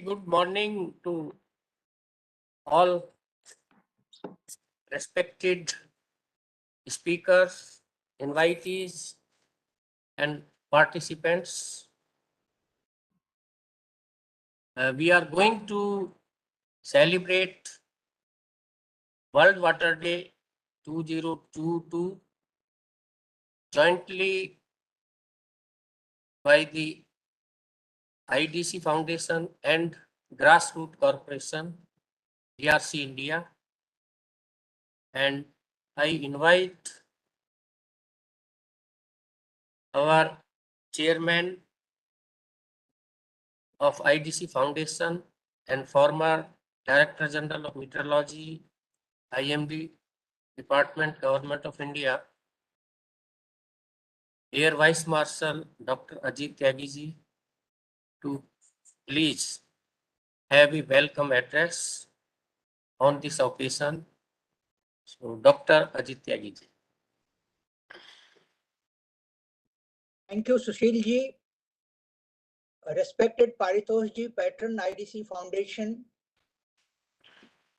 good morning to all respected speakers, invitees, and participants. We are going to celebrate World Water Day 2022 jointly by the IDC Foundation and Grassroots Corporation, GRC India. And I invite our chairman of IDC Foundation and former Director General of Meteorology, IMD Department, Government of India, Air Vice Marshal Dr. Ajit Tyagi to please have a welcome address on this occasion. So, Dr. Ajit Tyagi. Thank you, Sushil ji. Respected Paritosh ji, Patron IDC Foundation,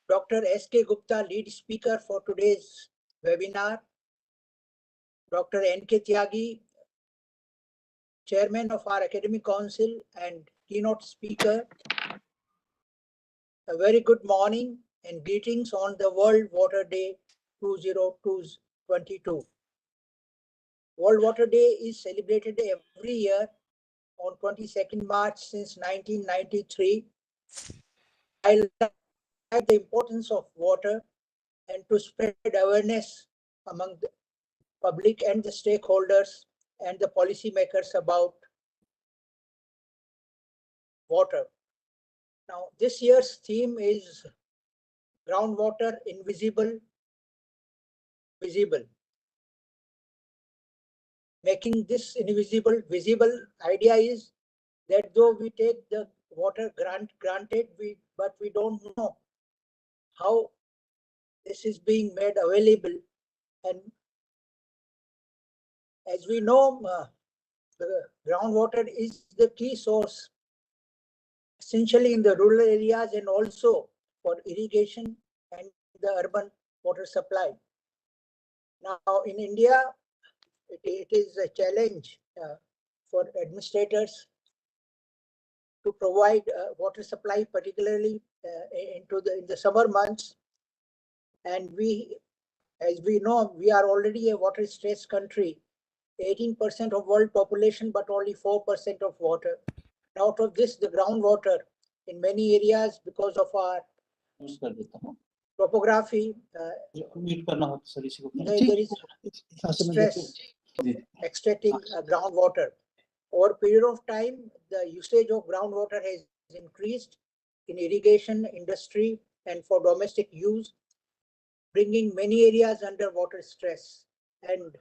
Dr. S.K. Gupta, lead speaker for today's webinar, Dr. N.K. Tyagi, Chairman of our Academic Council and keynote speaker. A very good morning and greetings on the World Water Day 2022. World Water Day is celebrated every year on 22nd March since 1993. I like the importance of water and to spread awareness among the public and the stakeholders and the policymakers about water. Now, this year's theme is groundwater invisible, visible. Making this invisible visible idea is that though we take the water granted, but we don't know how this is being made available. And as we know, the groundwater is the key source, essentially in the rural areas and also for irrigation and the urban water supply. Now, in India, it is a challenge for administrators to provide water supply, particularly in the summer months. And as we know, we are already a water stressed country. 18% of world population, but only 4% of water. And out of this, the groundwater in many areas, because of our topography, there is stress extracting groundwater. Over a period of time, the usage of groundwater has increased in irrigation, industry, and for domestic use, bringing many areas under water stress. And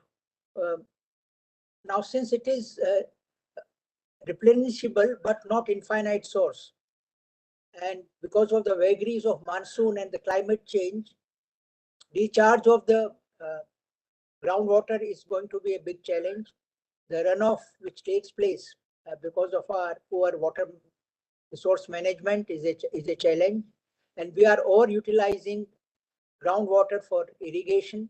now, since it is replenishable but not infinite source, and because of the vagaries of monsoon and the climate change, recharge of the groundwater is going to be a big challenge. The runoff which takes place because of our poor water resource management is a challenge, and we are over-utilizing groundwater for irrigation,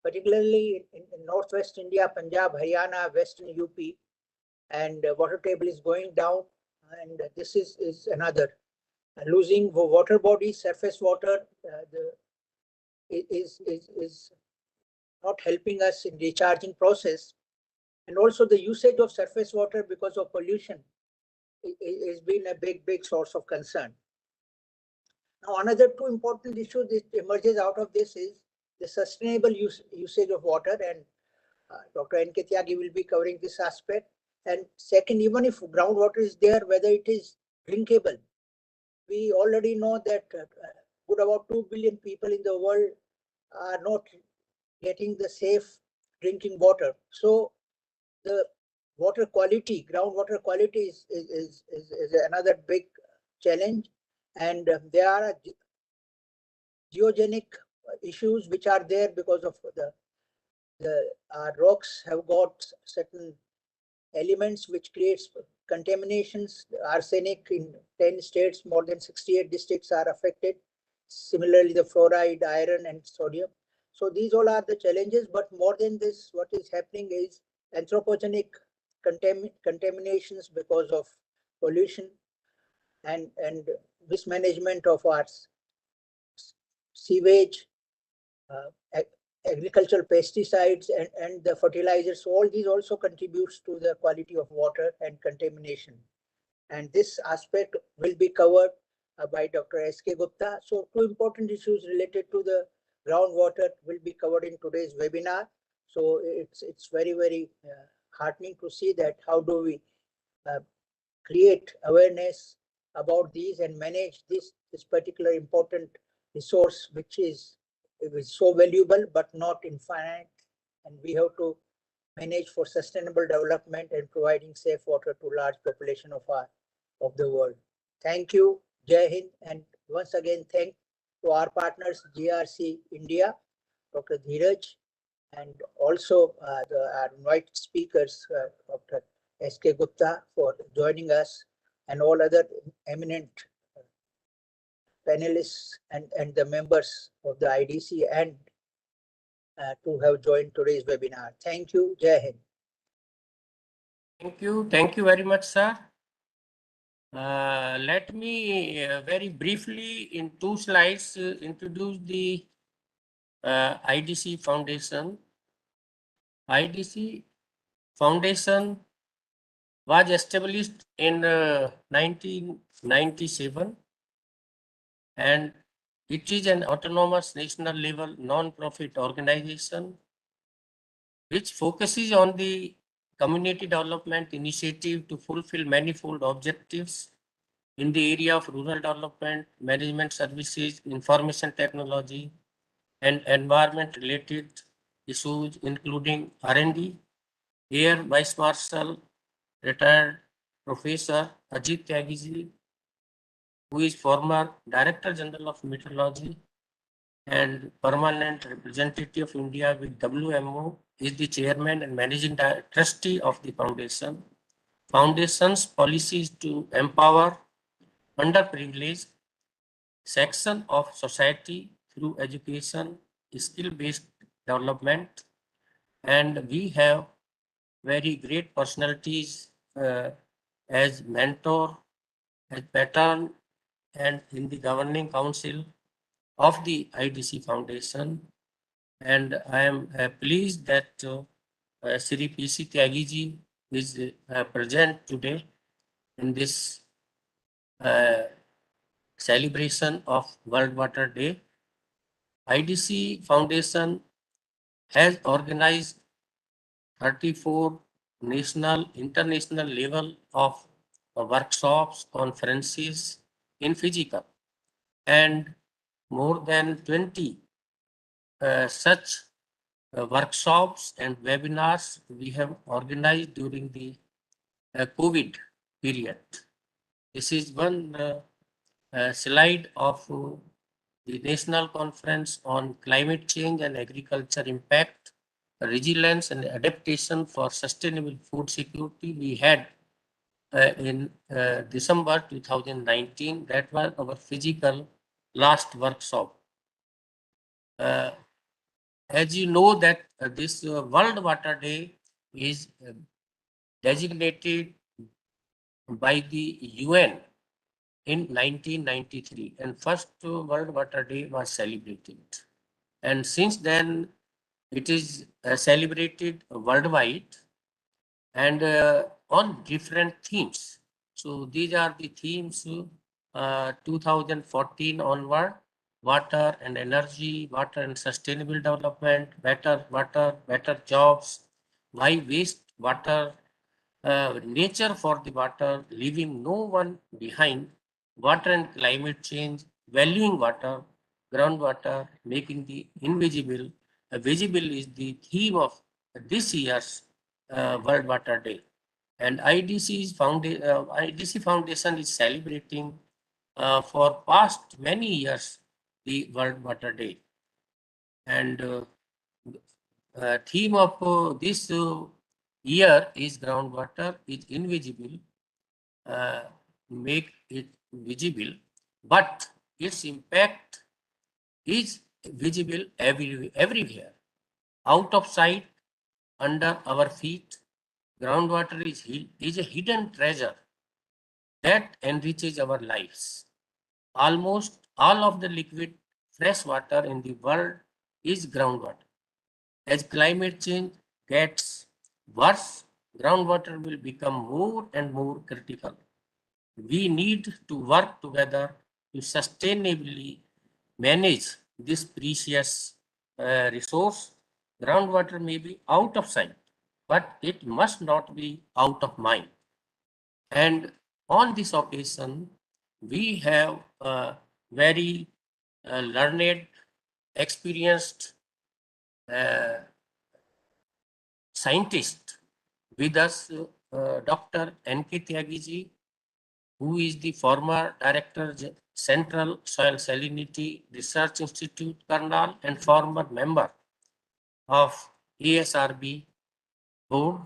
particularly in northwest India, Punjab, Haryana, western UP, and water table is going down, and this is another. Losing water bodies, surface water is not helping us in recharging process, and also the usage of surface water because of pollution has been a big source of concern. Now, another two important issues that emerges out of this is the sustainable usage of water, and Dr. N.K. Tyagi will be covering this aspect. And second, even if groundwater is there, whether it is drinkable. We already know that good about 2 billion people in the world are not getting the safe drinking water. So the water quality, groundwater quality is another big challenge. And there are geogenic issues which are there because of the rocks have got certain elements which creates contaminations, arsenic in 10 states, more than 68 districts are affected. Similarly, the fluoride, iron, and sodium. So these all are the challenges, but more than this, what is happening is anthropogenic contaminations because of pollution and mismanagement of our sewage, agricultural pesticides, and the fertilizers. So all these also contributes to the quality of water and contamination. And this aspect will be covered by Dr. S.K. Gupta. So two important issues related to the groundwater will be covered in today's webinar. So it's very, very heartening to see that how do we create awareness about these and manage this particular important resource, which is so valuable but not infinite, and we have to manage for sustainable development and providing safe water to large population of the world. Thank you, Jai Hind, and once again thank to our partners GRC India, Dr. Dheeraj, and also our invited speakers, Dr. S.K. Gupta, for joining us, and all other eminent panelists and the members of the IDC and to have joined today's webinar. Thank you. Jai Hind. Thank you. Thank you very much, sir. Let me very briefly in 2 slides introduce the IDC Foundation. IDC Foundation was established in 1997, and it is an autonomous national level non-profit organization which focuses on the community development initiative to fulfill manifold objectives in the area of rural development, management services, information technology, and environment-related issues, including R&D. Here, Vice Marshal, retired Professor Ajit Tyagi, who is former Director General of Meteorology and permanent representative of India with WMO, is the chairman and managing trustee of the foundation. Foundation's policy is to empower underprivileged section of society through education, skill-based development, and we have very great personalities as mentor, as patron, and in the governing council of the IDC Foundation. And I am pleased that Sri P.C. Tyagi is present today in this celebration of World Water Day. IDC Foundation has organized 34 national, international level of workshops, conferences in physical, and more than 20 such workshops and webinars we have organized during the COVID period. This is one slide of the National Conference on Climate Change and Agriculture Impact, Resilience and Adaptation for Sustainable Food Security. We had in December 2019. That was our physical last workshop. As you know that this World Water Day is designated by the UN in 1993, and first World Water Day was celebrated. And since then, it is celebrated worldwide and on different themes. So these are the themes 2014 onward: water and energy, water and sustainable development, better water, better jobs, why waste water, nature for the water, leaving no one behind, water and climate change, valuing water, groundwater, making the invisible visible is the theme of this year's World Water Day. And IDC Foundation is celebrating for past many years the World Water Day. And theme of this year is groundwater is invisible, make it visible, but its impact is visible everywhere. Out of sight, under our feet, groundwater is a hidden treasure that enriches our lives. Almost all of the liquid fresh water in the world is groundwater. As climate change gets worse, groundwater will become more and more critical. We need to work together to sustainably manage this precious resource. Groundwater may be out of sight, but it must not be out of mind. And on this occasion, we have a very learned, experienced uh, scientist with us, Dr. N.K. Tyagi, who is the former Director Central Soil Salinity Research Institute, Karnal, and former member of ASRB board,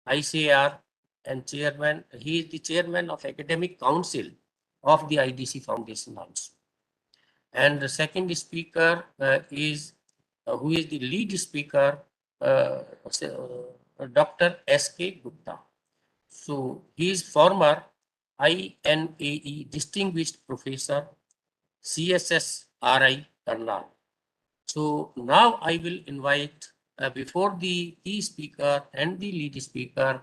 ICAR, and chairman. He is the chairman of Academic Council of the IDC Foundation also. And the second speaker is who is the lead speaker, Dr. S.K. Gupta. So he is former INAE Distinguished Professor, CSSRI, Karnal. So now I will invite, before the key speaker and the lead speaker,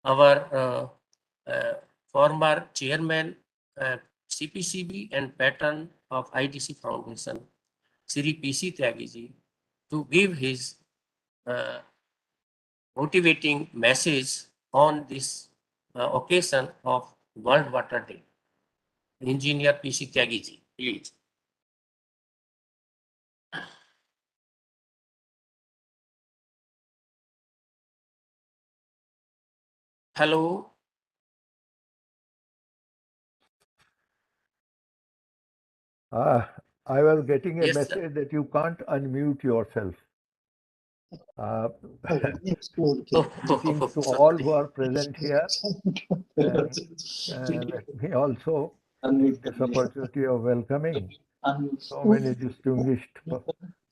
our former chairman, CPCB and patron of IDC Foundation, Sri P.C. Tyagi, to give his uh, motivating message on this occasion of World Water Day. Engineer P.C. Tyagi, please. Hello. I was getting a Yes, message sir. that you can't unmute yourself. Greetings to all who are present here. And let me also take this opportunity of welcoming so many distinguished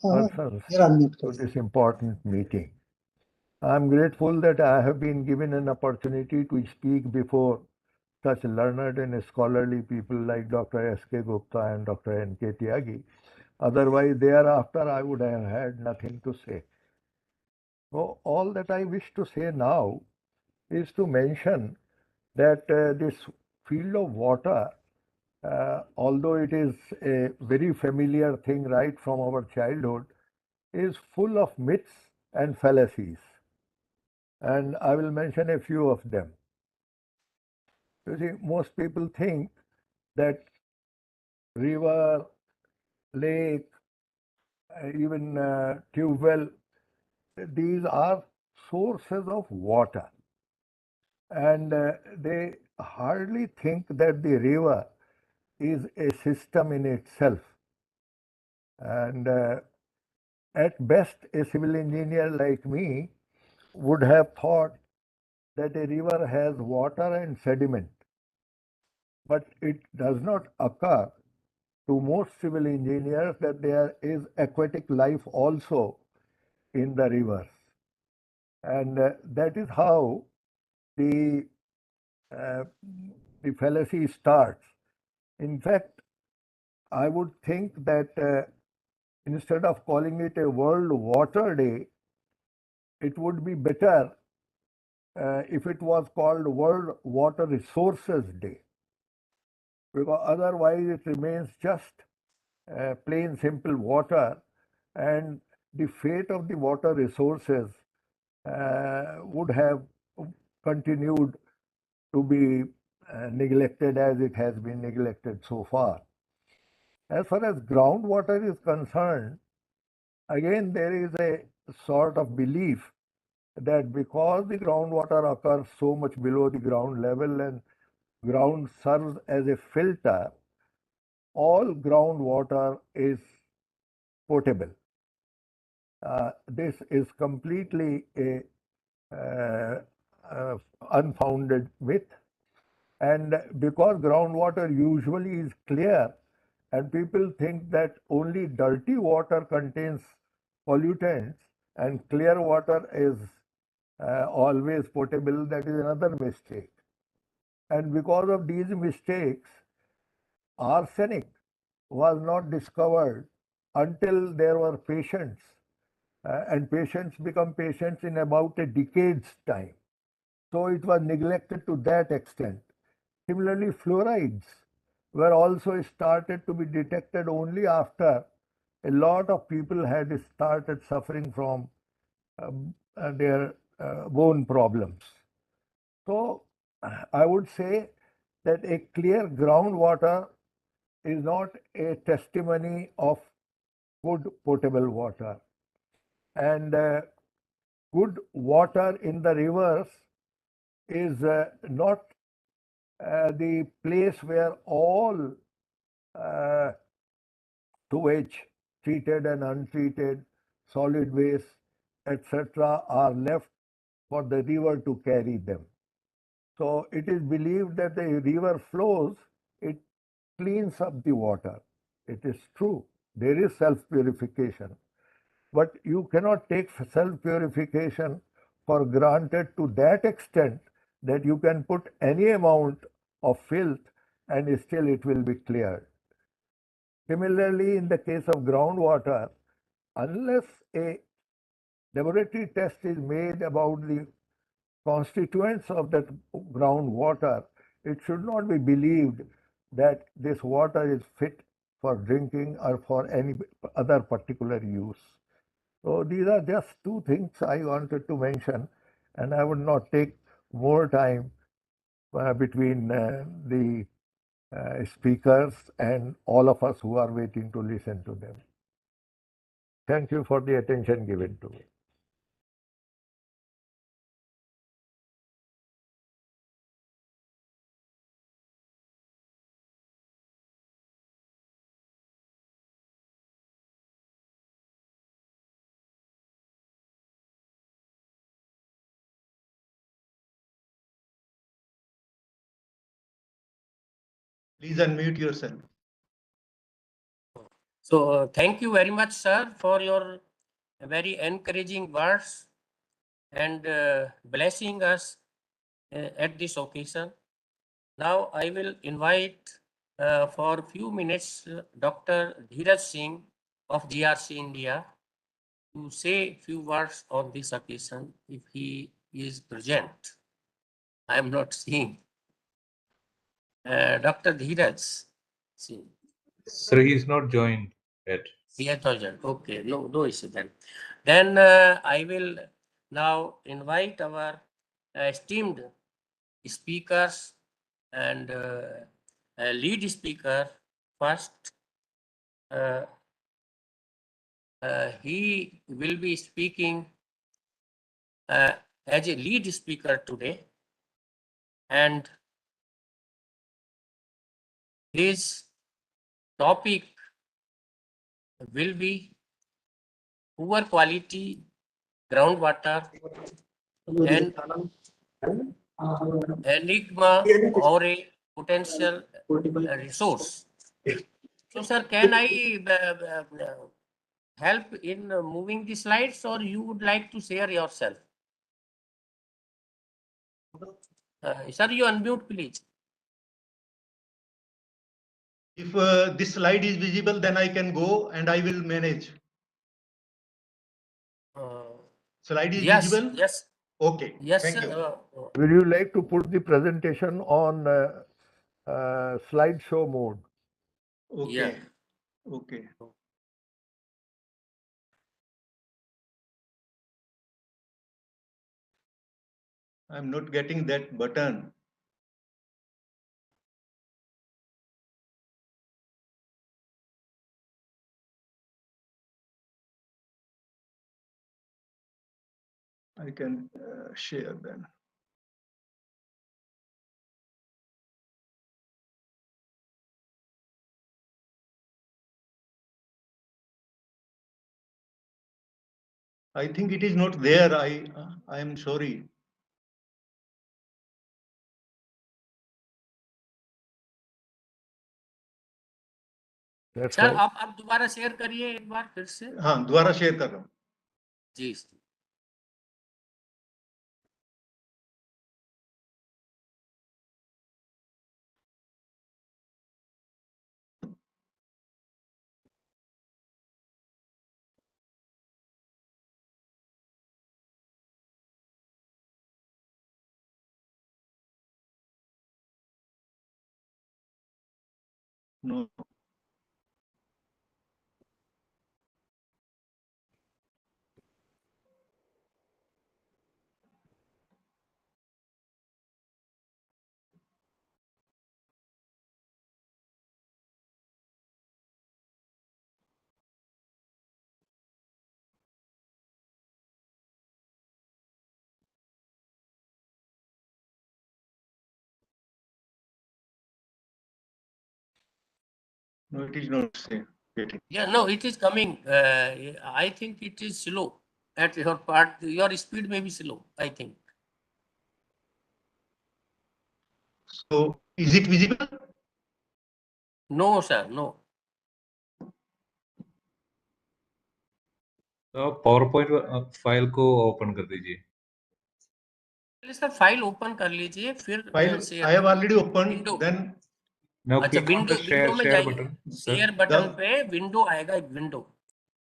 persons to this important meeting. I'm grateful that I have been given an opportunity to speak before such learned and scholarly people like Dr. S.K. Gupta and Dr. N.K. Tyagi. Otherwise, thereafter, I would have had nothing to say. So, all that I wish to say now is to mention that this field of water, although it is a very familiar thing right from our childhood, is full of myths and fallacies. And I will mention a few of them. You see, most people think that river, lake, even tube well, these are sources of water. And they hardly think that the river is a system in itself. And at best, a civil engineer like me would have thought that a river has water and sediment. But it does not occur to most civil engineers that there is aquatic life also in the rivers. And that is how the uh, the fallacy starts. In fact, I would think that instead of calling it a World Water Day, it would be better if it was called World Water Resources Day, because otherwise it remains just plain simple water, and the fate of the water resources would have continued to be neglected as it has been neglected so far. As far as groundwater is concerned, again, there is a sort of belief that because the groundwater occurs so much below the ground level and ground serves as a filter, all groundwater is potable. This is completely a unfounded myth. And because groundwater usually is clear, and people think that only dirty water contains pollutants and clear water is always potable, that is another mistake. And because of these mistakes, arsenic was not discovered until there were patients, and patients become patients in about a decade's time. So it was neglected to that extent. Similarly, fluorides were also started to be detected only after a lot of people had started suffering from their bone problems. So I would say that a clear groundwater is not a testimony of good potable water. And good water in the rivers is not the place where all sewage, treated and untreated, solid waste, etc., are left for the river to carry them. So it is believed that the river flows, it cleans up the water. It is true. There is self-purification. But you cannot take self-purification for granted to that extent that you can put any amount of filth and still it will be cleared. Similarly, in the case of groundwater, unless a laboratory test is made about the constituents of that groundwater, it should not be believed that this water is fit for drinking or for any other particular use. So these are just two things I wanted to mention, and I would not take more time between the speakers and all of us who are waiting to listen to them. Thank you for the attention given to me. Please unmute yourself. So thank you very much, sir, for your very encouraging words and blessing us at this occasion. Now I will invite for a few minutes Dr. Dheeraj Singh of GRC India to say a few words on this occasion if he is present. I am not seeing. Dr. Dheeraj Singh. Sir, he is not joined yet. He has not joined. Okay, no issue then. Then I will now invite our esteemed speakers and lead speaker first. He will be speaking as a lead speaker today, and his topic will be poor quality groundwater and enigma or a potential resource. So, sir, can I help in moving the slides, or you would like to share yourself? Sir, you unmute, please. If this slide is visible, then I can go and I will manage. Slide is visible? Yes. Okay. Yes, Thank sir. you. Will you like to put the presentation on slideshow mode? Okay. Yeah. Okay. I'm not getting that button. I can share then. I think it is not there. I am sorry. That's sir right. आप दोबारा share करिए एक बार फिर से। हाँ, दोबारा share कर रहा हूँ। जी। No. No, it is not saying. Yeah, no, it is coming. I think it is slow at your part. Your speed may be slow, I think. So, is it visible? No, sir, no. तो power point file को open कर दीजिए। पहले sir file open कर लीजिए फिर File share I have करिए। already opened. Window. Then Now अच्छा click on the विंडो में share जाइए। button, sir. शेयर बटन पे विंडो आएगा, एक विंडो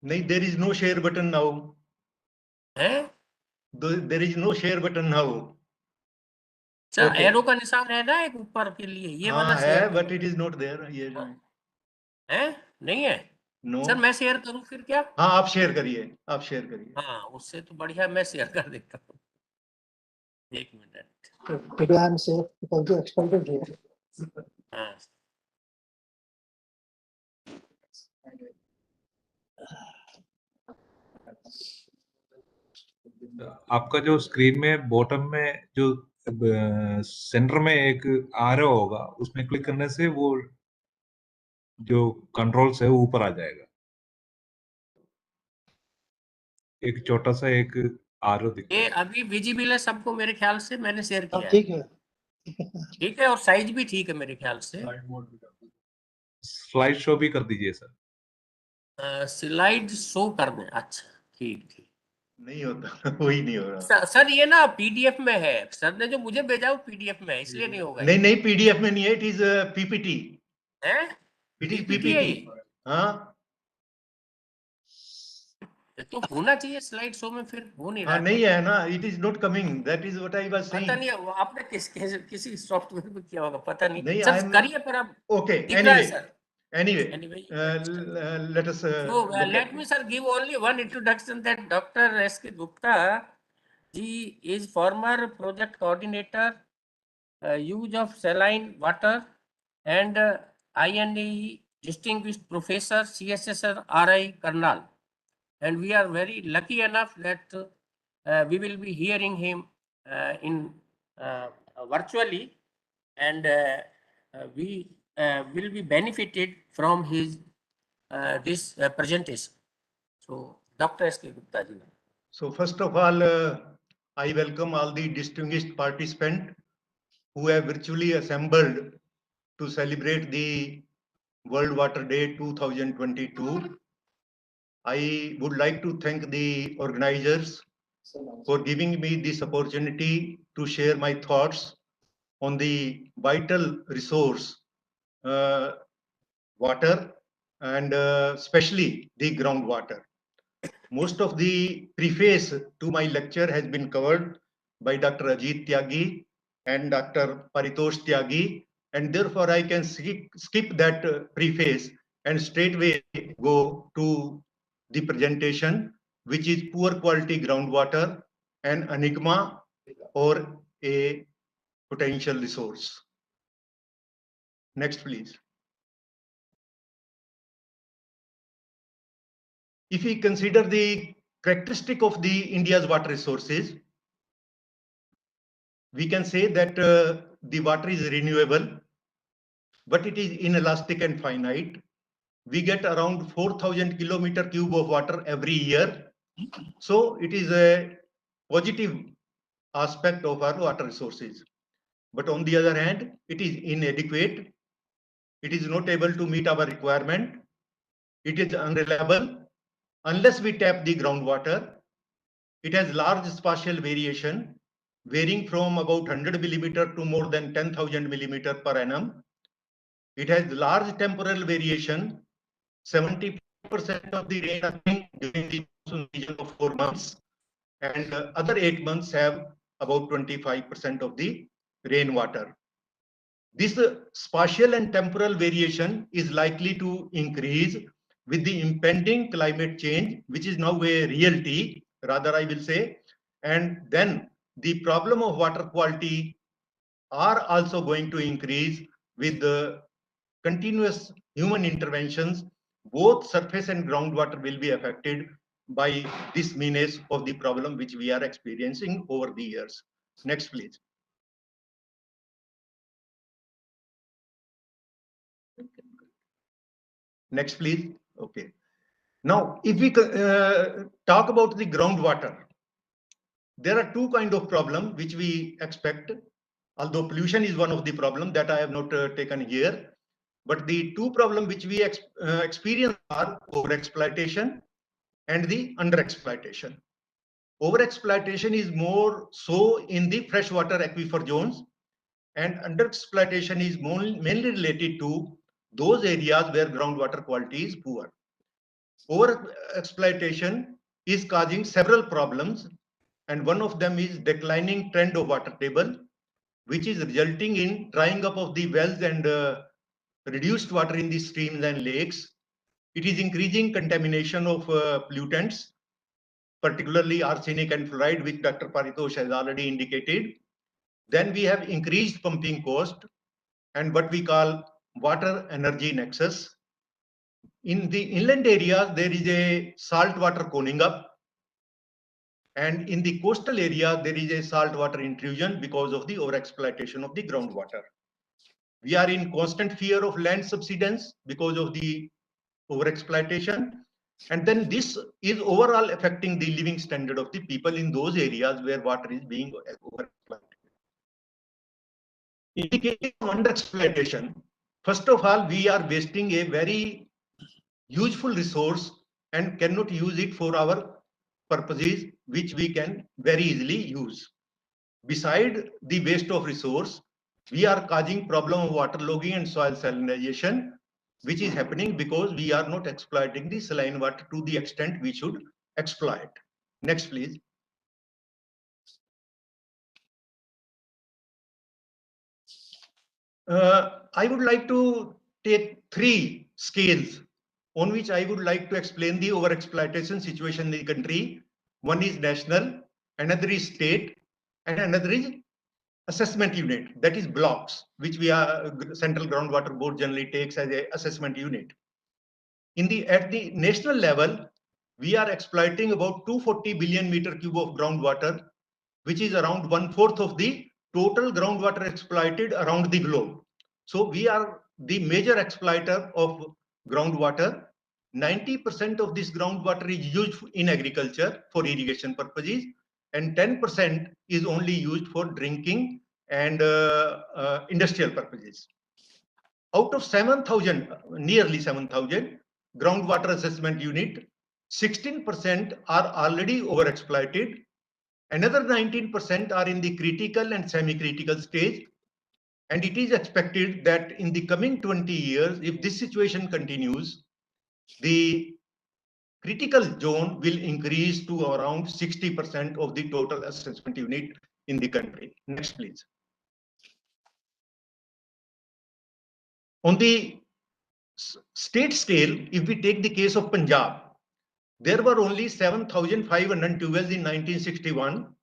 नहीं, there is no share button now. है There is no share button now. Sir. Okay. Arrow का निशान है ना एक ऊपर के लिए, ये वाला हाँ शेयर है, but it is not there. ये जो है नहीं है। No. सर मैं शेयर करूं फिर क्या? हाँ, आप शेयर करिए, आप शेयर करिए। हाँ, उससे तो बढ़िया मैं शेयर कर देता हूँ। एक minute. Today I am safe because you expected here. हाँ आपका जो स्क्रीन में बॉटम में जो सेंटर में एक आरो होगा, उसमें क्लिक करने से वो जो कंट्रोल्स है वो ऊपर आ जाएगा। एक छोटा सा एक आरो दिखता ये है। अभी विजिबल है सबको मेरे ख्याल से, मैंने शेयर किया है। ठीक है। ठीक है, और साइज भी ठीक है मेरे ख्याल से। स्लाइड शो भी कर दीजिए सर। स्लाइड शो कर दें। अच्छा ठीक ठीक। नहीं होता, वही नहीं हो रहा। सर ये ना पीडीएफ में है, सर ने जो मुझे भेजा वो पीडीएफ में है, इसलिए नहीं होगा। नहीं पीडीएफ में नहीं है, इट इज पीपीटी। है इट इज PPT है पीपीटी। ये? हाँ तो होना चाहिए स्लाइड शो में, फिर हो नहीं रहा हाँ, नहीं है ना, it is not coming, that is what I was पता सेइंग। नहीं वो आपने किसी सॉफ्टवेयर में किया होगा, पता नहीं। नहीं, सर आई एम करिए पर अब ओके। दिख रहा है sir. Anyway, Anyway, let us so look let at me sir give only one introduction that Dr. S.K. Gupta ji is former project coordinator, use of saline water, and INE distinguished professor CSSR RI Karnal, and we are very lucky enough that we will be hearing him in virtually, and we will be benefited from his this presentation. So Dr. S.K. Gupta ji. So first of all, I welcome all the distinguished participants who have virtually assembled to celebrate the World Water Day 2022. I would like to thank the organizers for giving me this opportunity to share my thoughts on the vital resource, water, and especially the groundwater. Most of the preface to my lecture has been covered by Dr. Ajit Tyagi and Dr. Paritosh Tyagi, and therefore I can skip that preface and straightway go to the presentation, which is poor quality groundwater, an enigma or a potential resource. Next, please. If we consider the characteristic of the India's water resources, we can say that the water is renewable, but it is inelastic and finite. We get around 4,000 kilometer cube of water every year. So it is a positive aspect of our water resources. But on the other hand, it is inadequate. It is not able to meet our requirement It is unreliable unless we tap the groundwater. It has large spatial variation, varying from about 100 millimeter to more than 10,000 millimeter per annum. It has large temporal variation. 70% of the rain happening during the monsoon season of 4 months, and other 8 months have about 25% of the rainwater. This spatial and temporal variation is likely to increase with the impending climate change, which is now a reality, rather I will say, and then the problem of water quality are also going to increase with the continuous human interventions. Both surface and groundwater will be affected by this menace of the problem which we are experiencing over the years. Next, please. Next, please. Okay. Now, if we talk about the groundwater, there are two kinds of problems which we expect, although pollution is one of the problems that I have not taken here. But the two problems which we experience are overexploitation and the underexploitation. Overexploitation is more so in the freshwater aquifer zones, and underexploitation is mainly related to those areas where groundwater quality is poor. Overexploitation is causing several problems, and one of them is declining trend of water table, which is resulting in drying up of the wells and reduced water in the streams and lakes. It is increasing contamination of pollutants, particularly arsenic and fluoride, which Dr. Paritosh has already indicated. Then we have increased pumping cost and what we call water energy nexus. In the inland areas, there is a salt water coning up. And in the coastal area, there is a salt water intrusion because of the overexploitation of the groundwater. We are in constant fear of land subsidence because of the overexploitation. And then this is overall affecting the living standard of the people in those areas where water is being overexploited. In the case of underexploitation, first of all, we are wasting a very useful resource and cannot use it for our purposes, which we can very easily use. Beside the waste of resource, we are causing problem of waterlogging and soil salinization, which is happening because we are not exploiting the saline water to the extent we should exploit. Next, please. I would like to take three scales on which I would like to explain the overexploitation situation in the country. One is national, another is state, and another is assessment unit, that is blocks, which we are Central Groundwater Board generally takes as a assessment unit. At the national level, we are exploiting about 240 billion meter cube of groundwater, which is around 1/4 of the total groundwater exploited around the globe. So we are the major exploiter of groundwater. 90% of this groundwater is used in agriculture for irrigation purposes, and 10% is only used for drinking and industrial purposes. Out of 7,000, nearly 7,000 groundwater assessment unit, 16% are already overexploited. Another 19% are in the critical and semi-critical stage. And it is expected that in the coming 20 years, if this situation continues, the critical zone will increase to around 60% of the total assessment unit in the country. Next, please. On the state scale, if we take the case of Punjab, there were only 7,500 wells in 1961.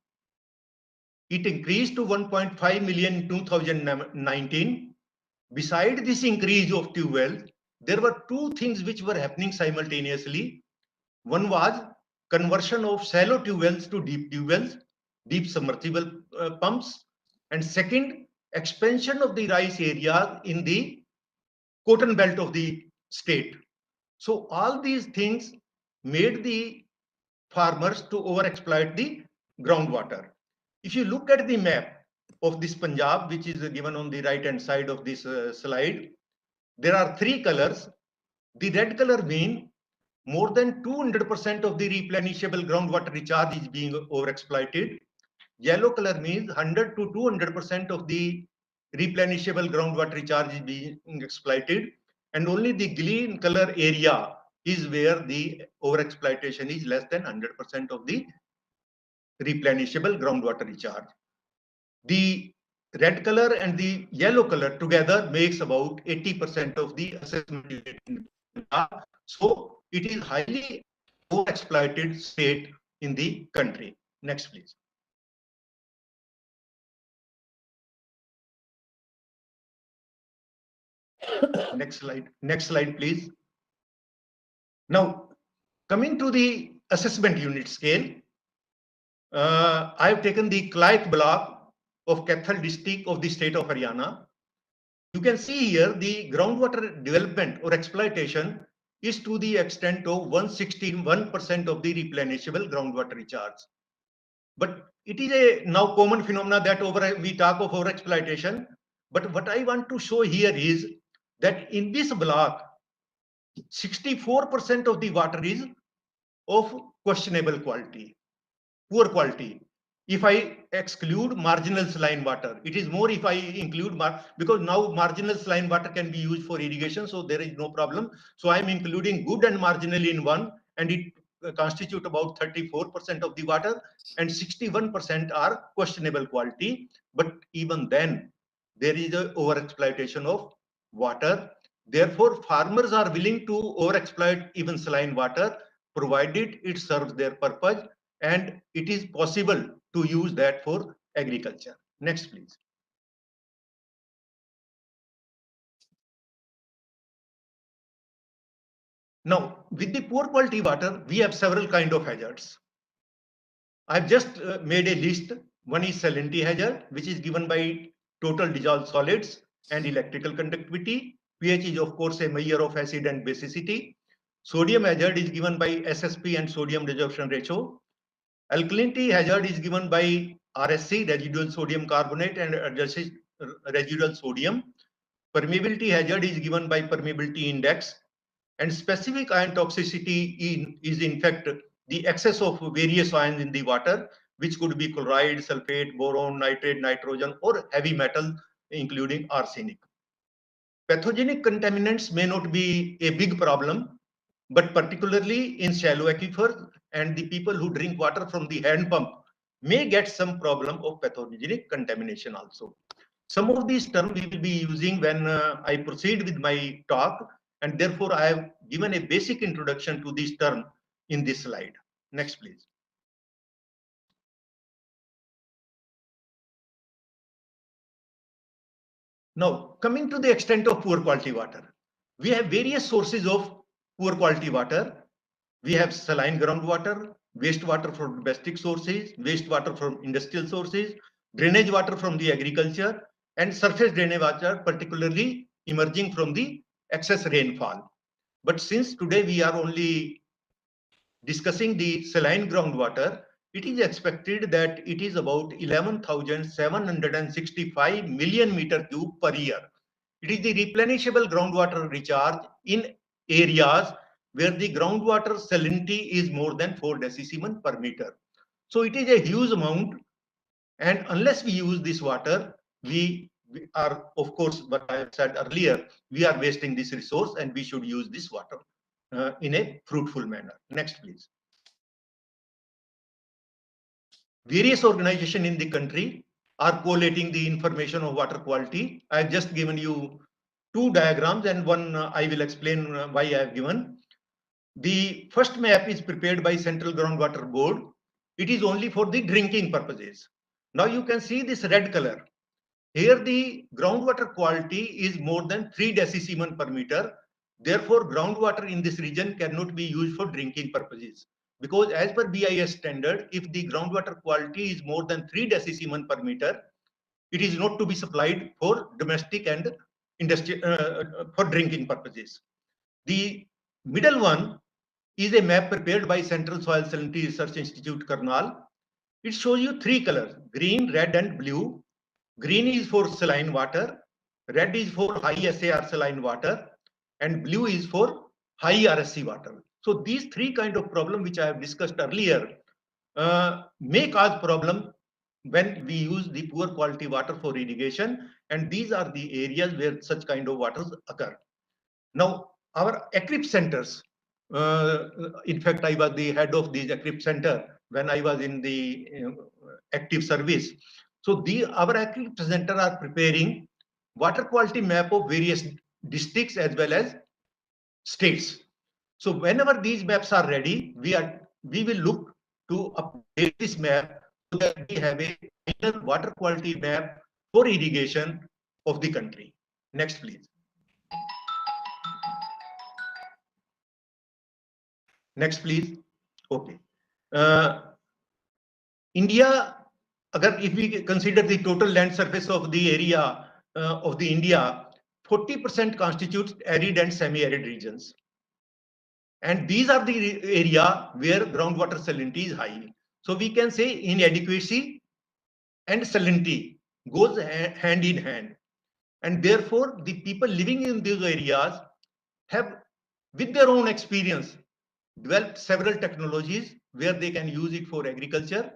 It increased to 1.5 million in 2019. Beside this increase of tube wells, there were two things which were happening simultaneously. One was conversion of shallow tube wells to deep tube wells, deep submersible pumps. And second, expansion of the rice areas in the cotton belt of the state. So all these things made the farmers to overexploit the groundwater. If you look at the map of this Punjab, which is given on the right hand side of this slide, there are three colors. The red color means more than 200% of the replenishable groundwater recharge is being overexploited. Yellow color means 100 to 200% of the replenishable groundwater recharge is being exploited, and only the green color area is where the overexploitation is less than 100% of the replenishable groundwater recharge. The red color and the yellow color together makes about 80% of the assessment unit. So it is highly overexploited state in the country. Next, please. Next slide, please. Now, coming to the assessment unit scale, I have taken the Climatic block of Kathal district of the state of Haryana. You can see here the groundwater development or exploitation is to the extent of 161% of the replenishable groundwater recharge. But it is a now common phenomena that we talk of overexploitation. But what I want to show here is that in this block, 64% of the water is of questionable quality, poor quality. If I exclude marginal saline water, it is more if I include because now marginal saline water can be used for irrigation, so there is no problem. So I am including good and marginal in one, and it constitute about 34% of the water, and 61% are questionable quality. But even then, there is a overexploitation of water. Therefore, farmers are willing to overexploit even saline water, provided it serves their purpose and it is possible to use that for agriculture. Next, please. Now, with the poor quality water, we have several kind of hazards. I've just made a list. One is salinity hazard, which is given by total dissolved solids and electrical conductivity. pH is, of course, a measure of acid and basicity. Sodium hazard is given by SSP and sodium resorption ratio. Alkalinity hazard is given by RSC, residual sodium carbonate, and adjusted residual sodium. Permeability hazard is given by permeability index. And specific ion toxicity is in fact the excess of various ions in the water, which could be chloride, sulfate, boron, nitrate, nitrogen, or heavy metal, including arsenic. Pathogenic contaminants may not be a big problem, but particularly in shallow aquifers and the people who drink water from the hand pump may get some problem of pathogenic contamination also. Some of these terms we will be using when I proceed with my talk, and therefore I have given a basic introduction to this term in this slide. Next, please. Now, coming to the extent of poor quality water, we have various sources of poor quality water. We have saline groundwater, wastewater from domestic sources, wastewater from industrial sources, drainage water from the agriculture, and surface drainage water, particularly emerging from the excess rainfall. But since today we are only discussing the saline groundwater, it is expected that it is about 11,765 million meter cube per year. It is the replenishable groundwater recharge in areas where the groundwater salinity is more than 4 decisiemens per meter. So it is a huge amount, and unless we use this water, we are, of course, what I have said earlier, we are wasting this resource, and we should use this water in a fruitful manner. Next, please. Various organizations in the country are collating the information of water quality. I have just given you two diagrams, and one I will explain why I have given. The first map is prepared by Central Groundwater Board. It is only for the drinking purposes. Now you can see this red color. Here the groundwater quality is more than 3 decisiemens per meter. Therefore, groundwater in this region cannot be used for drinking purposes. Because as per BIS standard, if the groundwater quality is more than 3 decisiemens per meter, it is not to be supplied for domestic and industry for drinking purposes. The middle one is a map prepared by Central Soil Salinity Research Institute, Karnal. It shows you three colors: green, red, and blue. Green is for saline water, red is for high SAR saline water, and blue is for high RSC water. So these three kind of problem which I have discussed earlier may cause problem when we use the poor quality water for irrigation, and these are the areas where such kind of waters occur. Now, our Aquifer centers, in fact, I was the head of the Aquifer center when I was in the active service. So our Aquifer center are preparing water quality map of various districts as well as states. So whenever these maps are ready, we will look to update this map so that we have a final water quality map for irrigation of the country. Next, please. Next, please. Okay. India, if we consider the total land surface of the area of the India, 40% constitutes arid and semi-arid regions. And these are the area where groundwater salinity is high. So we can say inadequacy and salinity goes hand in hand. And therefore, the people living in these areas have, with their own experience, developed several technologies where they can use it for agriculture.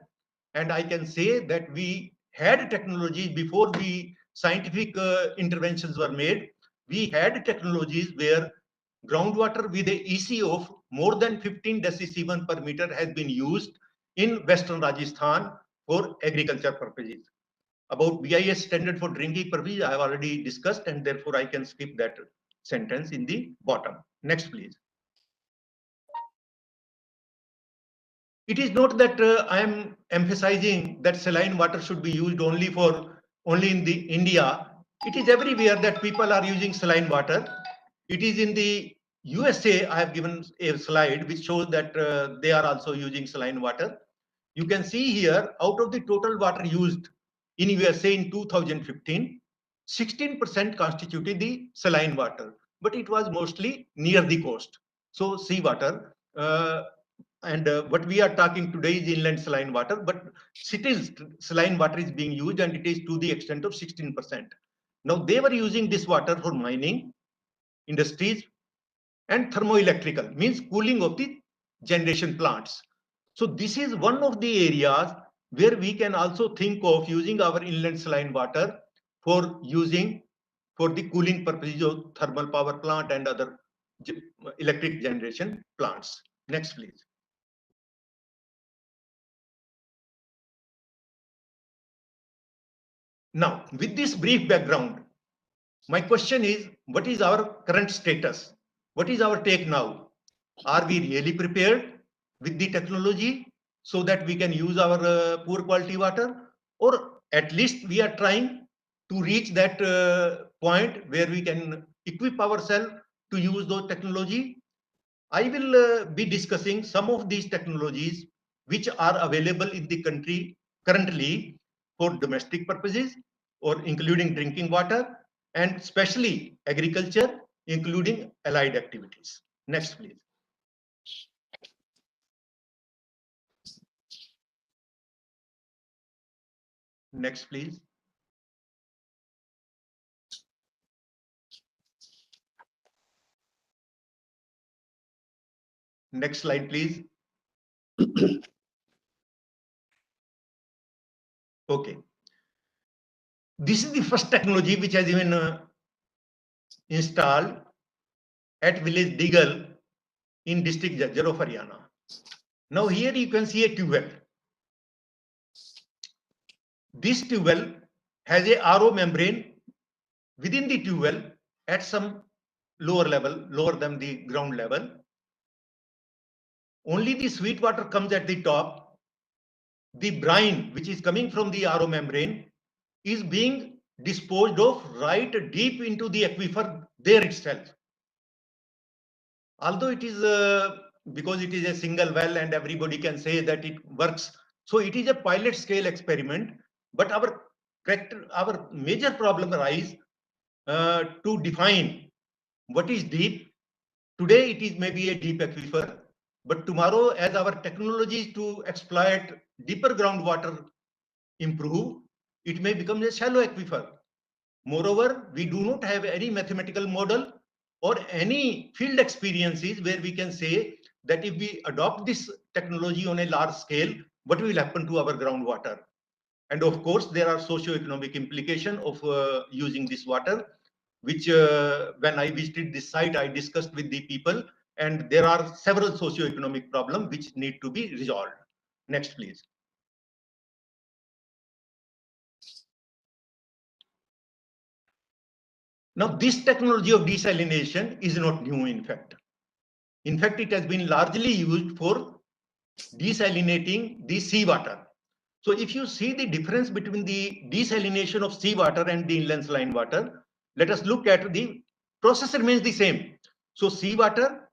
And I can say that we had technologies before the scientific interventions were made. We had technologies where groundwater with a EC of more than 15 decisievert per meter has been used in Western Rajasthan for agriculture purposes. About BIS standard for drinking purposes, I have already discussed, and therefore I can skip that sentence in the bottom. Next, please. It is not that I am emphasizing that saline water should be used only in the India. It is everywhere that people are using saline water. It is in the USA. I have given a slide which shows that they are also using saline water. You can see here, out of the total water used in USA in 2015, 16% constituted the saline water, but it was mostly near the coast. So seawater. And what we are talking today is inland saline water, but cities saline water is being used, and it is to the extent of 16%. Now they were using this water for mining, industries, and thermoelectrical, means cooling of the generation plants. So this is one of the areas where we can also think of using our inland saline water for using for the cooling purposes of thermal power plant and other electric generation plants. Next, please. Now, with this brief background, my question is, what is our current status? What is our take now? Are we really prepared with the technology so that we can use our poor quality water? Or at least we are trying to reach that point where we can equip ourselves to use those technology? I will be discussing some of these technologies which are available in the country currently for domestic purposes, or including drinking water, and especially agriculture, including allied activities. Next, please. Next, please. Next slide, please. Okay. This is the first technology which has been installed at village Digal in district Jajjar of Haryana. Now here you can see a tube well. This tube well has a RO membrane within the tube well at some lower level, lower than the ground level. Only the sweet water comes at the top. The brine which is coming from the RO membrane is being disposed of right deep into the aquifer there itself. Although it is because it is a single well and everybody can say that it works, so it is a pilot scale experiment. But our major problem arises to define what is deep. Today it is maybe a deep aquifer, but tomorrow, as our technologies to exploit deeper groundwater improve, it may become a shallow aquifer. Moreover, we do not have any mathematical model or any field experiences where we can say that if we adopt this technology on a large scale, what will happen to our groundwater? And of course, there are socio-economic implications of using this water, which when I visited this site, I discussed with the people, and there are several socio-economic problems which need to be resolved. Next, please. Now, this technology of desalination is not new, in fact. In fact, it has been largely used for desalinating the seawater. So if you see the difference between the desalination of seawater and the inland saline water, let us look at the process remains the same. So seawater,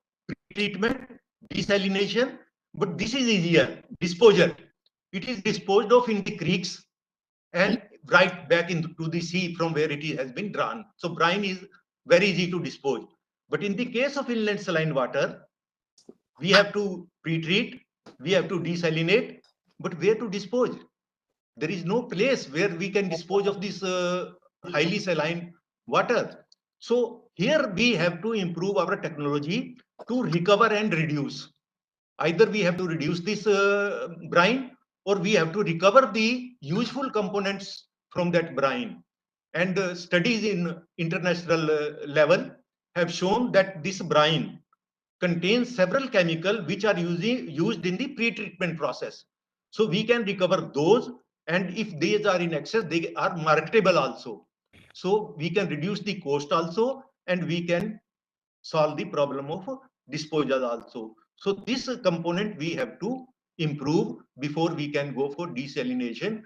treatment, desalination, but this is easier, disposal. It is disposed of in the creeks and right back into the sea from where it has been drawn. So brine is very easy to dispose. But in the case of inland saline water, we have to pre-treat, we have to desalinate, but where to dispose? There is no place where we can dispose of this highly saline water. So here we have to improve our technology to recover and reduce. Either we have to reduce this brine, or we have to recover the useful components from that brine. And studies in international level have shown that this brine contains several chemicals which are used in the pre-treatment process. So we can recover those, and if these are in excess, they are marketable also. So we can reduce the cost also, and we can solve the problem of disposal also. So this component we have to improve before we can go for desalination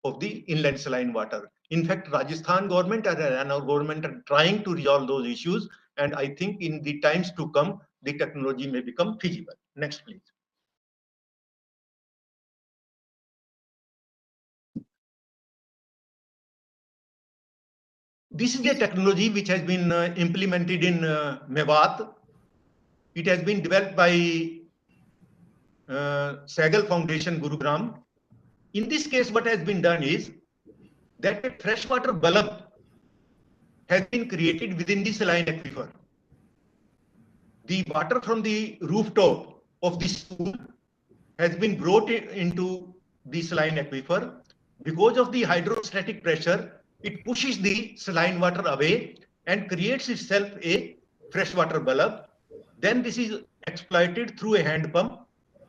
of the inland saline water. In fact, Rajasthan government and our government are trying to resolve those issues, and I think in the times to come, the technology may become feasible. Next, please. This is a technology which has been implemented in Mewat. It has been developed by Sehgal Foundation, Gurugram. In this case, what has been done is that a freshwater bulb has been created within the saline aquifer. The water from the rooftop of this school has been brought into the saline aquifer. Because of the hydrostatic pressure, it pushes the saline water away and creates itself a freshwater bulb. Then this is exploited through a hand pump,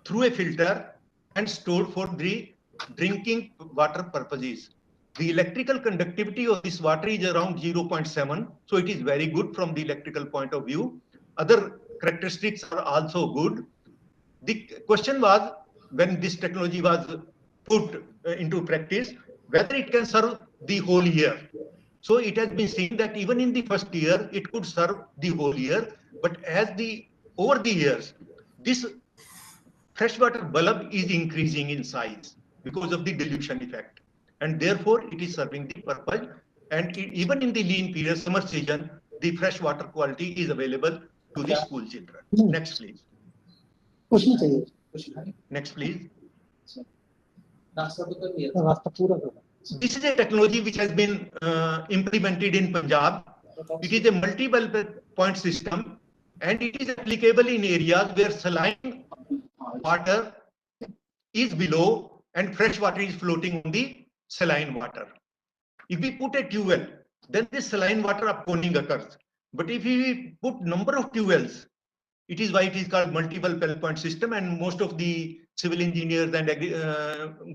through a filter, and stored for the drinking water purposes. The electrical conductivity of this water is around 0.7, so it is very good from the electrical point of view. Other characteristics are also good. The question was, when this technology was put into practice, whether it can serve the whole year. So it has been seen that even in the first year, it could serve the whole year. But as over the years, this freshwater bulb is increasing in size because of the dilution effect. And therefore, it is serving the purpose. And even in the lean period, summer season, the freshwater quality is available to the school children. Next, please. Next, please. This is a technology which has been implemented in Punjab. It is a multiple point system, and it is applicable in areas where saline water is below and fresh water is floating on the saline water. If we put a tube well, then this saline water upconing occurs. But if we put number of tube wells, it is why it is called multiple point system, and most of the civil engineers and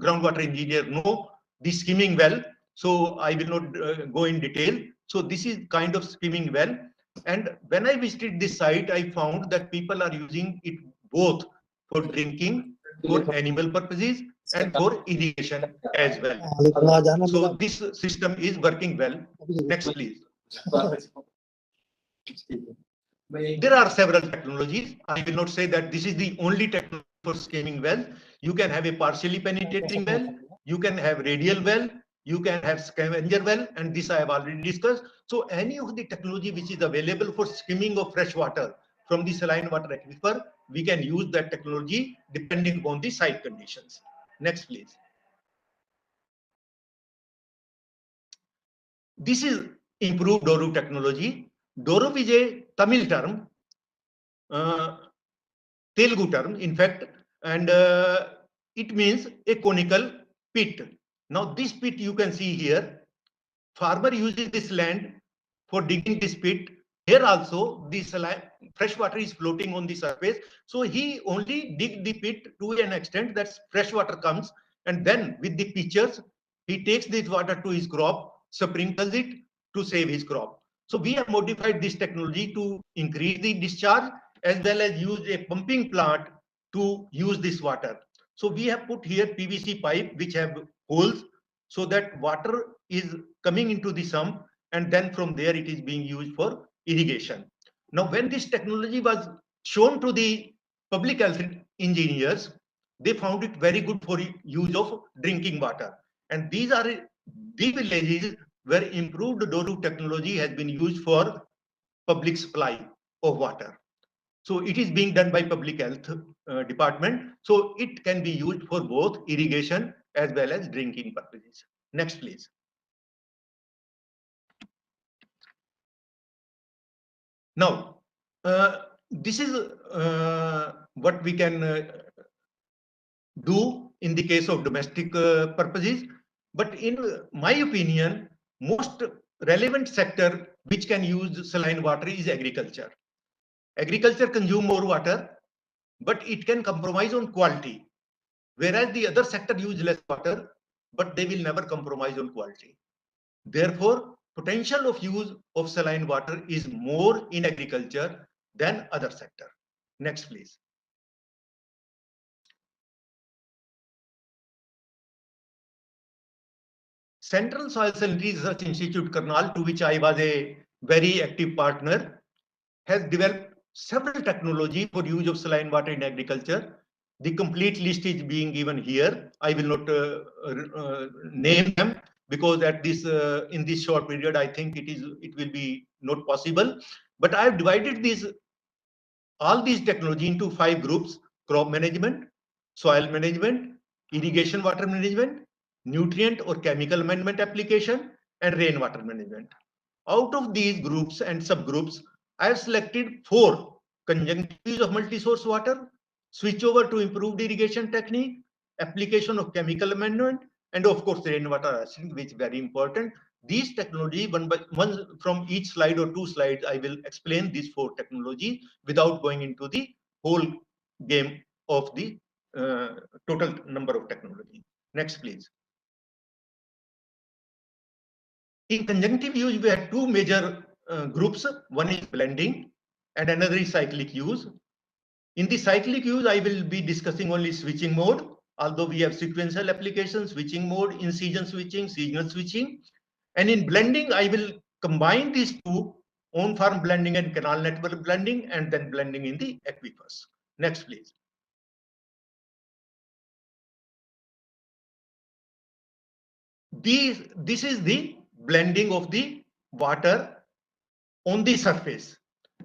groundwater engineers know the skimming well. So I will not go in detail. So this is kind of skimming well. And when I visited this site, I found that people are using it both for drinking, for animal purposes, and for irrigation as well. So this system is working well. Next, please. There are several technologies. I will not say that this is the only technology for skimming well. You can have a partially penetrating well, you can have radial well, you can have scavenger well, and this I have already discussed. So any of the technology which is available for skimming of fresh water from the saline water aquifer, we can use that technology depending on the site conditions. Next, please. This is improved Doru technology. Doru is a Tamil term. Telugu term, in fact, and it means a conical pit. Now this pit you can see here, farmer uses this land for digging this pit. Here also this fresh water is floating on the surface, so he only dig the pit to an extent that fresh water comes, and then with the pitchers he takes this water to his crop, sprinkles it to save his crop. So we have modified this technology to increase the discharge as well as use a pumping plant to use this water. So we have put here PVC pipe which have holes so that water is coming into the sump, and then from there it is being used for irrigation. Now, when this technology was shown to the public health engineers, they found it very good for use of drinking water. And these are the villages where improved Doru technology has been used for public supply of water. So it is being done by public health department. So it can be used for both irrigation as well as drinking purposes. Next, please. Now, this is what we can do in the case of domestic purposes. But in my opinion, most relevant sector which can use saline water is agriculture. Agriculture consumes more water, but it can compromise on quality. Whereas the other sector use less water, but they will never compromise on quality. Therefore, potential of use of saline water is more in agriculture than other sector. Next, please. Central Soil Salinity Research Institute, Karnal, to which I was a very active partner, has developed several technologies for use of saline water in agriculture. The complete list is being given here. I will not name them because at this in this short period, I think it will be not possible. But I have divided all these technology into 5 groups: crop management, soil management, irrigation water management, nutrient or chemical management application, and rainwater management. Out of these groups and subgroups, I have selected 4: conjunctive use of multi-source water, switch over to improved irrigation technique, application of chemical management, and of course rainwater harvesting, which is very important. These technology, one from each slide or 2 slides, I will explain these 4 technologies without going into the whole game of the total number of technology. Next, please. In conjunctive use, we have 2 major groups. One is blending and another is cyclic use. In the cyclic use, I will be discussing only switching mode, although we have sequential applications, switching mode, in-season switching, seasonal switching. And in blending, I will combine these 2, on-farm blending and canal network blending, and then blending in the aquifers. Next, please. This is the blending of the water on the surface.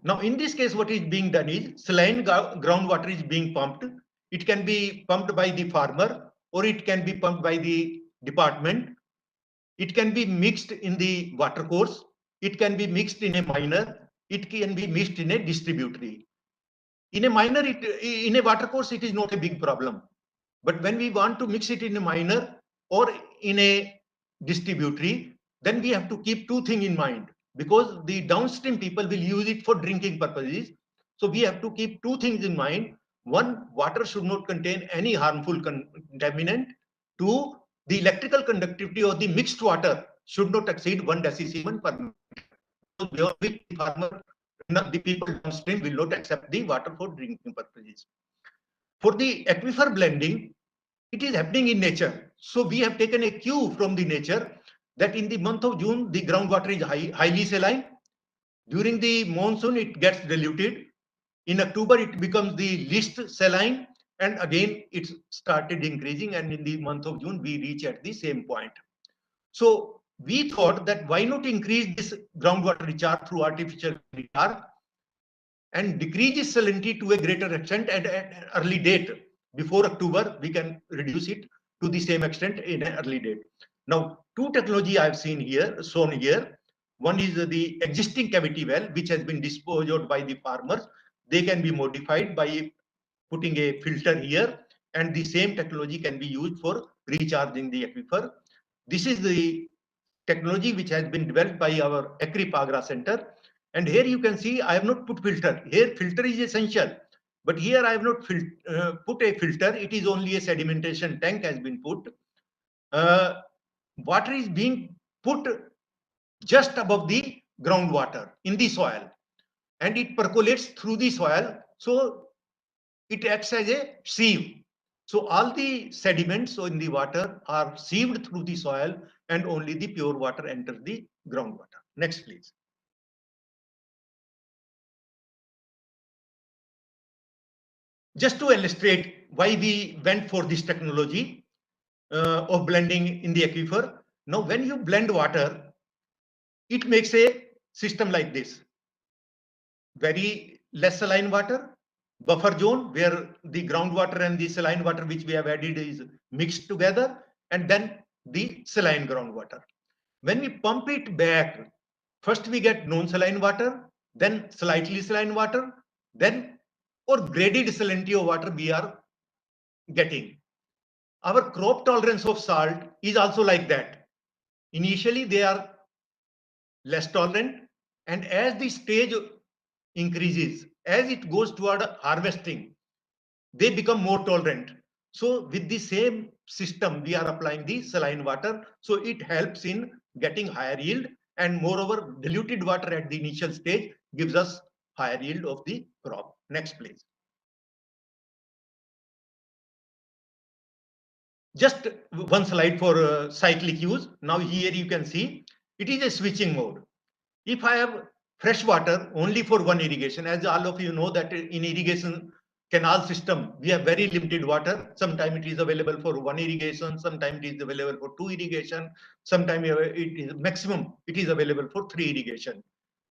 Now, in this case, what is being done is saline groundwater is being pumped. It can be pumped by the farmer or it can be pumped by the department. It can be mixed in the water course. It can be mixed in a miner. It can be mixed in a distributary. In a miner, in a water course, it is not a big problem. But when we want to mix it in a miner or in a distributary, then we have to keep 2 things in mind, because the downstream people will use it for drinking purposes. So we have to keep 2 things in mind. One, water should not contain any harmful contaminant. 2, the electrical conductivity of the mixed water should not exceed 1 decisiemens per minute. So beyond which the farmer, the people downstream will not accept the water for drinking purposes. For the aquifer blending, it is happening in nature. So we have taken a cue from the nature that in the month of June, the groundwater is highly saline. During the monsoon, it gets diluted. In October, it becomes the least saline. And again, it started increasing. And in the month of June, we reach at the same point. So we thought that why not increase this groundwater recharge through artificial recharge and decrease its salinity to a greater extent at an early date. Before October, we can reduce it to the same extent in an early date. Now, 2 technology I have seen here, shown here. One is the existing cavity well, which has been disposed of by the farmers. They can be modified by putting a filter here, and the same technology can be used for recharging the aquifer. This is the technology which has been developed by our Aquifer Agra Center. And here you can see I have not put filter. Here filter is essential, but here I have not put a filter. It is only a sedimentation tank has been put. Water is being put just above the groundwater in the soil, and it percolates through the soil. So it acts as a sieve. So all the sediments in the water are sieved through the soil, and only the pure water enters the groundwater. Next, please. Just to illustrate why we went for this technology of blending in the aquifer. Now, when you blend water, it makes a system like this. Very less saline water, buffer zone where the groundwater and the saline water which we have added is mixed together, and then the saline groundwater. When we pump it back, first we get non-saline water, then slightly saline water, then or graded salinity of water we are getting. Our crop tolerance of salt is also like that. Initially they are less tolerant, and as the stage increases, as it goes toward harvesting, they become more tolerant. So with the same system, we are applying the saline water. So it helps in getting higher yield, and moreover, diluted water at the initial stage gives us higher yield of the crop. Next, please. Just one slide for cyclic use. Now here you can see it is a switching mode. If I have fresh water only for one irrigation, as all of you know that in irrigation canal system, we have very limited water. Sometimes it is available for one irrigation, sometimes it is available for two irrigation, sometimes it is maximum, it is available for three irrigation.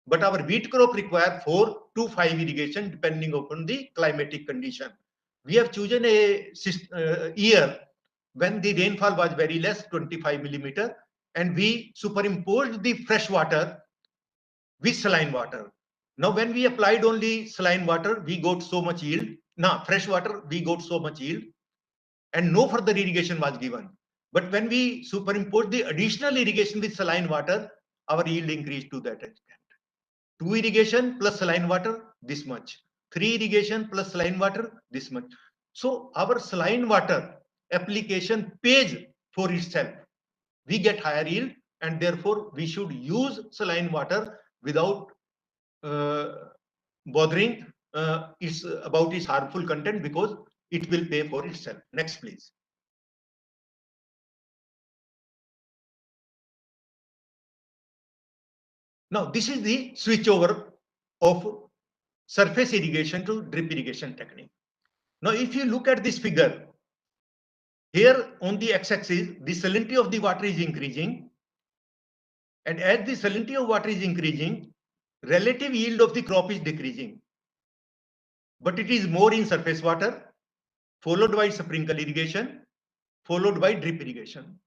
But our wheat crop requires 4 to 5 irrigation depending upon the climatic condition. We have chosen a year when the rainfall was very less, 25 millimeter, and we superimposed the fresh water with saline water. Now, when we applied only saline water, we got so much yield. Now, fresh water, we got so much yield, and no further irrigation was given. But when we superimposed the additional irrigation with saline water, our yield increased to that extent. 2 irrigation plus saline water, this much. 3 irrigation plus saline water, this much. So our saline water application pays for itself. We get higher yield, and therefore we should use saline water without bothering about its harmful content, because it will pay for itself. Next, please. Now, this is the switchover of surface irrigation to drip irrigation technique. Now, if you look at this figure, here on the x-axis, the salinity of the water is increasing. And as the salinity of water is increasing, relative yield of the crop is decreasing. But it is more in surface water, followed by sprinkle irrigation, followed by drip irrigation.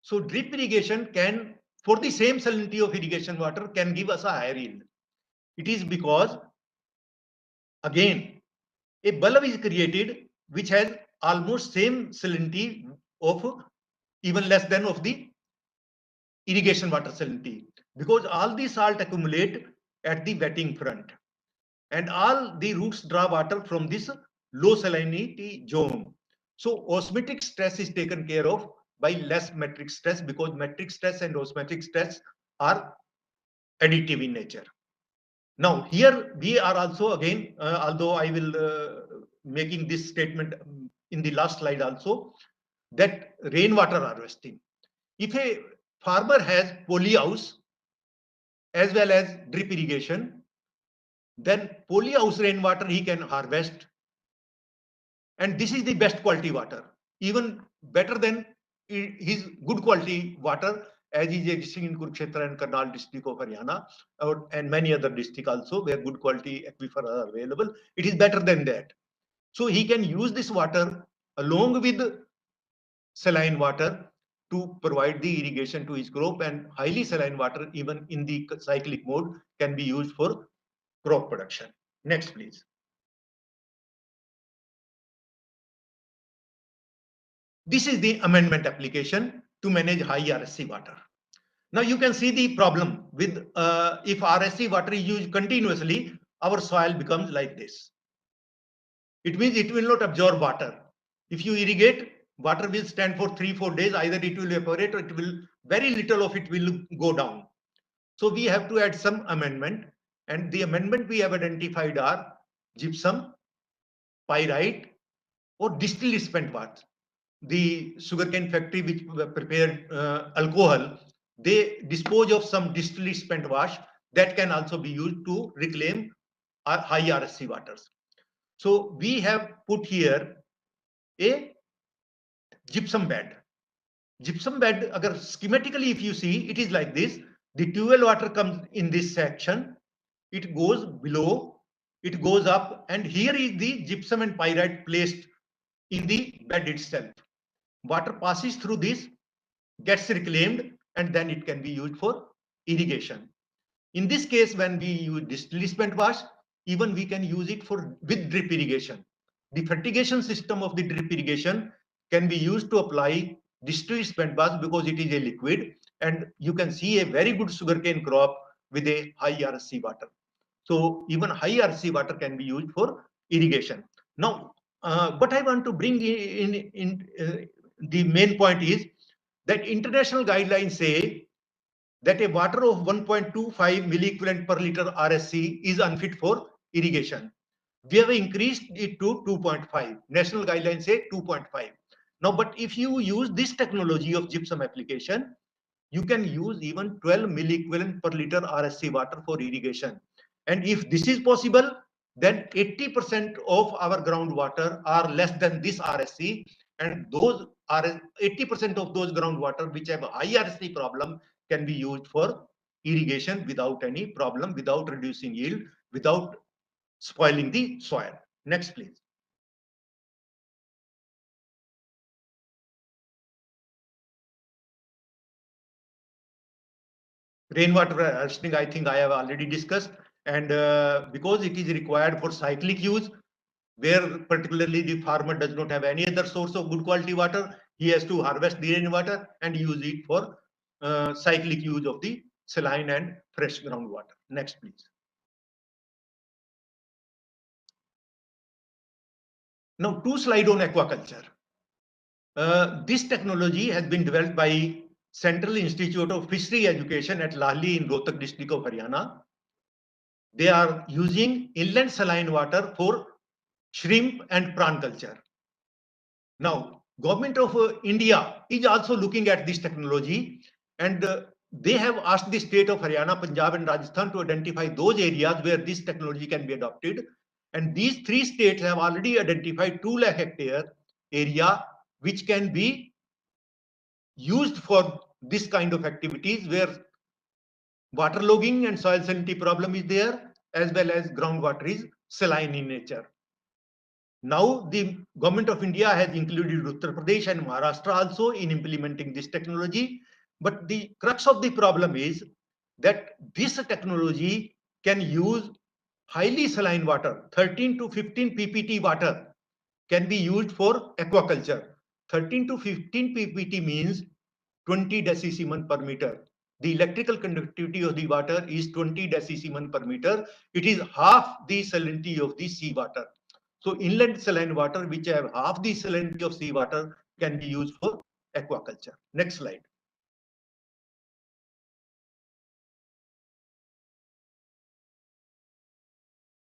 So drip irrigation can, for the same salinity of irrigation water, can give us a higher yield. It is because, again, a bulb is created which has almost same salinity of even less than of the irrigation water salinity, because all the salt accumulate at the wetting front, and all the roots draw water from this low salinity zone. So osmotic stress is taken care of by less metric stress, because metric stress and osmotic stress are additive in nature. Now here we are also again, although I will making this statement in the last slide also, that rainwater harvesting. If a farmer has polyhouse as well as drip irrigation, then polyhouse rainwater he can harvest, and this is the best quality water, even better than his good quality water as is existing in Kurukshetra and Karnal district of Haryana, and many other districts also where good quality aquifer are available. It is better than that. So he can use this water along with saline water to provide the irrigation to his crop, and highly saline water even in the cyclic mode can be used for crop production. Next, please. This is the amendment application to manage high RSC water. Now you can see the problem with if RSC water is used continuously, our soil becomes like this. It means it will not absorb water. If you irrigate, water will stand for 3-4 days. Either it will evaporate or it will, very little of it will go down. So we have to add some amendment, and the amendment we have identified are gypsum, pyrite, or distilled spent water. The sugarcane factory which prepared alcohol, they dispose of some distilled spent wash that can also be used to reclaim our high RSC waters. So we have put here a gypsum bed. Gypsum bed, agar schematically if you see, it is like this. The tube water comes in this section, it goes below, it goes up, and here is the gypsum and pyrite placed in the bed itself. Water passes through this, gets reclaimed, and then it can be used for irrigation. In this case, when we use distilled spent wash, even we can use it for with drip irrigation. The fertigation system of the drip irrigation can be used to apply distilled spent wash because it is a liquid, and you can see a very good sugarcane crop with a high RSC water. So even high RSC water can be used for irrigation. Now, what I want to bring in the main point is that international guidelines say that a water of 1.25 milliequivalent per liter RSC is unfit for irrigation. We have increased it to 2.5. National guidelines say 2.5. Now, but if you use this technology of gypsum application, you can use even 12 milliequivalent per liter RSC water for irrigation. And if this is possible, then 80% of our groundwater are less than this RSC, and those are 80% of those groundwater which have a high RSC problem can be used for irrigation without any problem, without reducing yield, without spoiling the soil. Next, please. Rainwater harvesting, I think I have already discussed, and because it is required for cyclic use, where particularly the farmer does not have any other source of good quality water, he has to harvest the rainwater and use it for cyclic use of the saline and fresh groundwater. Next, please. Now, two slides on aquaculture. This technology has been developed by Central Institute of Fishery Education at Lahli in Rohtak district of Haryana. They are using inland saline water for shrimp and prawn culture. Now, government of India is also looking at this technology, and they have asked the state of Haryana, Punjab, and Rajasthan to identify those areas where this technology can be adopted. And these three states have already identified 2 lakh hectare area which can be used for this kind of activities, where waterlogging and soil salinity problem is there, as well as groundwater is saline in nature. Now, the government of India has included Uttar Pradesh and Maharashtra also in implementing this technology. But the crux of the problem is that this technology can use highly saline water, 13 to 15 ppt water can be used for aquaculture. 13 to 15 ppt means 20 decisiemens per meter. The electrical conductivity of the water is 20 decisiemens per meter. It is half the salinity of the sea water. So inland saline water, which have half the salinity of sea water, can be used for aquaculture. Next slide.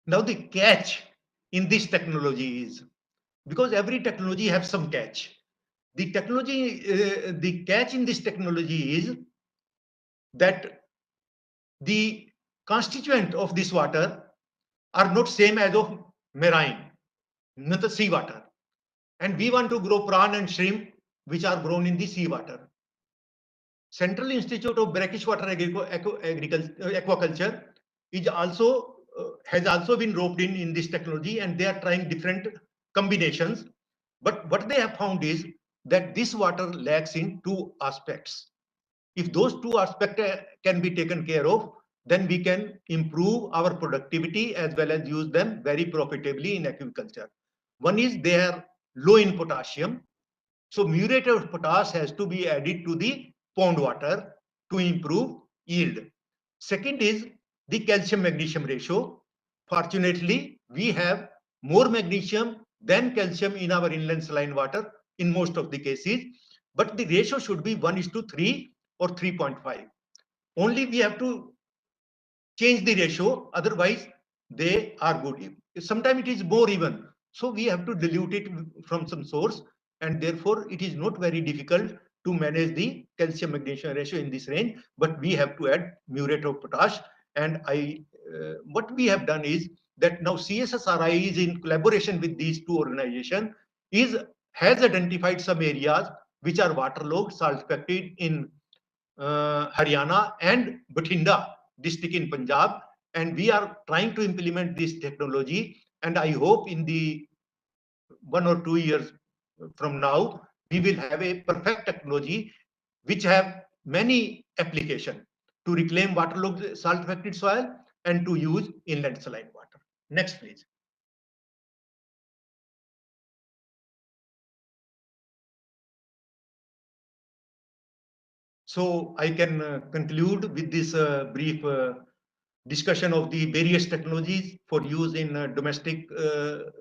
Now the catch in this technology is, because every technology has some catch. The catch in this technology is that the constituent of this water are not same as of marine, not the sea water. And we want to grow prawn and shrimp, which are grown in the sea water. Central Institute of Brackish Water Aquaculture is also has also been roped in this technology, and they are trying different combinations. But what they have found is that this water lacks in 2 aspects. If those 2 aspects can be taken care of, then we can improve our productivity as well as use them very profitably in agriculture. One is they are low in potassium, So muriate of potash has to be added to the pond water to improve yield. Second is the calcium magnesium ratio. Fortunately, we have more magnesium than calcium in our inland saline water in most of the cases, but the ratio should be 1:3 or 3.5. Only we have to change the ratio, otherwise they are good. Sometimes it is more even. So we have to dilute it from some source, and therefore it is not very difficult to manage the calcium magnesium ratio in this range, but we have to add muriate of potash. And what we have done is that now CSSRI is in collaboration with these two organizations has identified some areas which are waterlogged, salt affected in Haryana and Bathinda district in Punjab, and we are trying to implement this technology. And I hope in the 1 or 2 years from now, we will have a perfect technology which have many applications to reclaim waterlogged salt affected soil and to use inland saline water. Next, please. So I can conclude with this brief discussion of the various technologies for use in domestic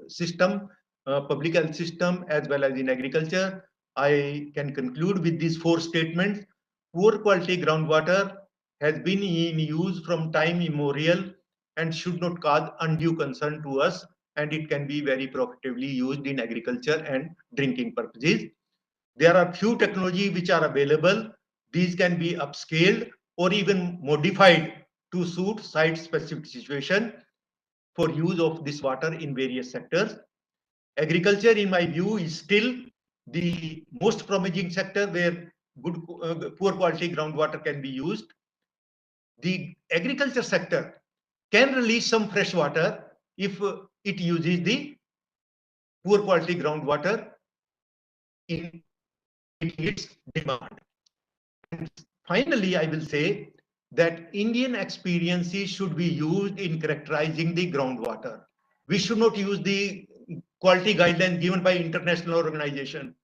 system, public health system, as well as in agriculture. I can conclude with these 4 statements. Poor quality groundwater has been in use from time immemorial and should not cause undue concern to us, and it can be very profitably used in agriculture and drinking purposes. There are few technologies which are available. These can be upscaled or even modified to suit site-specific situation for use of this water in various sectors. Agriculture, in my view, is still the most promising sector where poor quality groundwater can be used. The agriculture sector can release some fresh water if it uses the poor quality groundwater in its demand. And finally, I will say that Indian experiences should be used in characterizing the groundwater. We should not use the quality guidelines given by international organization.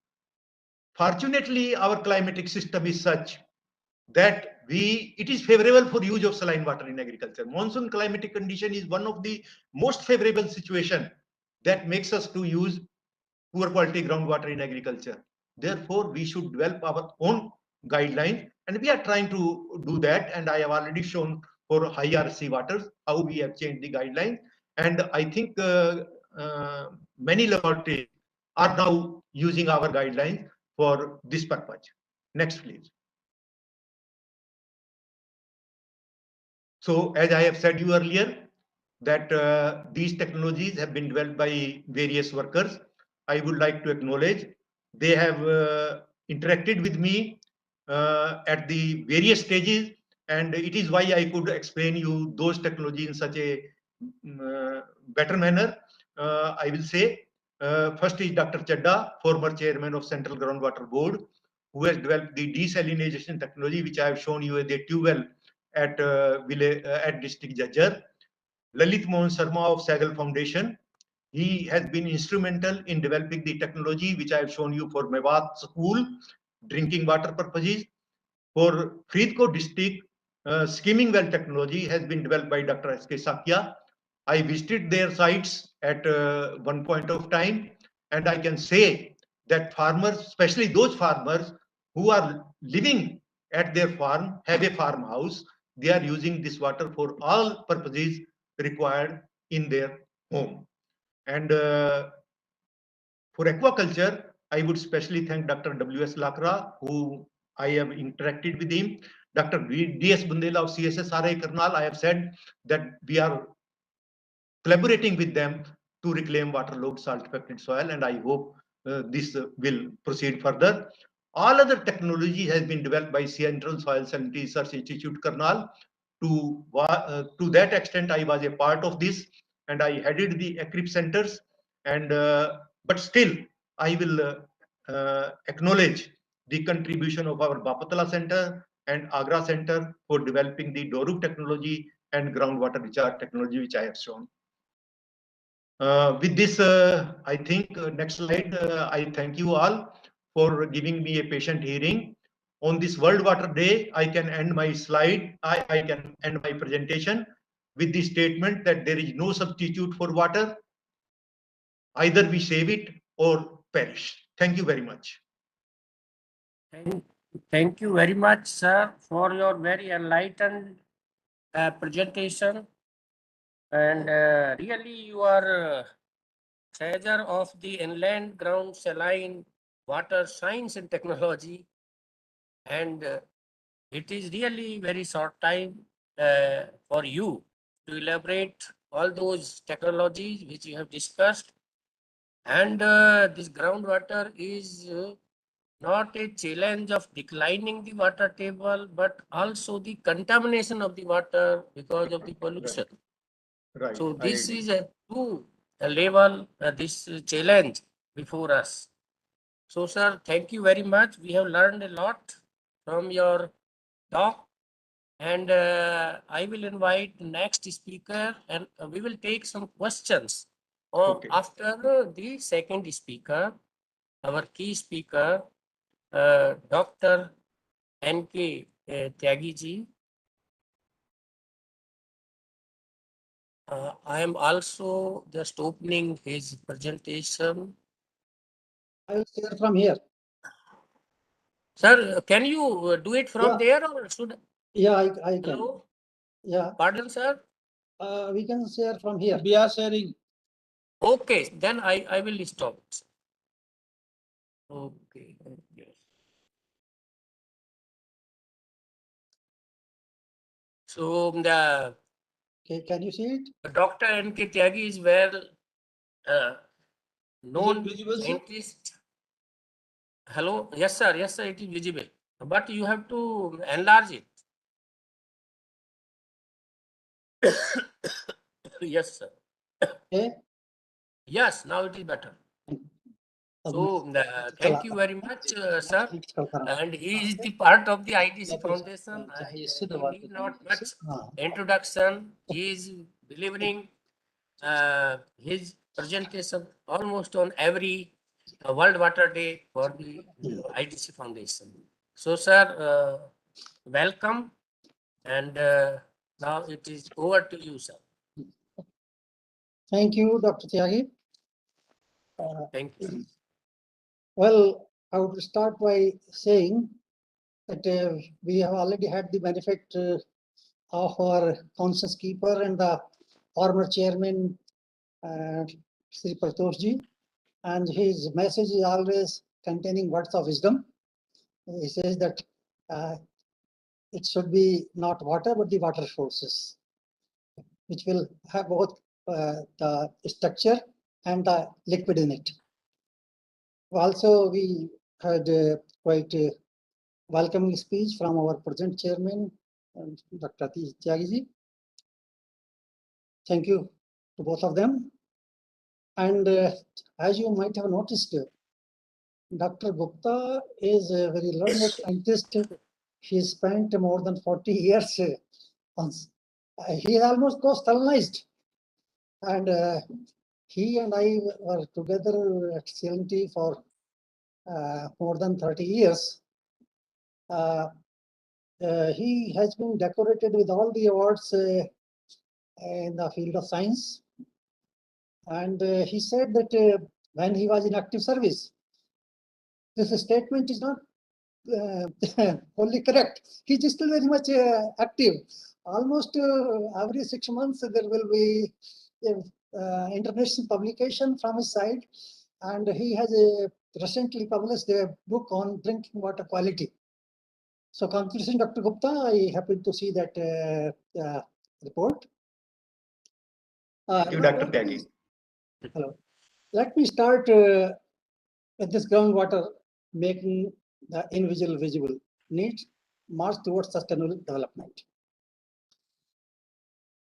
Fortunately, our climatic system is such that it is favorable for use of saline water in agriculture. Monsoon climatic condition is one of the most favorable situation that makes us to use poor quality groundwater in agriculture. Therefore, we should develop our own guidelines, and we are trying to do that. And I have already shown for high RC waters how we have changed the guidelines. And I think many laboratories are now using our guidelines for this purpose. Next, please. So, as I have said you earlier, that these technologies have been developed by various workers. I would like to acknowledge they have interacted with me at the various stages, and it is why I could explain you those technologies in such a better manner. I will say first is Dr. Chadda, former chairman of Central Groundwater Board, who has developed the desalination technology, which I have shown you at the tube well at district Jajjar. Lalit Mohan Sharma of Sagal Foundation. He has been instrumental in developing the technology which I have shown you for Mewat School, drinking water purposes. For Faridkot district, skimming well technology has been developed by Dr. S.K. Sakya. I visited their sites at one point of time, and I can say that farmers, especially those farmers who are living at their farm, have a farmhouse, they are using this water for all purposes required in their home. And for aquaculture, I would especially thank Dr. W.S. Lakra, who I have interacted with him. Dr. D.S. Bundela of CSSRI Karnal, I have said that we are collaborating with them to reclaim waterlogged salt affected soil, and I hope this will proceed further. All other technology has been developed by Central Soil Salinity Research Institute Karnal. To that extent, I was a part of this, and I headed the ACRIP centers. And but still, I will acknowledge the contribution of our Bapatala Center and Agra Center for developing the Doruk technology and groundwater recharge technology, which I have shown. With this, I think next slide. I thank you all for giving me a patient hearing. On this World Water Day, I can end my slide. I can end my presentation with the statement that there is no substitute for water. Either we save it or perish. Thank you very much. Thank you very much, sir, for your very enlightened presentation. And really, you are treasure of the inland ground saline water science and technology. And it is really very short time for you to elaborate all those technologies which you have discussed. And this groundwater is not a challenge of declining the water table, but also the contamination of the water because of the pollution. Right. So this is a two level, this challenge before us. So sir, thank you very much. We have learned a lot from your talk. And I will invite the next speaker, and we will take some questions after the second speaker, our key speaker, Dr. N.K. Tyagi ji. I am also just opening his presentation. I will share from here. Sir, can you do it from there or should? Yeah, I can. Hello? Yeah. Pardon, sir? We can share from here. We are sharing. Okay, then I will stop. Okay. So the can you see it? Dr. N.K. Tyagi is well known scientist. Hello, yes sir, it is visible, but you have to enlarge it. Yes sir. Okay. Yes, now it is better. So thank you very much, sir. And he is the part of the IDC Foundation. He need not much introduction. He is delivering his presentation almost on every World Water Day for the IDC Foundation. So, sir, welcome. And now it is over to you, sir. Thank you, Dr. Tyagi. Thank you. Well, I would start by saying that we have already had the benefit of our conscience keeper and the former chairman, Sri Partoshji, and his message is always containing words of wisdom. He says that it should be not water, but the water sources, which will have both the structure and the liquid in it. Also, we had quite a welcoming speech from our present chairman, Dr. Tyagi. Thank you to both of them. And as you might have noticed, Dr. Gupta is a very learned scientist. He spent more than 40 years on. He almost got Stalinized. And he and I were together at Salinity for more than 30 years. He has been decorated with all the awards in the field of science. And he said that when he was in active service, this statement is not wholly correct. He is still very much active. Almost every 6 months there will be international publication from his side, and he has recently published a book on drinking water quality. So, conclusion, Dr. Gupta, I happen to see that report. Thank you, Dr. Tyagi. Hello. Let me start with this groundwater, making the invisible visible, needs march towards sustainable development.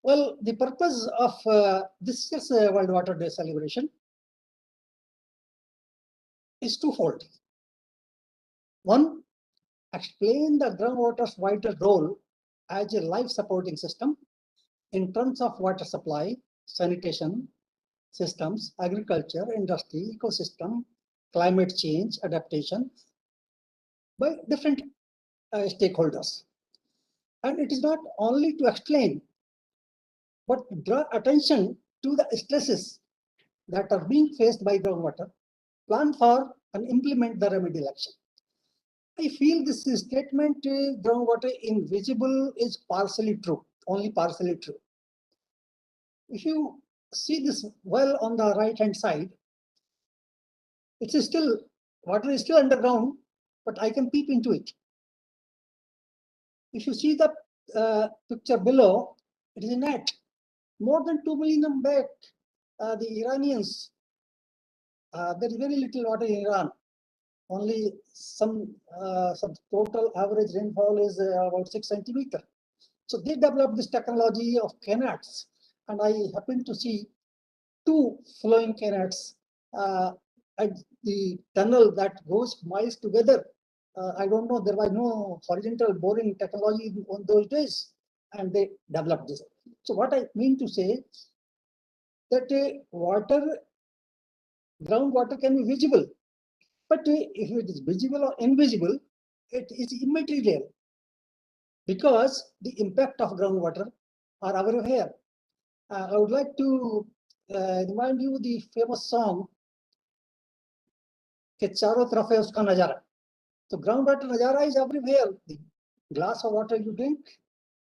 Well, the purpose of this year's World Water Day celebration is twofold. One, explain the groundwater's vital role as a life supporting system in terms of water supply, sanitation systems, agriculture, industry, ecosystem, climate change adaptation by different stakeholders. And it is not only to explain, but draw attention to the stresses that are being faced by groundwater, plan for and implement the remedial action. I feel this statement, groundwater invisible, is partially true, only partially true. If you see this well on the right-hand side, it is still, water is still underground, but I can peep into it. If you see the picture below, it is a net. More than 2 million back, the Iranians, there is very little water in Iran. Only some total average rainfall is about 6 centimeters. So they developed this technology of canats, and I happened to see 2 flowing canats at the tunnel that goes miles together. I don't know, there was no horizontal boring technology on those days, and they developed this. So what I mean to say, that groundwater can be visible, but if it is visible or invisible, it is immaterial, because the impact of groundwater are everywhere. I would like to remind you the famous song, "Ke charo taraf hai uska nazara." So groundwater nazara is everywhere. The glass of water you drink,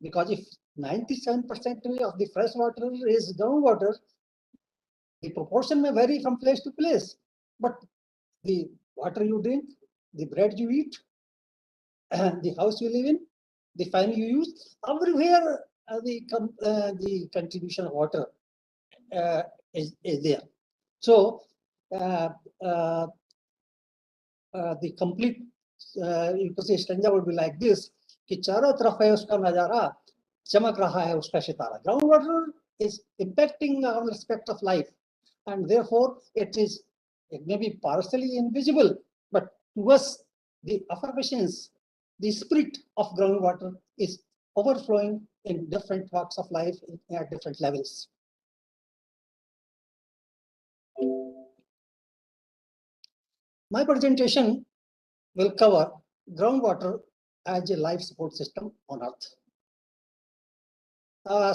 because if 97% of the fresh water is groundwater, the proportion may vary from place to place, but the water you drink, the bread you eat, the house you live in, the fan you use, everywhere the contribution of water is there. So the complete you could say stanza would be like this: कि चारों तरफ है उसका नजारा, चमक रहा है उसका सितारा. Groundwater is impacting our aspect of life, and therefore it may be partially invisible, but to us the effervescence, the spirit of groundwater is overflowing in different walks of life at different levels. My presentation will cover groundwater as a life support system on Earth.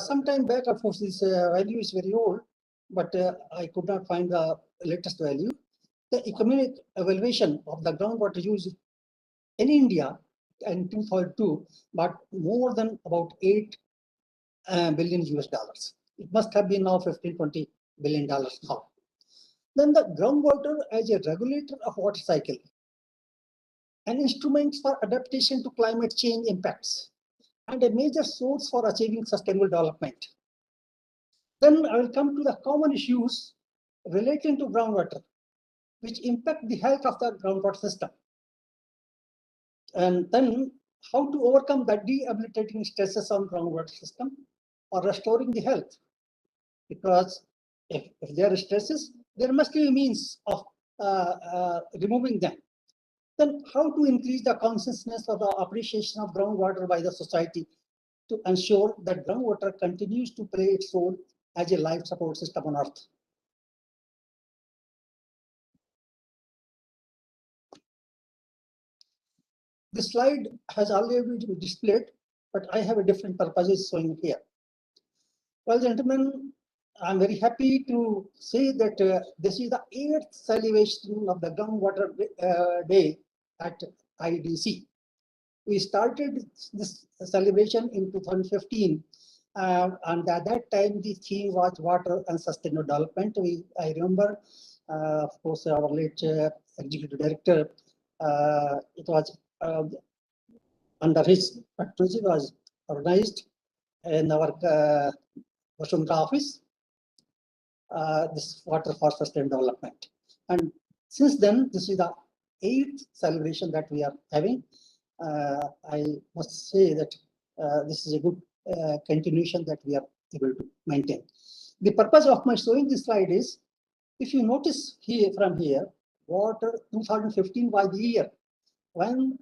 Some time back, of course, this value is very old, but I could not find the latest value. The economic evaluation of the groundwater use in India in 2002, but more than about 8 billion US dollars. It must have been now 15-20 billion dollars now. Then the groundwater as a regulator of water cycle, an instrument for adaptation to climate change impacts, and a major source for achieving sustainable development. Then I will come to the common issues relating to groundwater, which impact the health of the groundwater system. And then how to overcome the debilitating stresses on groundwater system or restoring the health. Because if there are stresses, there must be a means of removing them. Then how to increase the consciousness of the appreciation of groundwater by the society to ensure that groundwater continues to play its role as a life support system on Earth. This slide has already been displayed, but I have a different purpose showing here. Well, gentlemen, I'm very happy to say that this is the 8th celebration of the Groundwater Day at IDC. We started this celebration in 2015, and at that time the theme was water and sustainable development. I remember, of course, our late executive director, it was under his patronage was organized in our Washington office, this Water for Sustainable Development. And since then, this is the 8th celebration that we are having. I must say that this is a good continuation that we are able to maintain. The purpose of my showing this slide is, if you notice here from here, water 2015 was the year when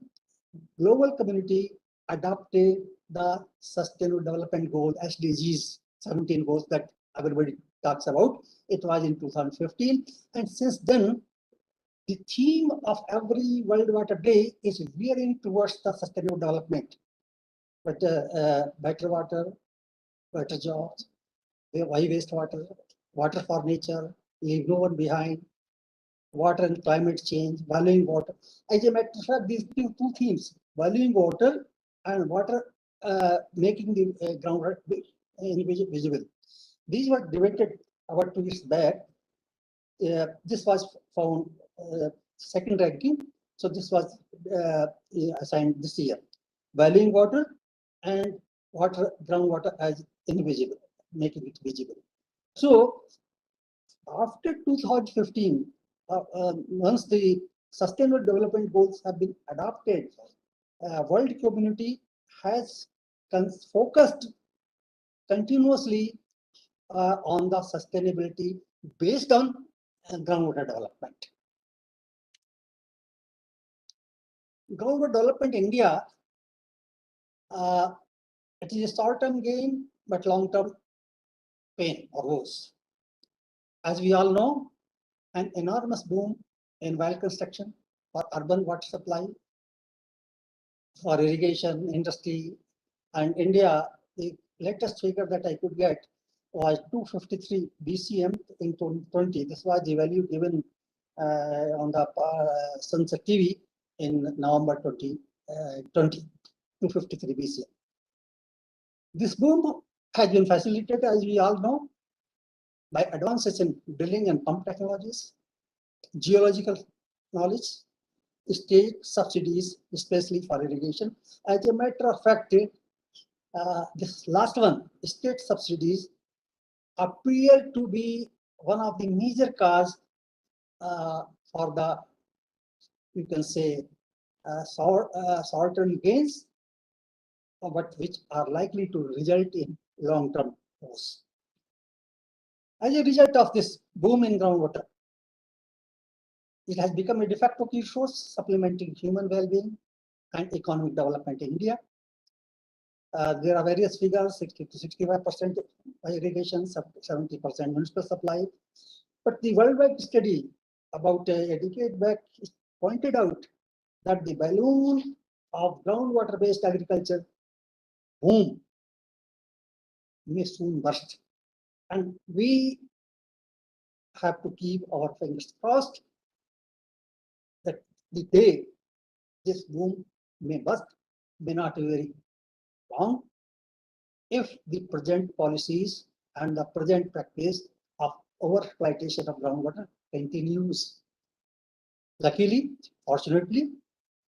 global community adopted the Sustainable Development Goal, SDGs, 17 goals that everybody talks about. It was in 2015, and since then The theme of every World Water Day is veering towards the sustainable development, better water, better jobs, why wastewater, water for nature, leave no one behind, water and climate change, valuing water. As a matter of fact, these two themes, valuing water and water making the groundwater visible. These were debated about 2 years back. This was found second ranking. So this was assigned this year. Valuing water and groundwater as invisible, making it visible. So after 2015, once the Sustainable Development Goals have been adopted, world community has focused continuously on the sustainability based on groundwater development. Groundwater development in India, it is a short-term gain, but long-term pain or woes. As we all know, an enormous boom in well construction for urban water supply, for irrigation, industry, and India, the latest figure that I could get was 253 BCM in 2020. This was the value given on the Sunset TV in November 2020, 253 BCM. This boom has been facilitated, as we all know, by advances in drilling and pump technologies, geological knowledge, state subsidies, especially for irrigation. As a matter of fact, this last one, state subsidies, appear to be one of the major cause for the, you can say, short-term gains, but which are likely to result in long-term loss. As a result of this boom in groundwater, it has become a de facto key resource supplementing human well-being and economic development in India. There are various figures, 60 to 65% irrigation, 70% municipal supply. But the worldwide study about a decade back pointed out that the balloon of groundwater-based agriculture boom may soon burst. And we have to keep our fingers crossed that the day this boom may burst may not be very long if the present policies and the present practice of overexploitation of groundwater continues. Luckily, fortunately,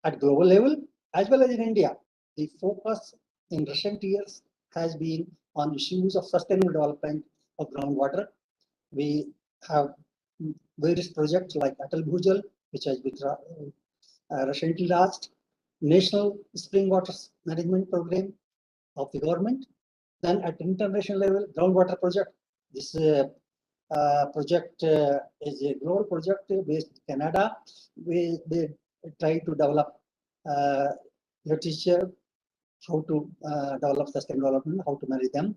at global level, as well as in India, the focus in recent years has been on issues of sustainable development of groundwater. We have various projects like Atal Bhujal, which has been recently launched, National Spring Water Management Program of the government. Then at international level, groundwater project. This project is a global project based in Canada. They try to develop literature, how to develop sustainable development, how to manage them.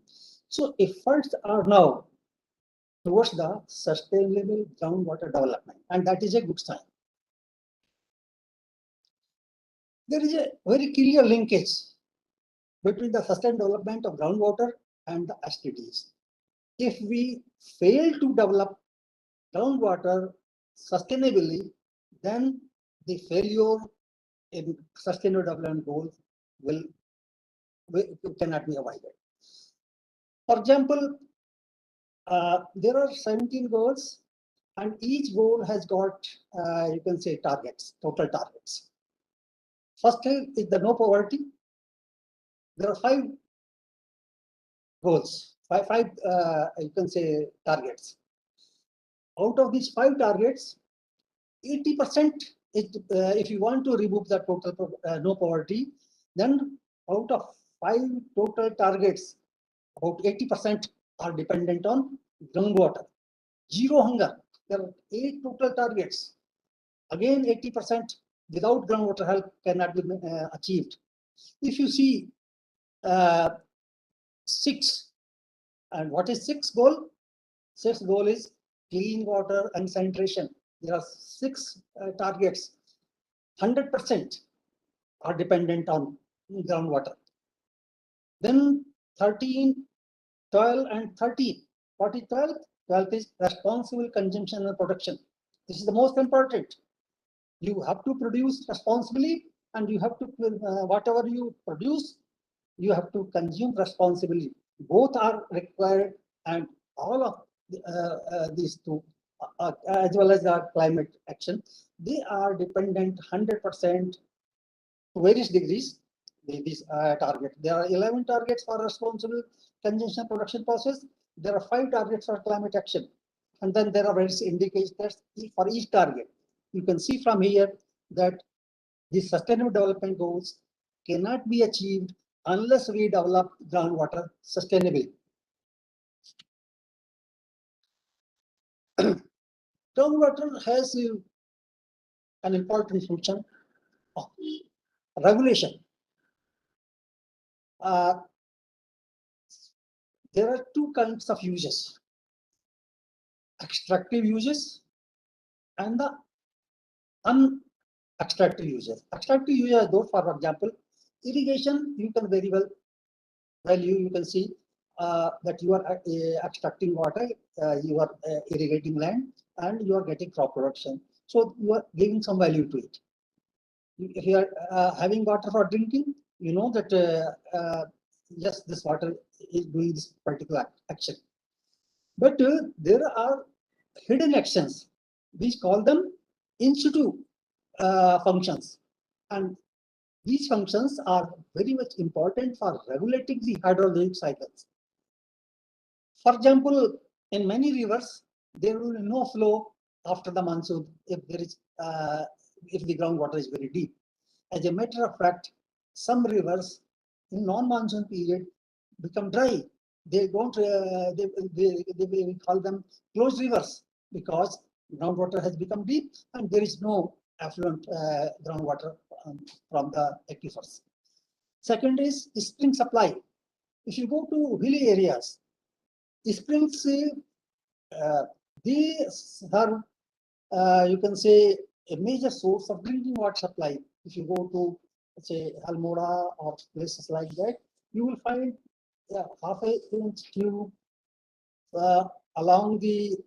So efforts are now towards the sustainable groundwater development, and that is a good sign. There is a very clear linkage between the sustainable development of groundwater and the SDGs. If we fail to develop groundwater sustainably, then the failure in sustainable development goals cannot be avoided. For example, there are 17 goals, and each goal has got, you can say, targets, total targets. First is the no poverty. There are 5 goals, five you can say targets. Out of these 5 targets, 80% is, if you want to remove the total no poverty, then out of 5 total targets, about 80% are dependent on groundwater. Zero hunger, there are 8 total targets. Again, 80% without groundwater help cannot be achieved. If you see 6, and what is 6th goal? 6th goal is clean water and sanitation. there are 6 targets. 100% are dependent on groundwater. Then 13, 12, and 13. What is 12? 12 is responsible consumption and production. This is the most important. You have to produce responsibly, and you have to, whatever you produce, you have to consume responsibly. Both are required, and all of these two, as well as the climate action, they are dependent 100% to various degrees. These targets. There are 11 targets for responsible consumption production process. There are 5 targets for climate action, and then there are various indicators for each target. You can see from here that the sustainable development goals cannot be achieved unless we develop groundwater sustainably. Groundwater has an important function of regulation. There are 2 kinds of uses: extractive uses and the unextractive uses. Extractive uses are those, for example, irrigation. You can very well value. You can see that you are extracting water, you are irrigating land, and you are getting crop production. So you are giving some value to it. If you are having water for drinking, you know that yes, this water is doing this particular action. But there are hidden actions. We call them in situ functions, and these functions are very much important for regulating the hydrologic cycles. For example, in many rivers, there will be no flow after the monsoon if there is if the groundwater is very deep. As a matter of fact, some rivers in non-monsoon period become dry. They don't. We call them closed rivers because groundwater has become deep and there is no affluent groundwater from the aquifers. Second is spring supply. If you go to hilly areas, springs they serve, you can say, a major source of drinking water supply. If you go to, say, Almora or places like that, you will find half a inch tube along the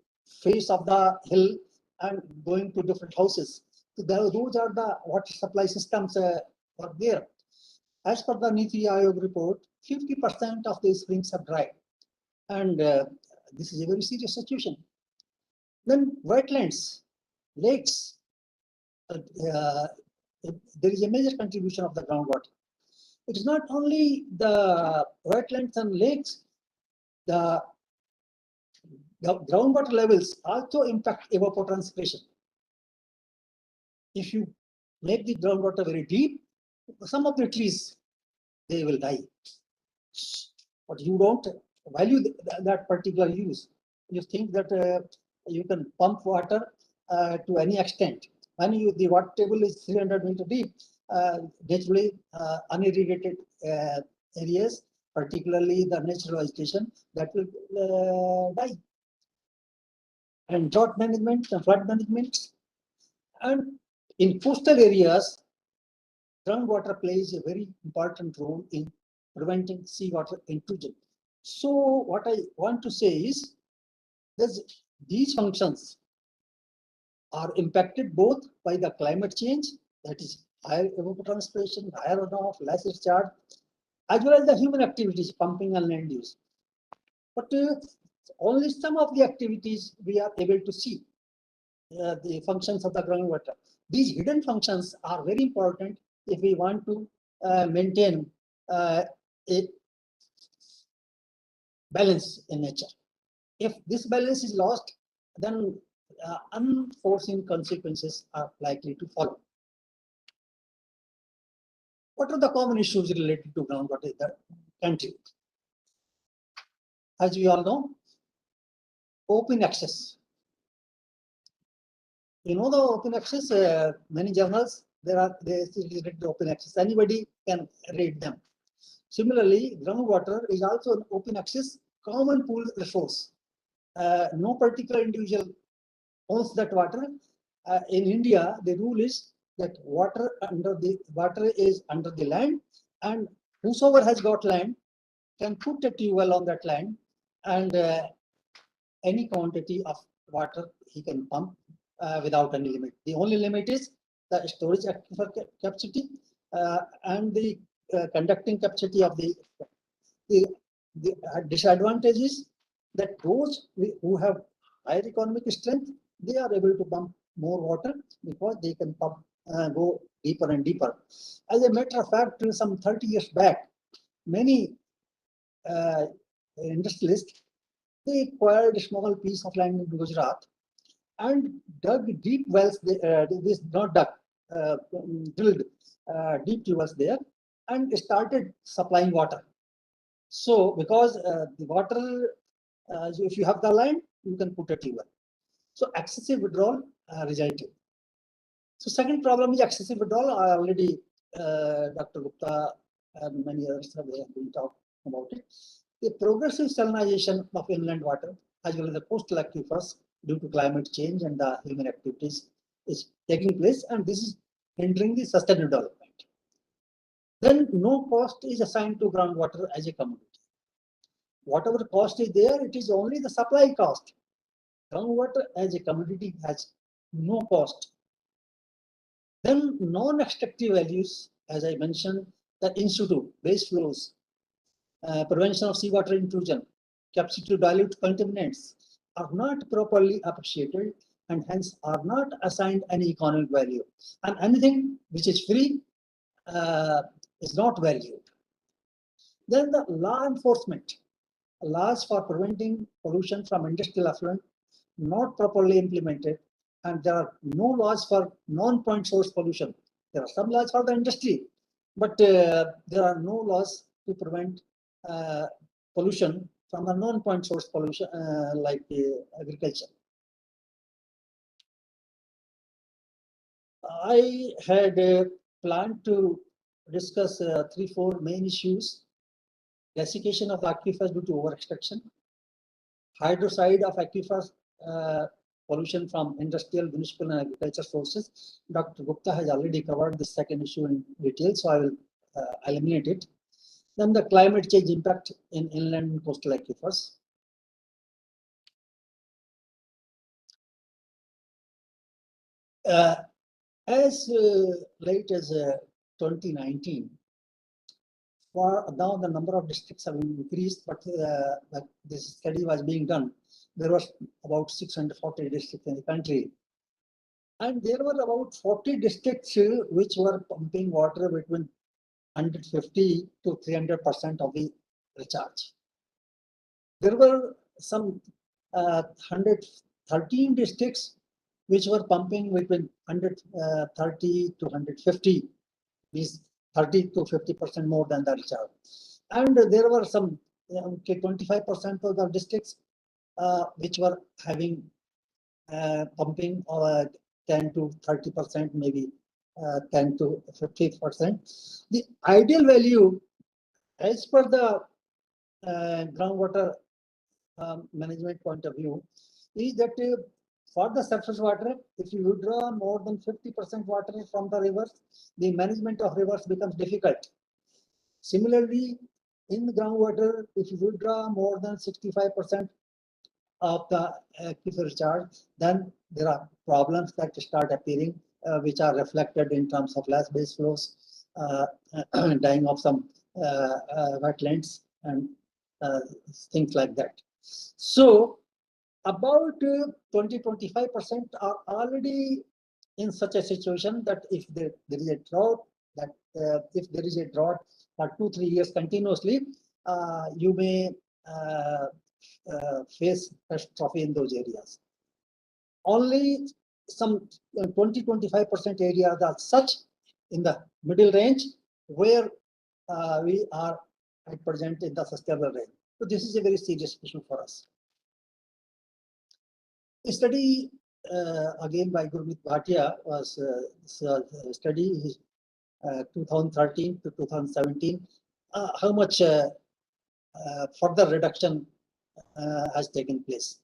face of the hill and going to different houses. So those are the water supply systems are there. As per the Niti Aayog report, 50% of the springs are dry, and this is a very serious situation. Then wetlands, lakes, there is a major contribution of the groundwater. It is not only the wetlands and lakes, the groundwater levels also impact evapotranspiration. If you make the groundwater very deep, some of the trees, they will die. But you don't value that particular use. You think that you can pump water to any extent. When the water table is 300 meters deep, naturally unirrigated areas, particularly the natural vegetation, that will die. And drought management and flood management. And in coastal areas, groundwater plays a very important role in preventing seawater intrusion. So what I want to say is that these functions are impacted both by the climate change, that is higher evapotranspiration, higher runoff, less discharge, as well as the human activities, pumping and land use. But only some of the activities we are able to see the functions of the groundwater. These hidden functions are very important if we want to maintain a balance in nature. If this balance is lost, then unforeseen consequences are likely to follow. What are the common issues related to groundwater in the country? As we all know, open access. You know the open access, many journals, they related to open access. Anybody can read them. Similarly, groundwater is also an open access common pool resource. No particular individual owns that water. In India, the rule is that water is under the land, and whosoever has got land can put a tube well on that land, and any quantity of water he can pump without any limit. The only limit is the storage aquifer capacity and the conducting capacity of the disadvantage is that those who have higher economic strength, they are able to pump more water because they can pump go deeper and deeper. As a matter of fact, some 30 years back, many industrialists, they acquired a small piece of land in Gujarat and dug deep wells. This not dug, drilled deep wells there and started supplying water. So, because the water, if you have the land, you can put a tube well. So, excessive withdrawal resulted. So, second problem is excessive withdrawal. I already, Dr. Gupta and many others have been talking about it. The progressive salinization of inland water as well as the coastal aquifers due to climate change and the human activities is taking place, and this is hindering the sustainable development. Then no cost is assigned to groundwater as a commodity. Whatever cost is there, it is only the supply cost. Groundwater as a commodity has no cost. Then non-extractive values, as I mentioned, the in situ, base flows, prevention of seawater intrusion, capacity to dilute contaminants are not properly appreciated and hence are not assigned any economic value. And anything which is free is not valued. Then the law enforcement, laws for preventing pollution from industrial effluent not properly implemented, and there are no laws for non-point source pollution. There are some laws for the industry, but there are no laws to prevent pollution from the non-point source pollution like agriculture. I had planned to discuss 3-4 main issues: desiccation of aquifers due to over-extraction, hydrocide of aquifers, pollution from industrial, municipal, and agriculture sources. Dr. Gupta has already covered the second issue in detail, so I will eliminate it. Then the climate change impact in inland and coastal aquifers. As late as 2019, for now the number of districts have increased, but this study was being done. There was about 640 districts in the country, and there were about 40 districts which were pumping water between 150 to 300% of the recharge. There were some 113 districts which were pumping between 130 to 150, means 30 to 50% more than the recharge. And there were some 25% of the districts which were having pumping 10 to 30%, maybe 10 to 50%. The ideal value, as per the groundwater management point of view, is that for the surface water, if you withdraw more than 50% water from the rivers, the management of rivers becomes difficult. Similarly, in the groundwater, if you withdraw more than 65% of the aquifer recharge, then there are problems that start appearing, which are reflected in terms of less base flows, dying of some wetlands, and things like that. So about 20-25% are already in such a situation that if there is a drought, if there is a drought for 2-3 years continuously, you may face catastrophe in those areas. Only some 20-25% areas are such in the middle range where we are at present in the sustainable range. So this is a very serious issue for us. A study again by Gurmeet Bhatia was study 2013 to 2017, how much further reduction has taken place.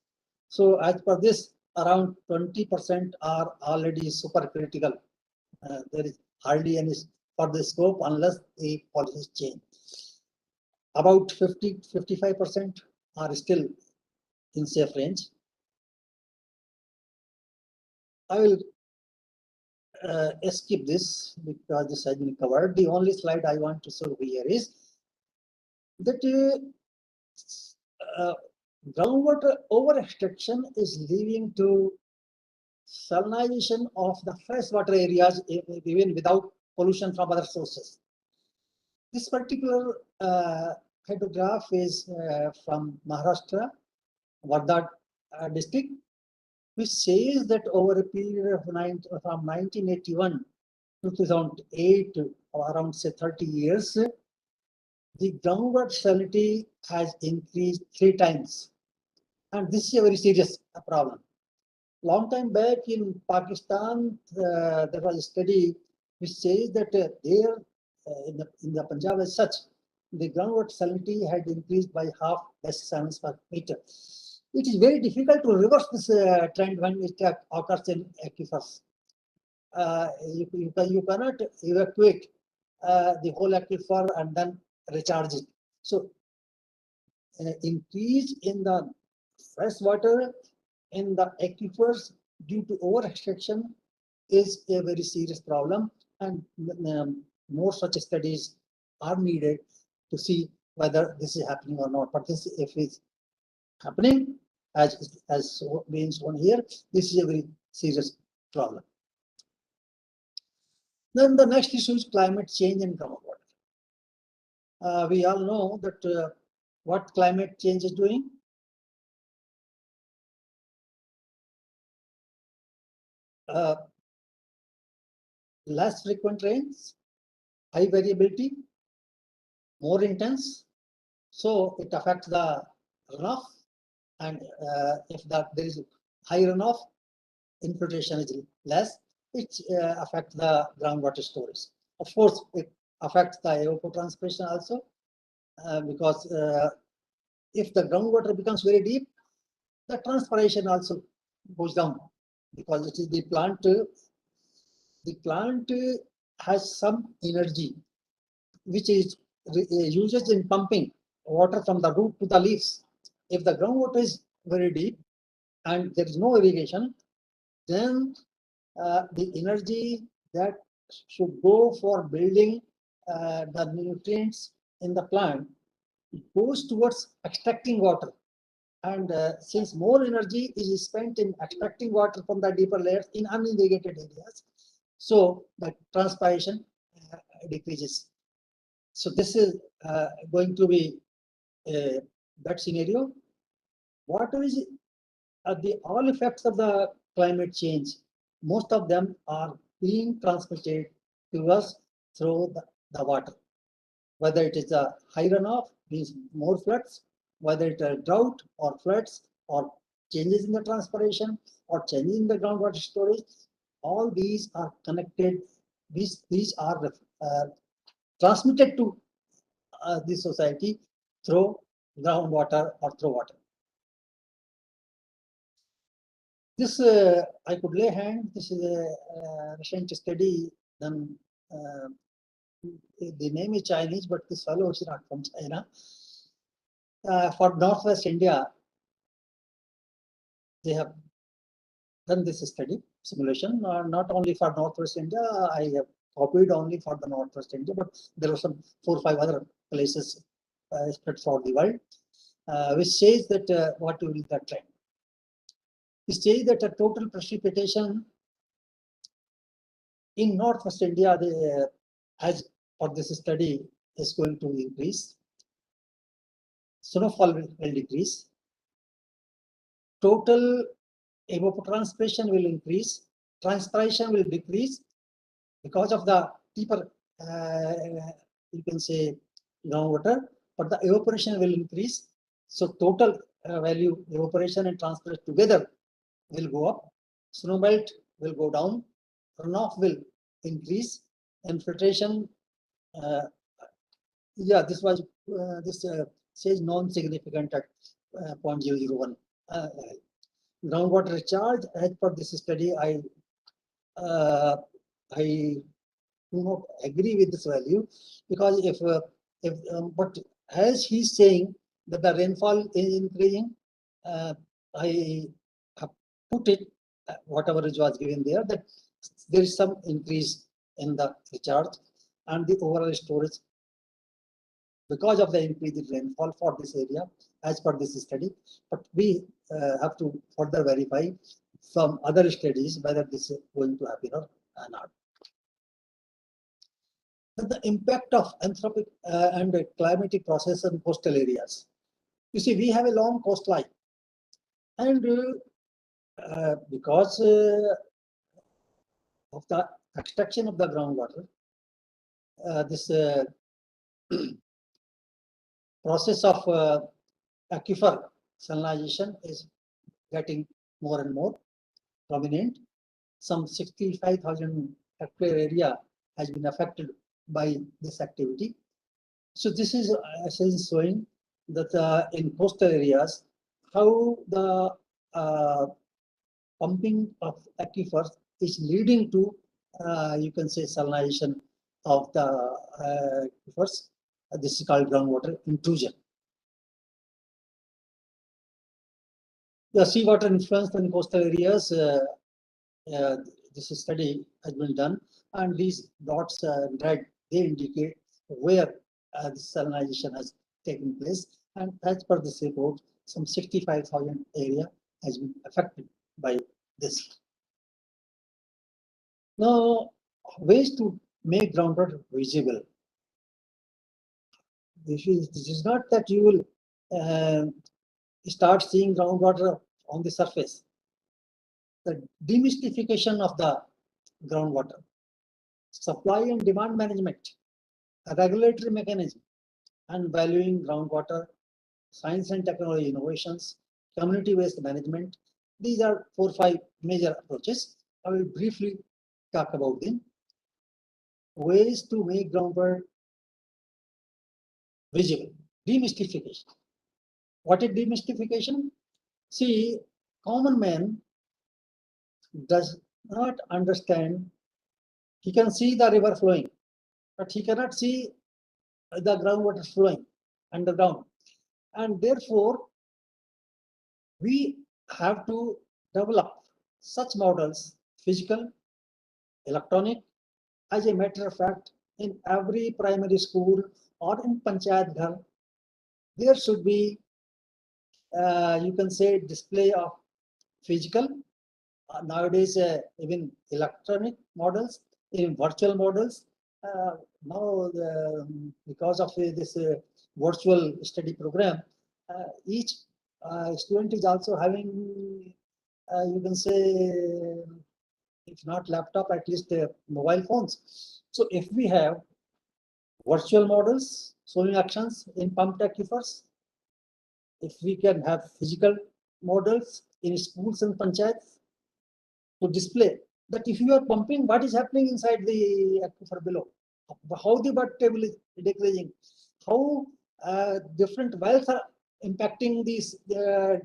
So as per this, around 20% are already supercritical. There is hardly any further scope unless the policies change. About 50-55% are still in safe range. I will skip this because this has been covered. The only slide I want to show here is that groundwater over-extraction is leading to salinization of the freshwater areas even without pollution from other sources. This particular hydrograph is from Maharashtra, Wardha district, which says that over a period of from 1981 to 2008, around say 30 years, the groundwater salinity has increased 3 times. And this is a very serious problem. Long time back in Pakistan, there was a study which says that there in the Punjab as such, the groundwater salinity had increased by half decibels per meter. It is very difficult to reverse this trend when it occurs in aquifers. You cannot evacuate the whole aquifer and then recharge it. So, an increase in the fresh water in the aquifers due to over-extraction is a very serious problem, and more such studies are needed to see whether this is happening or not. But this, if it's happening, as being shown here, this is a very serious problem. Then the next issue is climate change and groundwater. We all know that what climate change is doing. Less frequent rains, high variability, more intense, so it affects the runoff, and if there is high runoff, infiltration is less, which affects the groundwater storage. Of course, it affects the evapotranspiration also, because if the groundwater becomes very deep, the transpiration also goes down, because it is the plant. The plant has some energy which is uses in pumping water from the root to the leaves. If the groundwater is very deep and there is no irrigation, then the energy that should go for building the nutrients in the plant goes towards extracting water. And since more energy is spent in extracting water from the deeper layers in unirrigated areas, so the transpiration decreases. So this is going to be a bad scenario. What is the all effects of the climate change? Most of them are being transmitted to us through the water. Whether it is a high runoff, means more floods, whether it is drought or floods or changes in the transpiration or changes in the groundwater storage, all these are connected. These are transmitted to the society through groundwater or through water. This I could lay hand. This is a recent study done. The name is Chinese, but this fellow is not from China. For Northwest India, they have done this study simulation. Not only for Northwest India, I have copied only for the Northwest India, but there are some 4 or 5 other places spread for the world, which says that what will be the trend. It says that the total precipitation in Northwest India, as for this study, is going to increase. Snowfall will decrease. Total evapotranspiration will increase. Transpiration will decrease because of the deeper, you can say, groundwater, but the evaporation will increase. So total value, evaporation and transpiration together will go up. Snowmelt will go down. Runoff will increase. Infiltration, yeah, this was this says non-significant at 0.001. groundwater recharge. As per this study, I do not agree with this value, because but as he's saying that the rainfall is increasing, I have put it whatever is was given there, that there is some increase in the recharge and the overall storage because of the increased rainfall for this area as per this study. But we have to further verify from other studies whether this is going to happen or not. The impact of anthropic and climatic process in coastal areas. You see, we have a long coastline, and because of the extraction of the groundwater, this process of aquifer salinization is getting more and more prominent. Some 65,000 hectare area has been affected by this activity. So this is essentially showing that in coastal areas, how the pumping of aquifers is leading to, you can say, salinization of the aquifers. This is called groundwater intrusion. The seawater influence in coastal areas, this study has been done, and these dots in red, they indicate where this salinization has taken place. And as per this report, some 65,000 area has been affected by this. Now, ways to make groundwater visible. This is not that you will start seeing groundwater on the surface. The demystification of the groundwater, supply and demand management, a regulatory mechanism, and valuing groundwater, science and technology innovations, community waste management. These are 4 or 5 major approaches. I will briefly talk about them. Ways to make groundwater visible. Demystification. What is demystification? See, common man does not understand. He can see the river flowing, but he cannot see the groundwater flowing underground. And therefore, we have to develop such models, physical, electronic. As a matter of fact, in every primary school or in Panchayat Ghar, there should be, you can say, display of physical, nowadays even electronic models, even virtual models. Now, because of this virtual study program, each student is also having, you can say, if not laptop, at least mobile phones. So if we have virtual models showing actions in pumped aquifers, if we can have physical models in schools and panchayats to display that if you are pumping, what is happening inside the aquifer below, how the water table is decreasing, how different wells are impacting these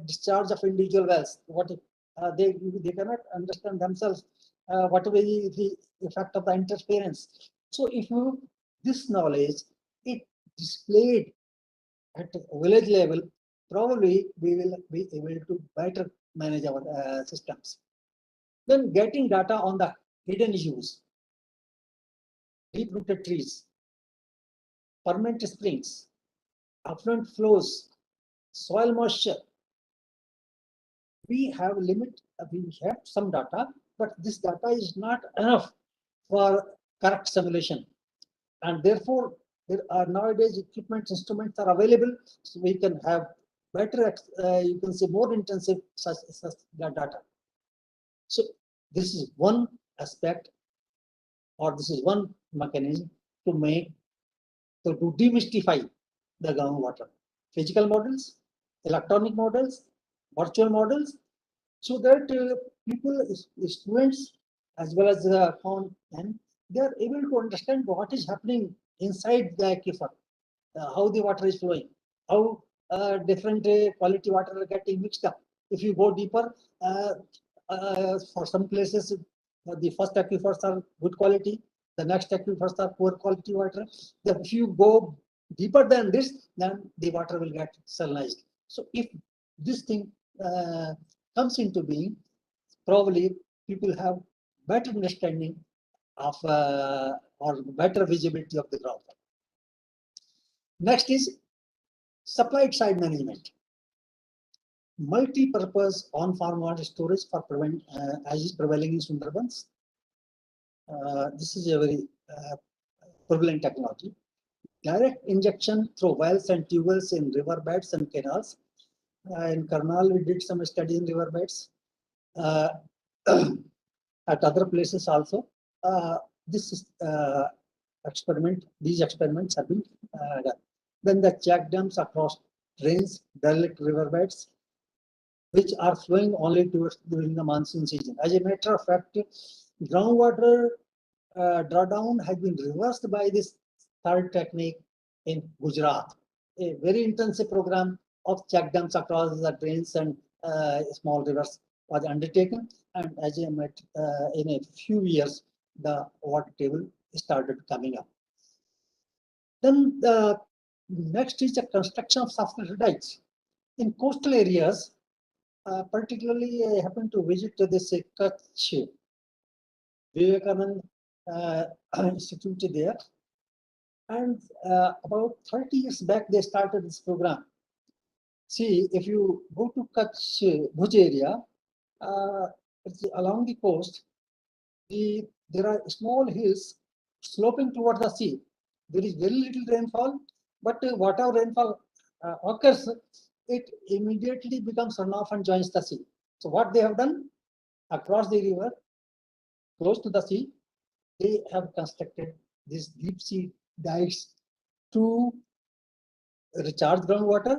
discharge of individual wells. What they cannot understand themselves what will be the effect of the interference. So if you this knowledge it displayed at village level, probably we will be able to better manage our systems. Then getting data on the hidden issues, deep-rooted trees, permanent springs, affluent flows, soil moisture. We have some data, but this data is not enough for correct simulation. And therefore, there are nowadays equipment instruments are available, so we can have better, you can say, more intensive such data. So this is one aspect, or this is one mechanism to to demystify the groundwater. Physical models, electronic models, virtual models, so that people, students, as well as the and they are able to understand what is happening inside the aquifer, how the water is flowing, how different quality water are getting mixed up. If you go deeper, for some places, the first aquifers are good quality, the next aquifers are poor quality water. If you go deeper than this, then the water will get salinized. So if this thing comes into being, probably people have better understanding of or better visibility of the groundwater. Next is supply side management. Multi-purpose on-farm water storage for as is prevailing in Sundarbans. This is a very prevalent technology. Direct injection through wells and tubewells in riverbeds and canals. In Karnal, we did some study in riverbeds. At other places also, this is these experiments have been done. Then the check dams across drains, derelict riverbeds, which are flowing only towards during the monsoon season. As a matter of fact, groundwater drawdown has been reversed by this third technique in Gujarat. A very intensive program of check dams across the drains and small rivers was undertaken, and as I met in a few years, the water table started coming up. Then the next is the construction of submerged dikes. In coastal areas, particularly I happened to visit this Kutch Vivekanand Institute there, and about 30 years back they started this program. See, if you go to Kutch Bhuj area, it's along the coast, there are small hills sloping towards the sea. There is very little rainfall, but whatever rainfall occurs, it immediately becomes runoff and joins the sea. So what they have done, across the river, close to the sea, they have constructed these deep sea dikes to recharge groundwater,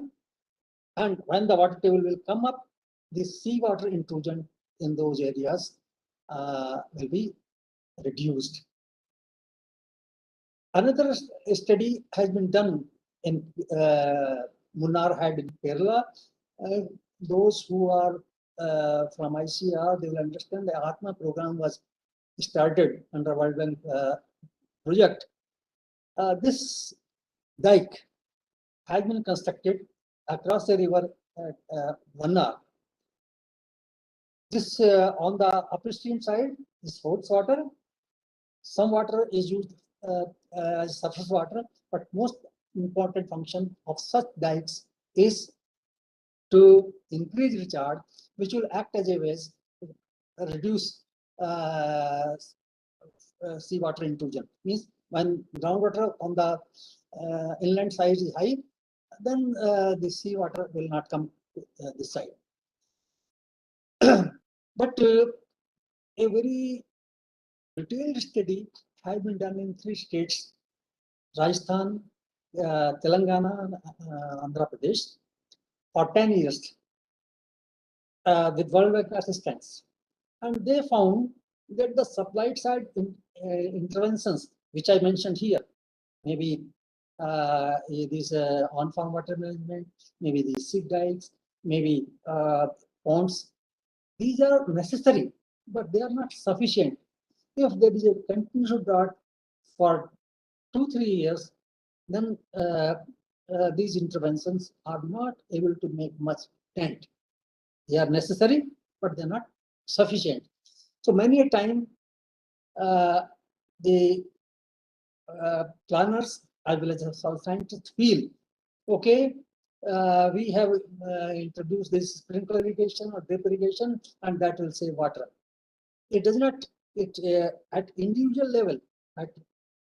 and when the water table will come up, the seawater intrusion in those areas will be reduced. Another study has been done in Munnar Head in Kerala. Those who are from ICR, they will understand the Atma program was started under World Bank project. This dike has been constructed across the river at Munnar. This on the upstream side is source water. Some water is used as surface water, but most important function of such dikes is to increase recharge, which will act as a way to reduce seawater intrusion. Means when groundwater on the inland side is high, then the seawater will not come to this side. But a very detailed study has been done in 3 states: Rajasthan, Telangana, Andhra Pradesh, for 10 years with World Bank assistance. And they found that the supply side interventions, which I mentioned here, maybe these on-farm water management, maybe these seed dikes, maybe ponds, these are necessary, but they are not sufficient. If there is a continuous drought for 2-3 years, then these interventions are not able to make much dent. They are necessary, but they're not sufficient. So many a time, the planners as well as soil scientists feel, okay, we have introduced this sprinkler irrigation or drip irrigation, and that will save water. It does not. It at individual level,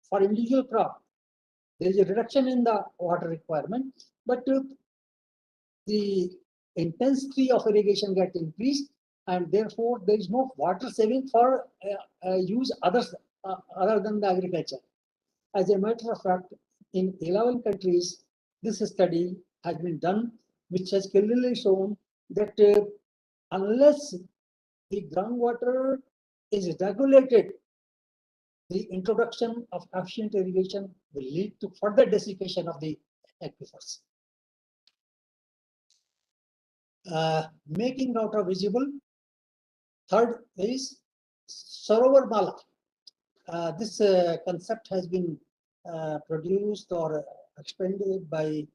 for individual crop, there is a reduction in the water requirement, but the intensity of irrigation gets increased, and therefore there is no water saving for use other than the agriculture. As a matter of fact, in 11 countries, this study has been done, which has clearly shown that unless the groundwater is regulated, the introduction of efficient irrigation will lead to further desiccation of the aquifers. making water visible. Third is Sarovar Mala. This concept has been produced or expanded by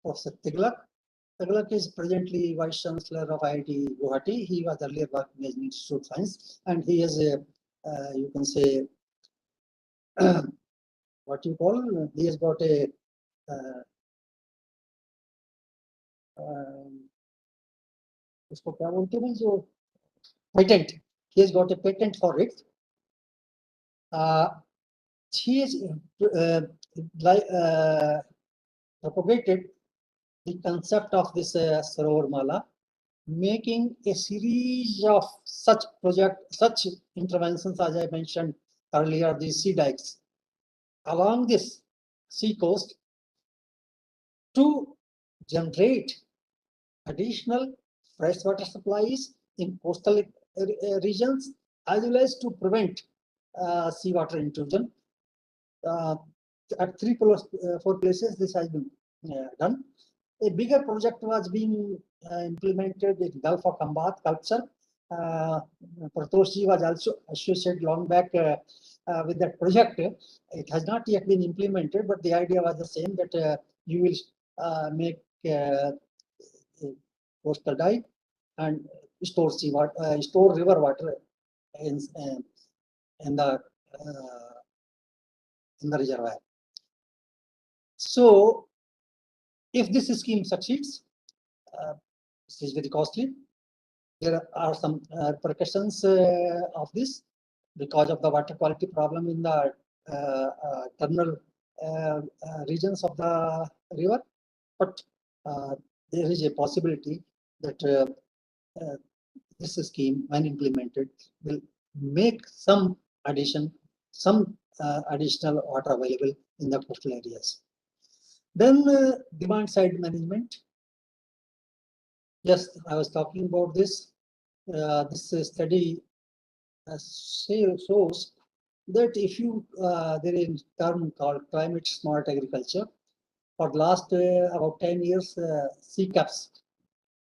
Professor Tiglak. Tiglak is presently Vice Chancellor of IIT Guwahati. He was earlier working as Institute of Science, and he has a, you can say, what you call, he has got a इसको क्या बोलते हैं जो patent. He has got a patent for it. He has propagated the concept of this Sarovar Mala, making a series of such projects, such interventions, as I mentioned earlier, these sea dikes along this sea coast to generate additional freshwater supplies in coastal regions, as well as to prevent seawater intrusion. At 4 places, this has been done. A bigger project was being implemented in Gulf of Kambat culture. Prathosh was also associated long back with that project. It has not yet been implemented, but the idea was the same, that you will make coastal dike and store seawater, store river water in the reservoir. So, if this scheme succeeds, this is very costly. There are some repercussions of this because of the water quality problem in the terminal regions of the river. But there is a possibility that this scheme, when implemented, will make some additional water available in the coastal areas. Then demand side management. Yes, I was talking about this. This study shows that if you there is a term called climate smart agriculture. For the last about 10 years, CCAPS,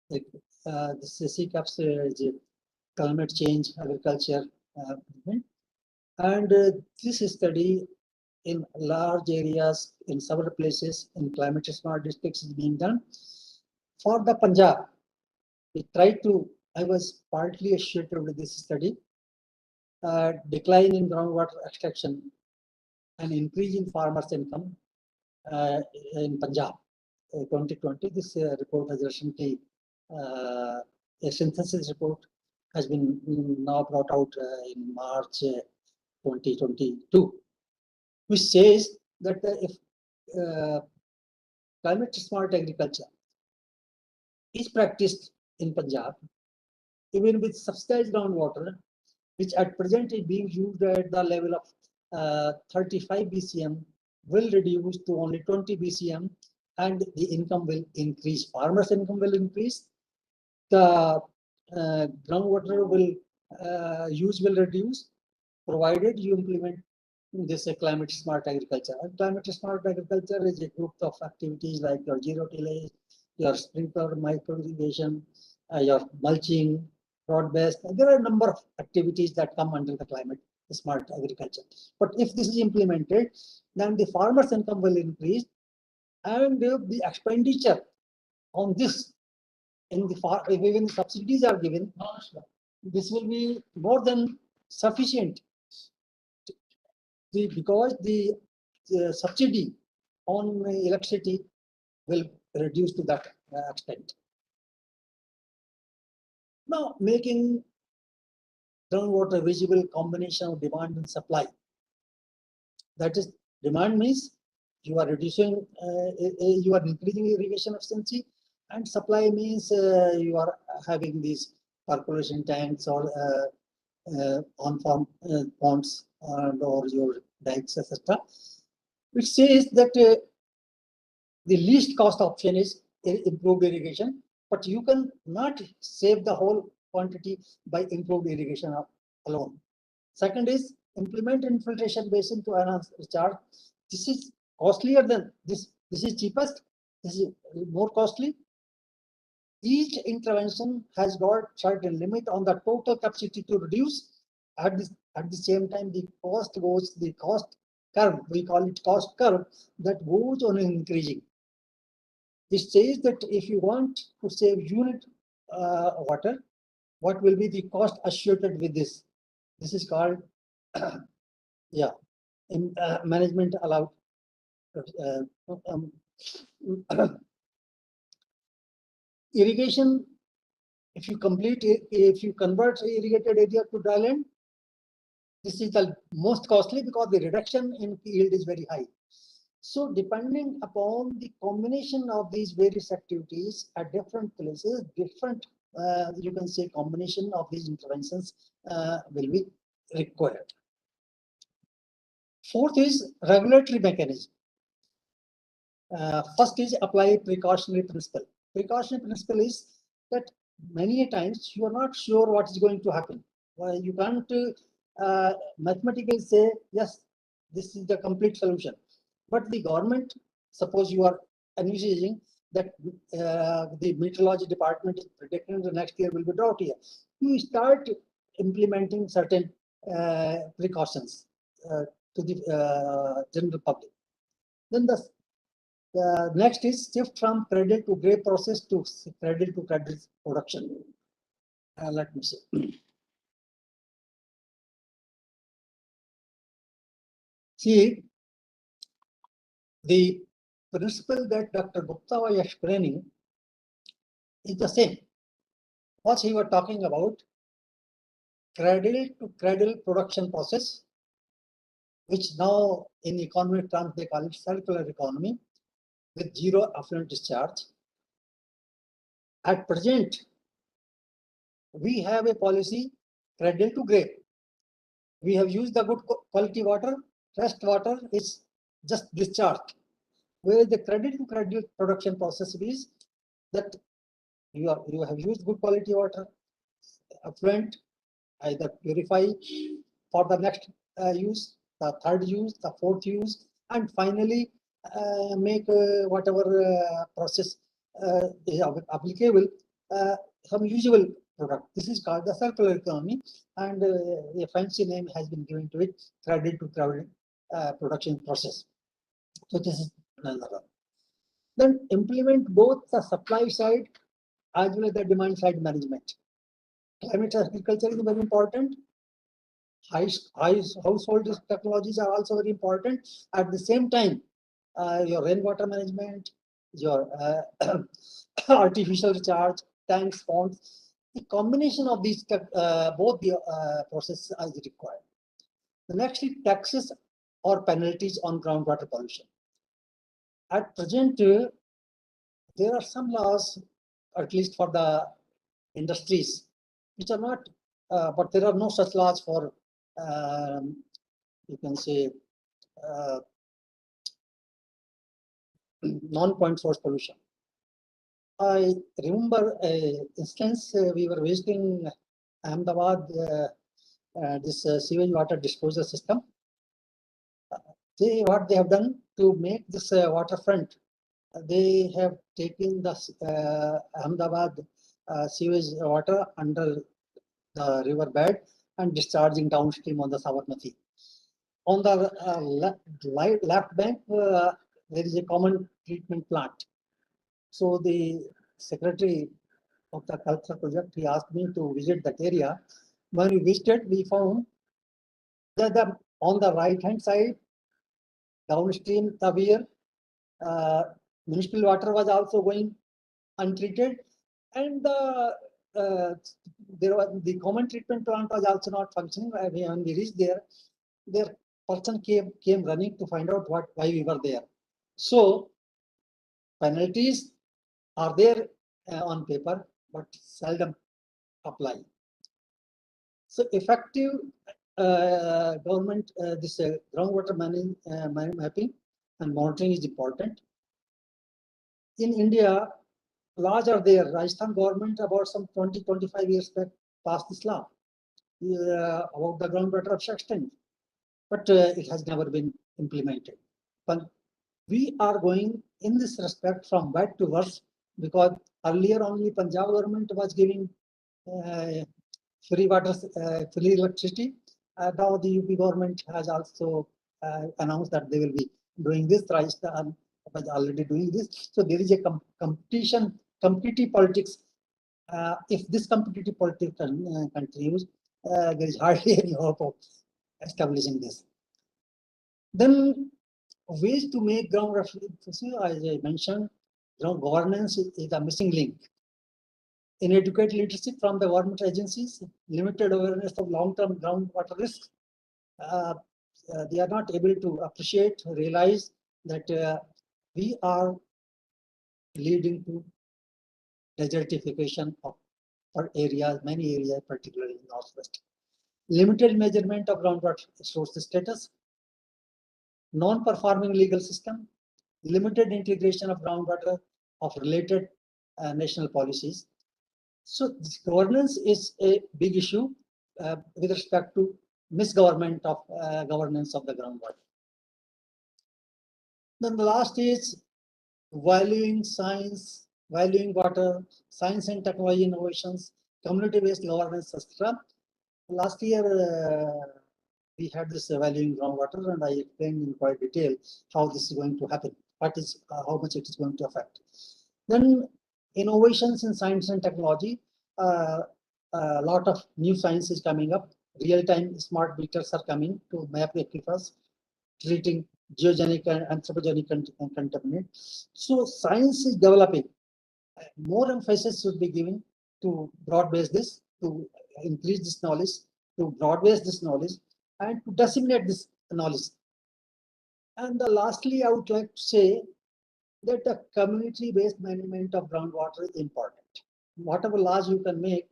this CCAPS is climate change agriculture movement, and this study in large areas, in several places, in climate smart districts is being done. For the Punjab, we tried to, I was partly associated with this study, decline in groundwater extraction and increase in farmers' income in Punjab. 2020, this report has recently, a synthesis report has been now brought out in March 2022, which says that if climate smart agriculture is practiced in Punjab, even with subsidized groundwater, which at present is being used at the level of 35 BCM, will reduce to only 20 BCM, and the income will increase. Farmers' income will increase. The groundwater use will reduce, provided you implement this climate smart agriculture. And climate smart agriculture is a group of activities like your zero tillage, your sprinkler, micro irrigation, your mulching, broad-based. There are a number of activities that come under the climate smart agriculture. But if this is implemented, then the farmer's income will increase, and the expenditure on this in the farm, even subsidies are given, this will be more than sufficient because the subsidy on electricity will reduce to that extent. Now, making groundwater visible combination of demand and supply. That is, demand means you are reducing, you are increasing irrigation efficiency, and supply means you are having these percolation tanks or on-farm ponds or your dikes, etc. Which says that the least cost option is improved irrigation, but you can not save the whole quantity by improved irrigation alone. Second is implement infiltration basin to enhance recharge. This is costlier than this. This is cheapest. This is more costly. each intervention has got certain limit on the total capacity to reduce. At the same time, the cost curve, we call it cost curve, that goes on increasing. It says that if you want to save unit water, what will be the cost associated with this? This is called, management allowed. Irrigation, if you convert irrigated area to dry land, this is the most costly because the reduction in yield is very high. So depending upon the combination of these various activities at different places, different, you can say, combination of these interventions will be required. Fourth is regulatory mechanism. First is apply precautionary principle. Precautionary principle is that many times you are not sure what is going to happen. You can't mathematically say, yes, this is the complete solution. But the government, suppose you are envisaging that the meteorology department is predicting the next year will be drought year. You start implementing certain precautions to the general public. Then the next is shift from cradle to grave process to cradle to cradle production. Let me see. See, the principle that Dr. Gupta was explaining is the same. What he was talking about, cradle to cradle production process, which now in economic terms they call it circular economy, with zero effluent discharge. At present, we have a policy cradle to grave. We have used the good quality water, rest water is just discharged. Whereas the cradle to cradle production process is that you have used good quality water, effluent, either purify for the next use, the third use, the fourth use, and finally make whatever process is applicable some usable product. This is called the circular economy, and a fancy name has been given to it, cradle to cradle production process. So this is another one. Then implement both the supply side as well as the demand side management. Climate agriculture is very important. Household technologies are also very important. At the same time, your rainwater management, your artificial recharge, tanks, ponds, the combination of these both the processes is required. The next is taxes or penalties on groundwater pollution. At present, there are some laws, at least for the industries, which are not, but there are no such laws for, you can say, non-point source pollution. I remember an instance, we were visiting Ahmedabad, this sewage water disposal system. What they have done to make this waterfront, they have taken the Ahmedabad sewage water under the river bed and discharging downstream on the Sabarmati. On the left bank, there is a common treatment plant. So the secretary of the culture project, he asked me to visit that area. When we visited, we found that on the right hand side, downstream Tavir, municipal water was also going untreated, and the common treatment plant was also not functioning. When we reached there, their person came running to find out why we were there. So penalties are there on paper, but seldom apply. So effective government, this groundwater mapping and monitoring is important. In India, laws are there. Rajasthan government about some 20-25 years back passed this law about the groundwater abstraction, but it has never been implemented. But we are going in this respect from bad to worse because earlier only Punjab government was giving free water, free electricity. Now the UP government has also announced that they will be doing this. Rajasthan was already doing this. So there is a competitive politics. If this competitive politics continues, there is hardly any hope of establishing this. Then ways to make groundwater, as I mentioned, governance is a missing link. Inadequate leadership from the government agencies, limited awareness of long-term groundwater risks. They are not able to appreciate, realize that we are leading to desertification of areas, many areas, particularly in Northwest. Limited measurement of groundwater resource status, non-performing legal system, limited integration of groundwater of related national policies. So this governance is a big issue with respect to misgovernment of governance of the groundwater. Then the last is valuing science, valuing water, science and technology innovations, community-based governance, etc. Last year, we had this valuing groundwater, and I explained in quite detail how this is going to happen, how much it is going to affect. Then innovations in science and technology, a lot of new science is coming up. Real-time smart meters are coming to map aquifers, treating geogenic and anthropogenic contaminants. So science is developing. More emphasis should be given to broad-base this, to increase this knowledge, to broad-base this knowledge, and to disseminate this knowledge. And lastly, I would like to say that the community-based management of groundwater is important. Whatever laws you can make,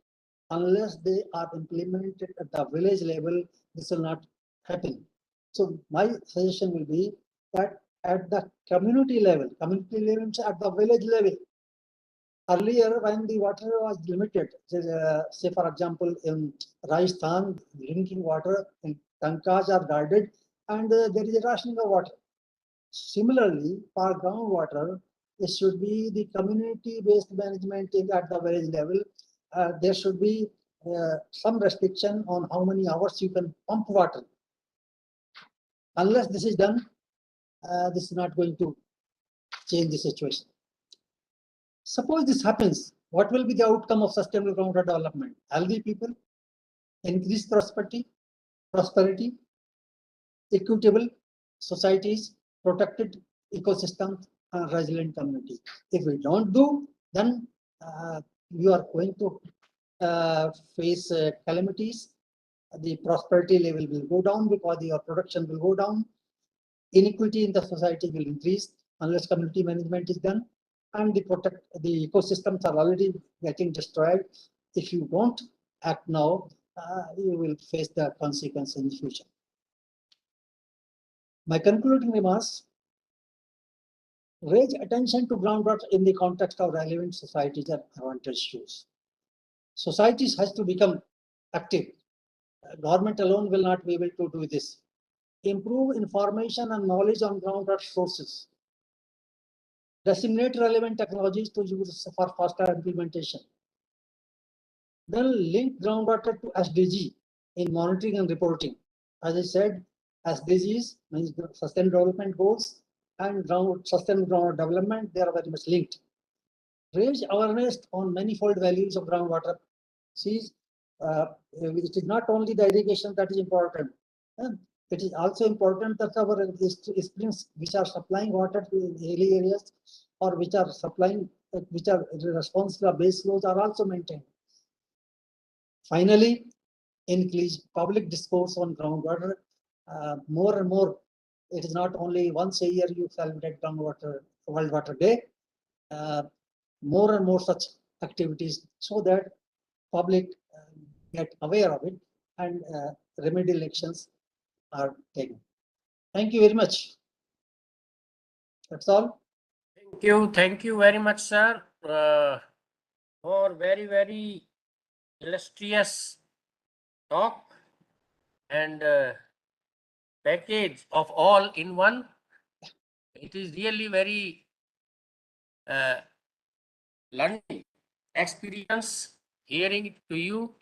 unless they are implemented at the village level, this will not happen. So my suggestion will be that at the community level means at the village level. Earlier, when the water was limited, say for example, in Rajasthan, drinking water in tankas are guarded, and there is a rationing of water. Similarly, for groundwater, it should be the community-based management at the village level. There should be some restriction on how many hours you can pump water. Unless this is done, this is not going to change the situation. Suppose this happens, what will be the outcome of sustainable groundwater development? Healthy people, increased prosperity, equitable societies, protected ecosystems, and resilient communities. If we don't do, then you are going to face calamities. The prosperity level will go down because your production will go down. Inequity in the society will increase unless community management is done, and the ecosystems are already getting destroyed. If you don't act now, you will face the consequence in the future. My concluding remarks: raise attention to groundwater in the context of relevant societies and advantage issues. Societies has to become active. Government alone will not be able to do this. Improve information and knowledge on groundwater sources. Disseminate relevant technologies to use for faster implementation. Then link groundwater to SDG in monitoring and reporting. As I said, SDGs means Sustainable Development Goals and sustainable groundwater development, they are very much linked. Raise awareness on manifold values of groundwater. See, it is not only the irrigation that is important. It is also important that our springs which are supplying water to hilly areas or which are responsible base flows are also maintained. Finally, increase public discourse on groundwater. More and more, it is not only once a year you celebrate World Water Day. More and more such activities so that public get aware of it and remedial actions are taken. Thank you very much. That's all. Thank you very much, sir, for very illustrious talk and package of all in one. It is really very learning experience hearing it to you,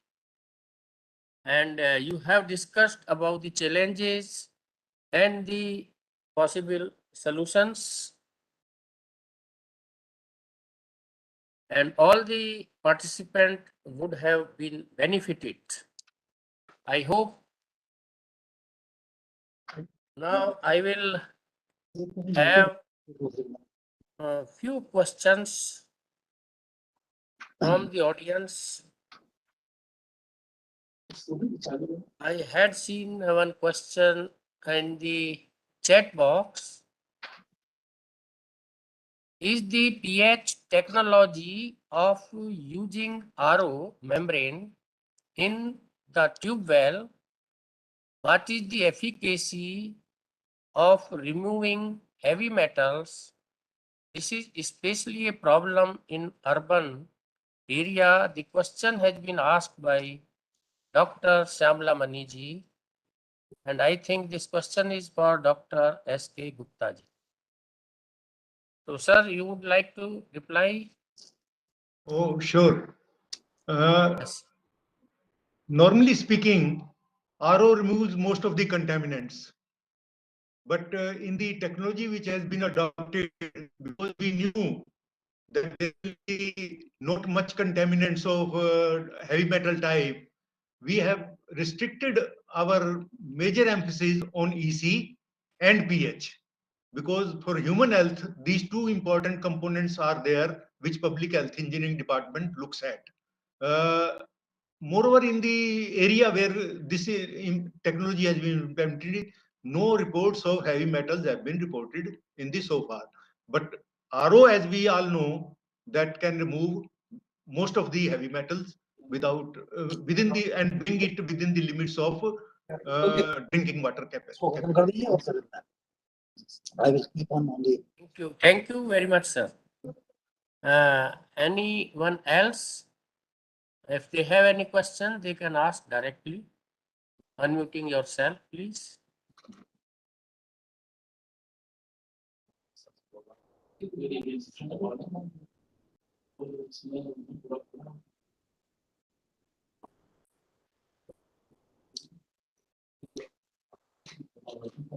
and you have discussed about the challenges and the possible solutions, and all the participants would have been benefited. I hope. Now I will have a few questions from the audience. I had seen one question in the chat box. Is the pH technology of using RO membrane in the tube well? What is the efficacy of removing heavy metals? This is especially a problem in urban area. The question has been asked by Dr. Shyamla Maniji, and I think this question is for Dr. S.K. Gupta ji. So, sir, you would like to reply? Oh, sure. Yes. Normally speaking, RO removes most of the contaminants. But in the technology which has been adopted, because we knew that there will be not much contaminants of heavy metal type, we have restricted our major emphasis on EC and pH. Because for human health, these two important components are there, which public health engineering department looks at. Moreover, in the area where this technology has been implemented, no reports of heavy metals have been reported in this so far. But RO, as we all know, that can remove most of the heavy metals without within the and bring it within the limits of drinking water capacity. I will keep on the. Thank you. Thank you very much, sir. Anyone else? If they have any question, they can ask directly. Unmuting yourself, please.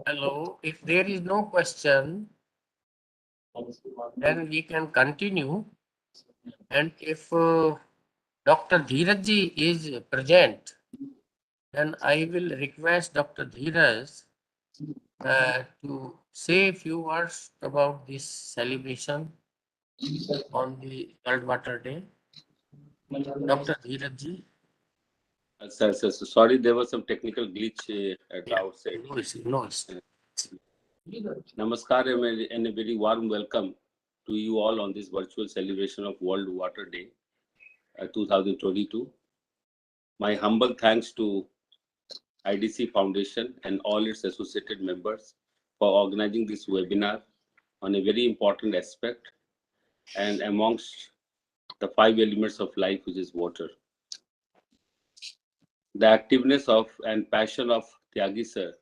Hello. If there is no question, then we can continue. And if Dr. Dheeraj ji is present, then I will request Dr. Dheeraj to say a few words about this celebration on the World Water Day. Dr. Dheeraj ji. Sir, sorry, there was some technical glitch at the outset. No issue. Namaskar and a very warm welcome to you all on this virtual celebration of World Water Day 2022. My humble thanks to IDC Foundation and all its associated members for organizing this webinar on a very important aspect and amongst the 5 elements of life, which is water. The activeness of and passion of Tyagi sir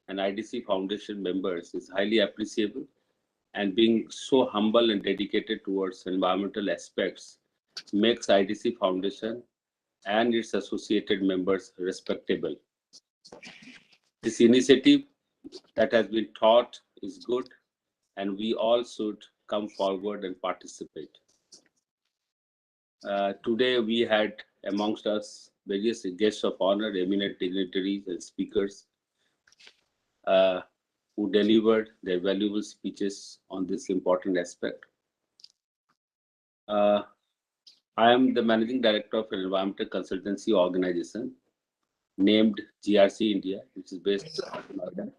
and IDC Foundation members is highly appreciable, and being so humble and dedicated towards environmental aspects makes IDC Foundation and its associated members respectable. This initiative that has been taught is good, and we all should come forward and participate. Today we had amongst us various guests of honor, eminent dignitaries and speakers who delivered their valuable speeches on this important aspect. I am the Managing Director of an environmental consultancy organization named GRC India, which is based in Noida.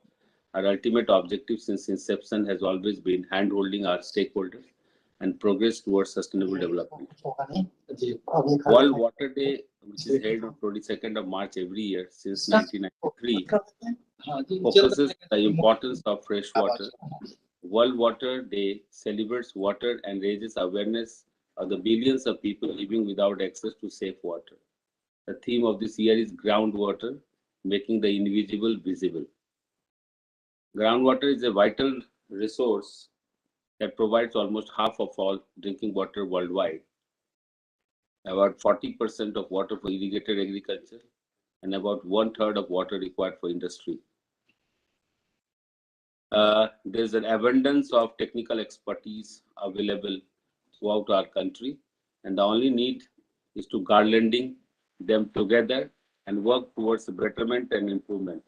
Our ultimate objective since inception has always been hand-holding our stakeholders and progress towards sustainable development. World Water Day, which is held on 22nd of March every year since 1993, focuses the importance of fresh water. World Water Day celebrates water and raises awareness of the billions of people living without access to safe water. The theme of this year is groundwater, making the invisible visible. Groundwater is a vital resource that provides almost half of all drinking water worldwide, about 40% of water for irrigated agriculture, and about 1/3 of water required for industry. There's an abundance of technical expertise available throughout our country, and the only need is to garlanding them together and work towards betterment and improvement.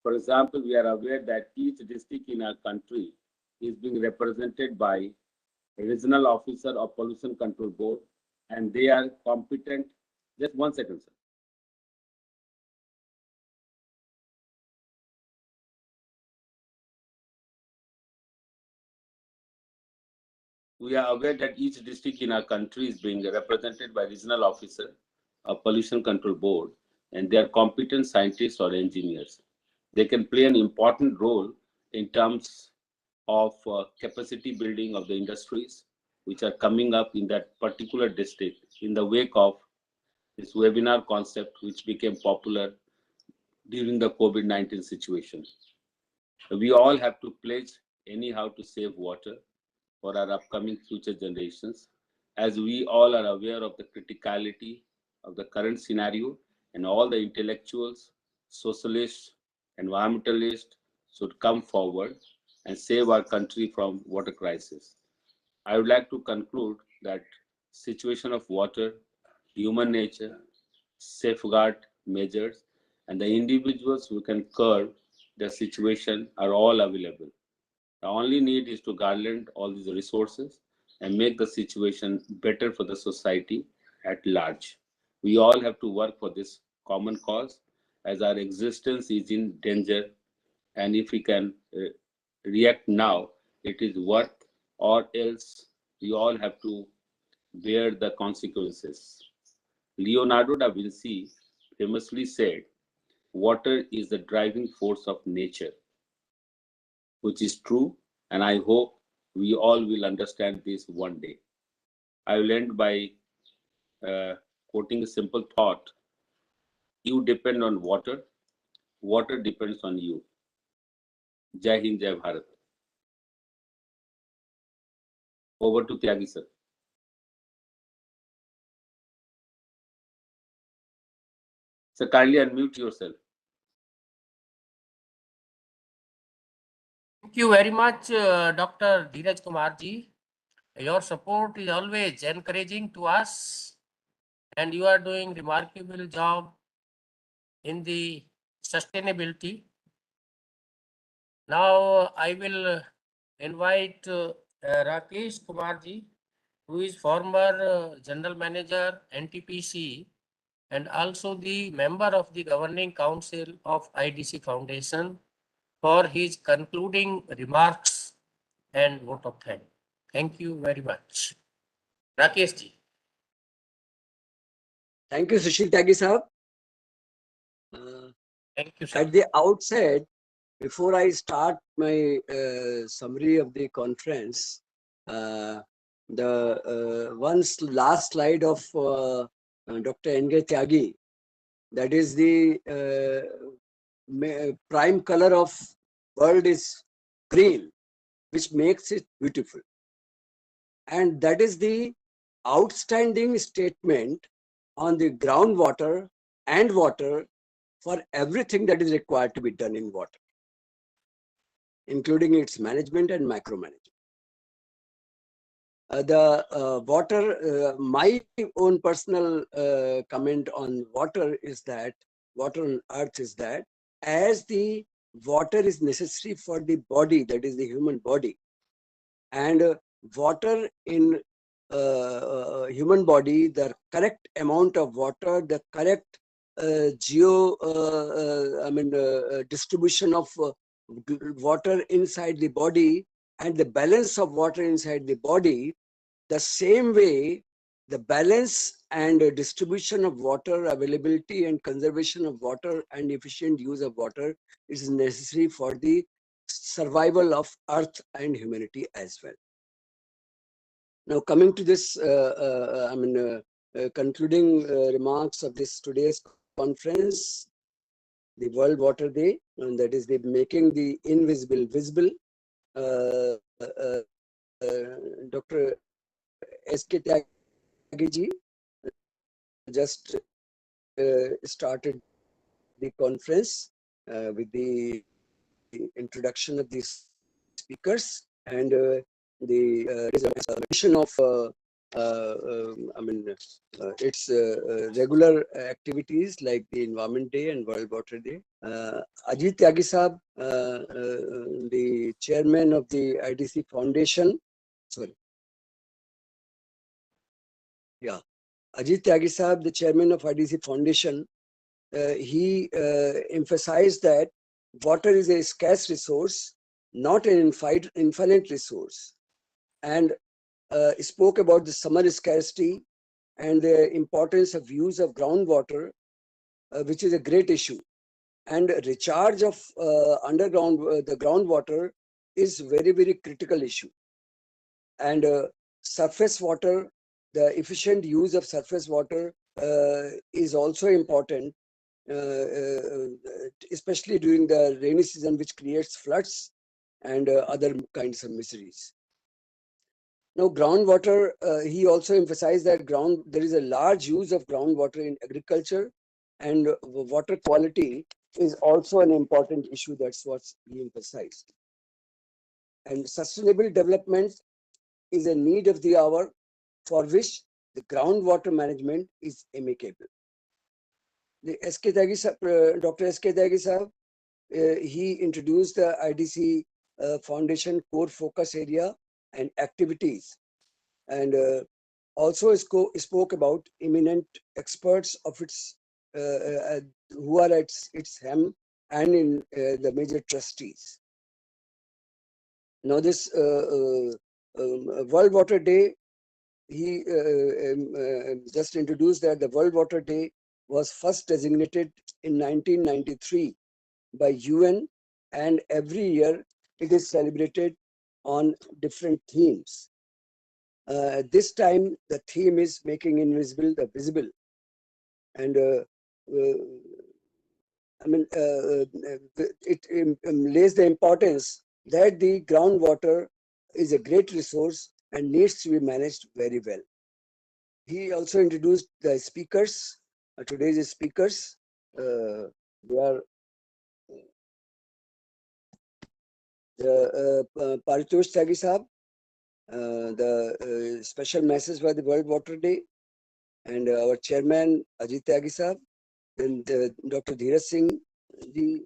For example, we are aware that each district in our country is being represented by a regional officer of Pollution Control Board, and they are competent. Just 1 second, sir. We are aware that each district in our country is being represented by regional officer of Pollution Control Board, and they are competent scientists or engineers. They can play an important role in terms of capacity building of the industries which are coming up in that particular district in the wake of this webinar concept which became popular during the COVID-19 situation. We all have to pledge anyhow to save water for our upcoming future generations, as we all are aware of the criticality of the current scenario, and all the intellectuals, socialists, environmentalists should come forward and save our country from water crisis. I would like to conclude that situation of water, human nature, safeguard measures, and the individuals who can curb the situation are all available. The only need is to garland all these resources and make the situation better for the society at large. We all have to work for this common cause, as our existence is in danger, and if we can react now, it is worth, or else we all have to bear the consequences. Leonardo da Vinci famously said, "Water is the driving force of nature," which is true, and I hope we all will understand this one day. I will end by quoting a simple thought. You depend on water, water depends on you. Jai Hind, Jai Bharat. Over to Tyagi, sir. So kindly unmute yourself. Thank you very much, Dr. Dheeraj Kumar ji. Your support is always encouraging to us, and you are doing remarkable job in the sustainability. Now I will invite Rakesh Kumar ji, who is former General Manager NTPC and also the member of the Governing Council of IDC Foundation, for his concluding remarks and vote of thanks. Thank you very much. Rakesh ji. Thank you, Sushil Tyagi sahab. Thank you, sir. At the outset, before I start my summary of the conference, the last slide of Dr. N.G. Tyagi, that is the prime color of world is green, which makes it beautiful. And that is the outstanding statement on the groundwater and water for everything that is required to be done in water, including its management and micromanagement. My own personal comment on water is that, water on earth is that, as the water is necessary for the body, that is the human body, and water in human body, the correct amount of water, the correct distribution of water inside the body, and the balance of water inside the body, the same way the balance and distribution of water, availability and conservation of water and efficient use of water is necessary for the survival of earth and humanity as well. Now coming to this, concluding remarks of this today's conference, the World Water Day, and that is the making the invisible visible. Dr. S.K. Tyagi just started the conference with the introduction of these speakers and the addition of its regular activities like the Environment Day and World Water Day. Ajit Tyagi Sahab, the chairman of the IDC Foundation, Ajit Tyagi Sahab, the chairman of IDC Foundation, he emphasized that water is a scarce resource, not an infinite resource, and spoke about the summer scarcity and the importance of use of groundwater, which is a great issue. And recharge of underground, the groundwater is very, very critical issue. And surface water, the efficient use of surface water is also important, especially during the rainy season, which creates floods and other kinds of miseries. Now, groundwater, he also emphasized that there is a large use of groundwater in agriculture, and water quality is also an important issue. That's what he emphasized. And sustainable development is a need of the hour, for which the groundwater management is amicable. The Dr. S.K. Tyagi Sahab, he introduced the IDC Foundation core focus area and activities, and also spoke about eminent experts of its who are at its helm and in the major trustees. Now, this World Water Day, he just introduced that the World Water Day was first designated in 1993 by UN, and every year it is celebrated on different themes. This time the theme is making invisible the visible, and it lays the importance that the groundwater is a great resource and needs to be managed very well. He also introduced the speakers, today's speakers. They are Paritosh Tyagi Sahab, the special message for the World Water Day, and our chairman Ajit Tyagi Sahab, then Dr. Dheeraj Singh, the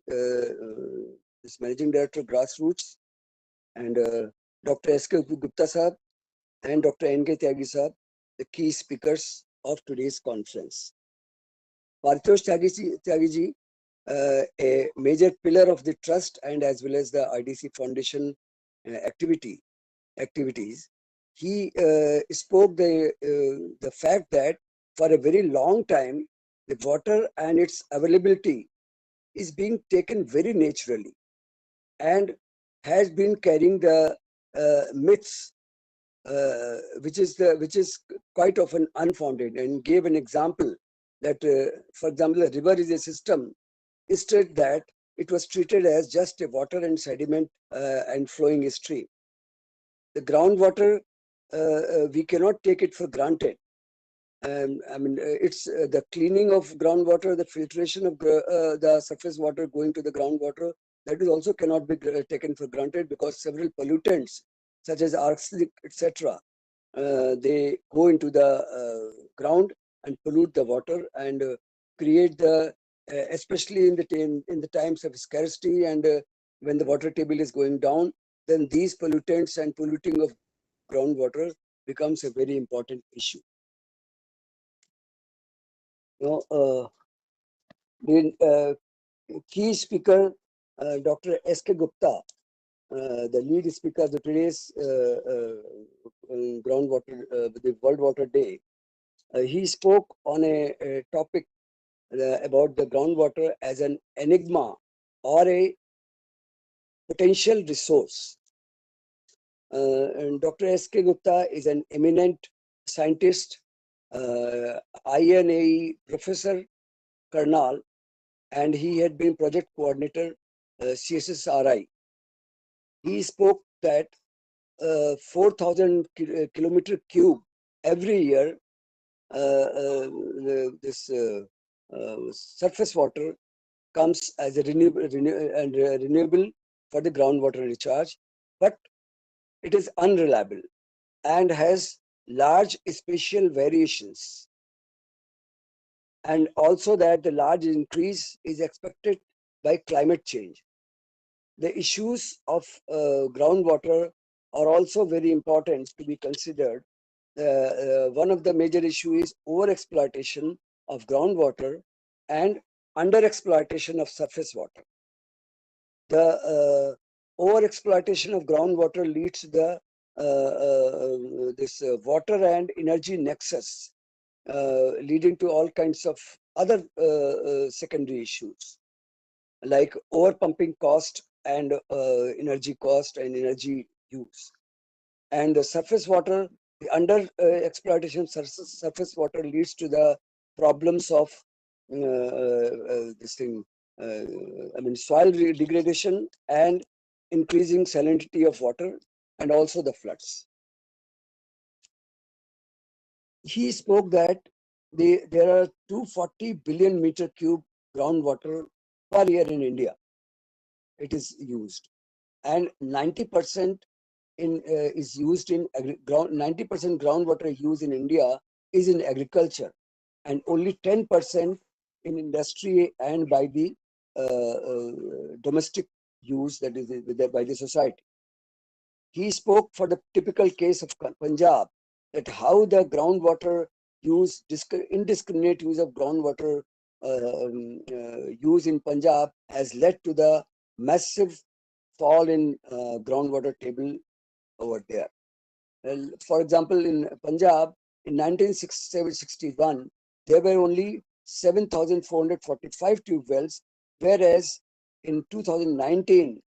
managing director of Grassroots, and Dr. S.K. Gupta Sahab and Dr. N.K. Tyagi Sahab, the key speakers of today's conference. Paritosh Tyagi ji, a major pillar of the trust and as well as the IDC Foundation activities, he spoke the fact that for a very long time, the water and its availability is being taken very naturally and has been carrying the myths, which is quite often unfounded, and gave an example that, for example, a river is a system. Instead, that it was treated as just a water and sediment and flowing stream. The groundwater, we cannot take it for granted. It's the cleaning of groundwater, the filtration of the surface water going to the groundwater, that is also cannot be taken for granted, because several pollutants such as arsenic, etc., they go into the ground and pollute the water and create the, especially in the times of scarcity and when the water table is going down, then these pollutants and polluting of groundwater becomes a very important issue. The key speaker, Dr. S.K. Gupta, the lead speaker of today's groundwater, the World Water Day, he spoke on a topic about the groundwater as an enigma or a potential resource. And Dr. S.K. Gupta is an eminent scientist, INAE professor, Karnal, and he had been project coordinator, CSSRI. He spoke that 4,000 kilometer cube every year. This surface water comes as a renewable for the groundwater recharge, but it is unreliable and has large spatial variations. And also that the large increase is expected by climate change. The issues of groundwater are also very important to be considered. One of the major issues is overexploitation of groundwater and underexploitation of surface water. The overexploitation of groundwater leads to the water and energy nexus, leading to all kinds of other secondary issues like overpumping cost and energy cost and energy use. And the surface water, the under exploitation surface water leads to the problems of soil degradation and increasing salinity of water, and also the floods. He spoke that there are 240 billion meter cube groundwater per year in India. It is used, and 90% is used in 90% groundwater use in India is in agriculture, and only 10% in industry and by the domestic use, that is by the society. He spoke for the typical case of Punjab, that how the groundwater use, indiscriminate use of groundwater use in Punjab has led to the massive fall in groundwater table over there. For example, in Punjab, in 1961, there were only 7,445 tube wells, whereas in 2019,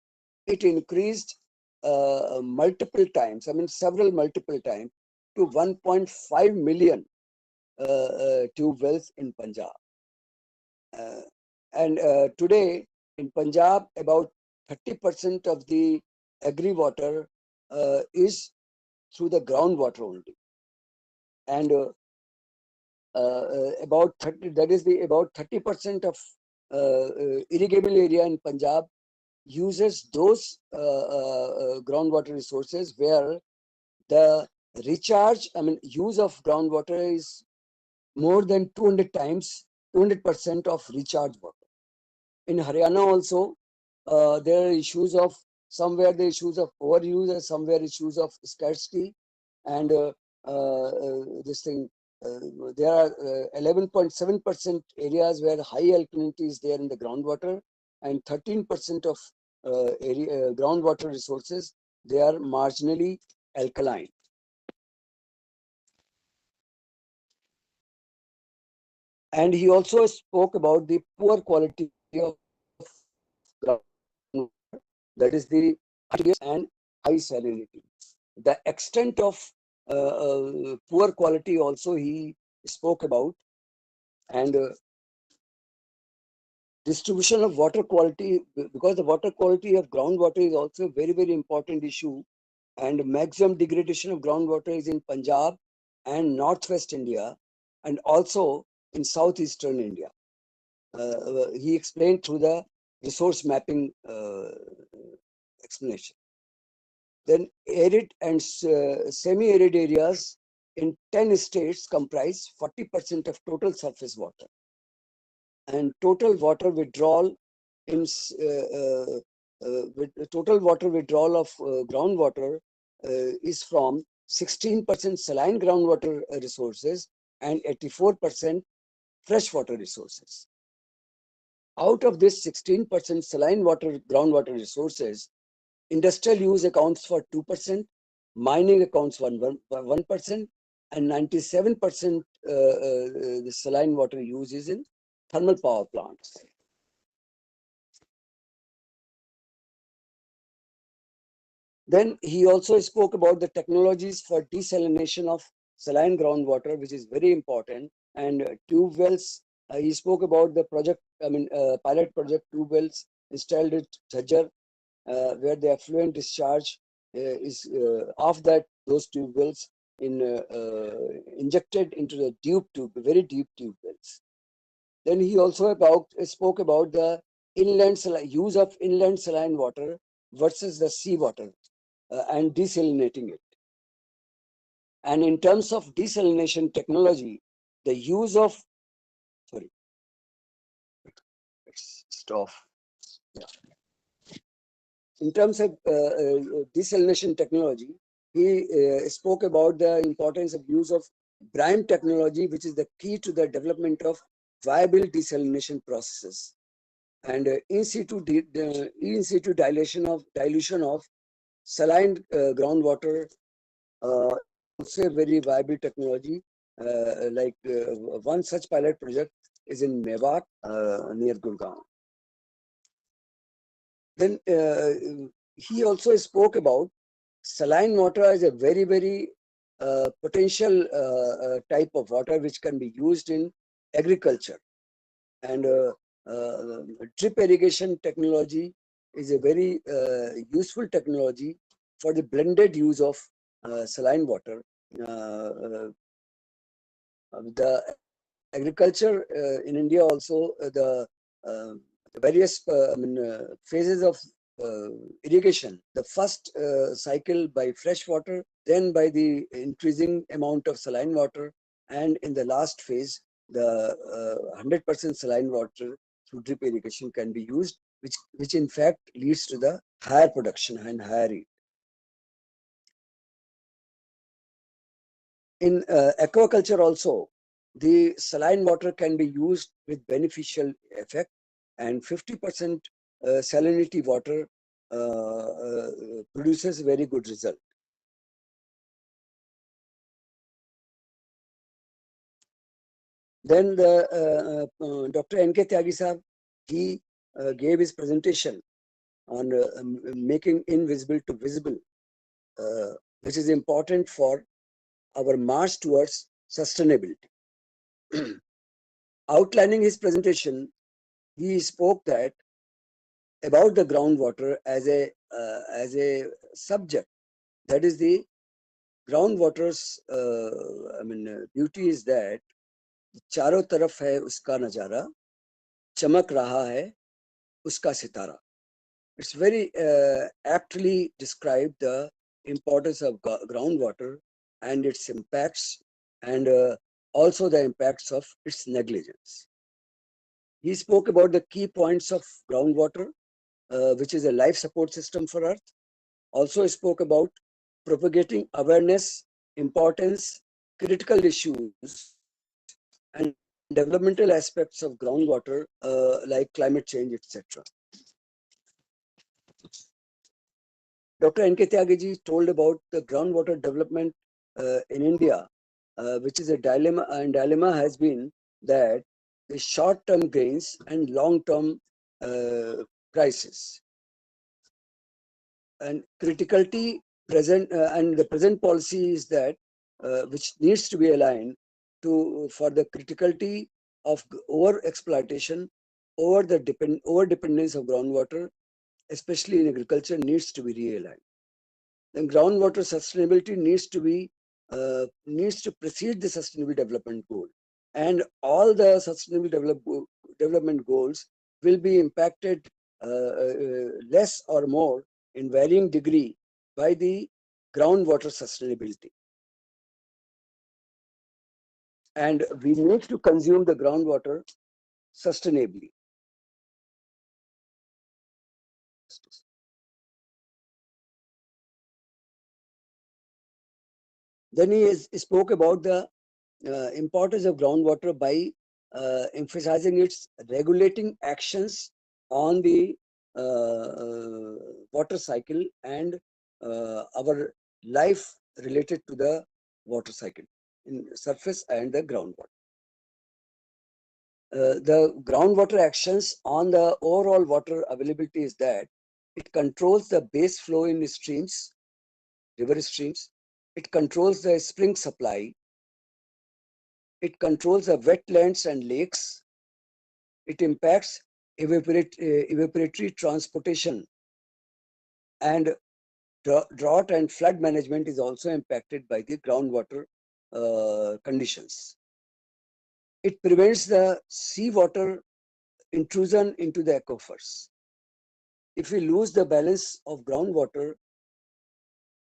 it increased multiple times, several multiple times, to 1.5 million tube wells in Punjab. And today in Punjab, about 30% of the agri water is through the groundwater only, and about 30% of irrigable area in Punjab uses those groundwater resources where the recharge, use of groundwater is more than 200% of recharge water. In Haryana also, there are issues of somewhere the issues of overuse and somewhere issues of scarcity, and there are 11.7% areas where high alkalinity is there in the groundwater, and 13% of groundwater resources, they are marginally alkaline. And he also spoke about the poor quality of groundwater, that is the and high salinity. The extent of poor quality also he spoke about, and distribution of water quality, because the water quality of groundwater is also a very, very important issue, and maximum degradation of groundwater is in Punjab and Northwest India, and also in Southeastern India. He explained through the resource mapping explanation. Then arid and semi-arid areas in 10 states comprise 40% of total surface water, and total water withdrawal in total water withdrawal of groundwater is from 16% saline groundwater resources and 84% freshwater resources. Out of this 16% saline water groundwater resources, industrial use accounts for 2%, mining accounts for 1%, and 97% the saline water use is in thermal power plants. Then he also spoke about the technologies for desalination of saline groundwater, which is very important, and tube wells. He spoke about the project, pilot project tube wells installed at Jhajjar, where the effluent discharge of that those tube wells injected into the very deep tube wells. Then he also spoke about the use of inland saline water versus the seawater and desalinating it. And in terms of desalination technology, the use of, sorry, let's stop. Yeah. In terms of desalination technology, he spoke about the importance of use of brine technology, which is the key to the development of viable desalination processes. And in situ dilution of saline groundwater, also a very viable technology. One such pilot project is in Mewat near Gurgaon. Then he also spoke about saline water as a very, very potential type of water which can be used in agriculture. And drip irrigation technology is a very useful technology for the blended use of saline water. The agriculture in India also, the various phases of irrigation. The first cycle by fresh water, then by the increasing amount of saline water, and in the last phase, the 100% saline water through drip irrigation can be used, which in fact leads to the higher production and higher yield. In aquaculture also, the saline water can be used with beneficial effect, and 50% salinity water produces very good result. Then the Dr. N.K. Tyagi Sahab, he gave his presentation on making invisible to visible, which is important for our march towards sustainability. Outlining his presentation, he spoke that about the groundwater as a subject. That is the groundwater's beauty is that चारों तरफ है उसका नजारा, चमक रहा है उसका सितारा. It's very aptly described the importance of groundwater and its impacts, and also the impacts of its negligence. He spoke about the key points of groundwater, which is a life support system for Earth. Also spoke about propagating awareness, importance, critical issues, and developmental aspects of groundwater, like climate change, etc. Dr. N.K. Tyagi told about the groundwater development in India, which is a dilemma, and dilemma has been that the short-term gains and long-term crisis. And criticality present and the present policy is that which needs to be aligned for the criticality of over exploitation, over dependence of groundwater, especially in agriculture, needs to be realigned. Then groundwater sustainability needs to precede the sustainable development goal, and all the sustainable development goals will be impacted less or more in varying degree by the groundwater sustainability. And we need to consume the groundwater sustainably. Then he spoke about the importance of groundwater by emphasizing its regulating actions on the water cycle and our life related to the water cycle in surface and the groundwater. The groundwater actions on the overall water availability is that it controls the base flow in streams, river streams. It controls the spring supply. It controls the wetlands and lakes. It impacts evaporatory transportation and drought and flood management is also impacted by the groundwater conditions. It prevents the seawater intrusion into the aquifers. If we lose the balance of groundwater,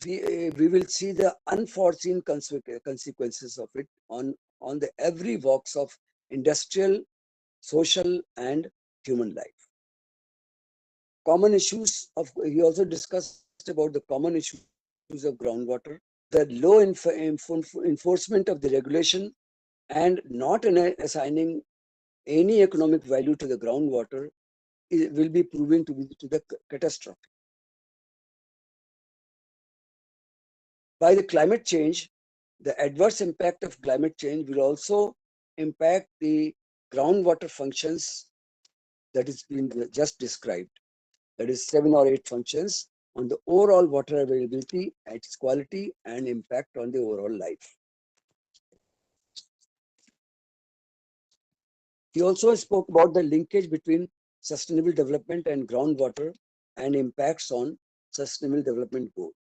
we will see the unforeseen consequences of it on the every walks of industrial, social, and human life. Common issues of, he also discussed about the common issues of groundwater, the low enforcement of the regulation and not assigning any economic value to the groundwater will be proving to be the catastrophe. By the climate change, the adverse impact of climate change will also impact the groundwater functions that is being just described. That is 7 or 8 functions on the overall water availability, its quality, and impact on the overall life. He also spoke about the linkage between sustainable development and groundwater and impacts on sustainable development goals.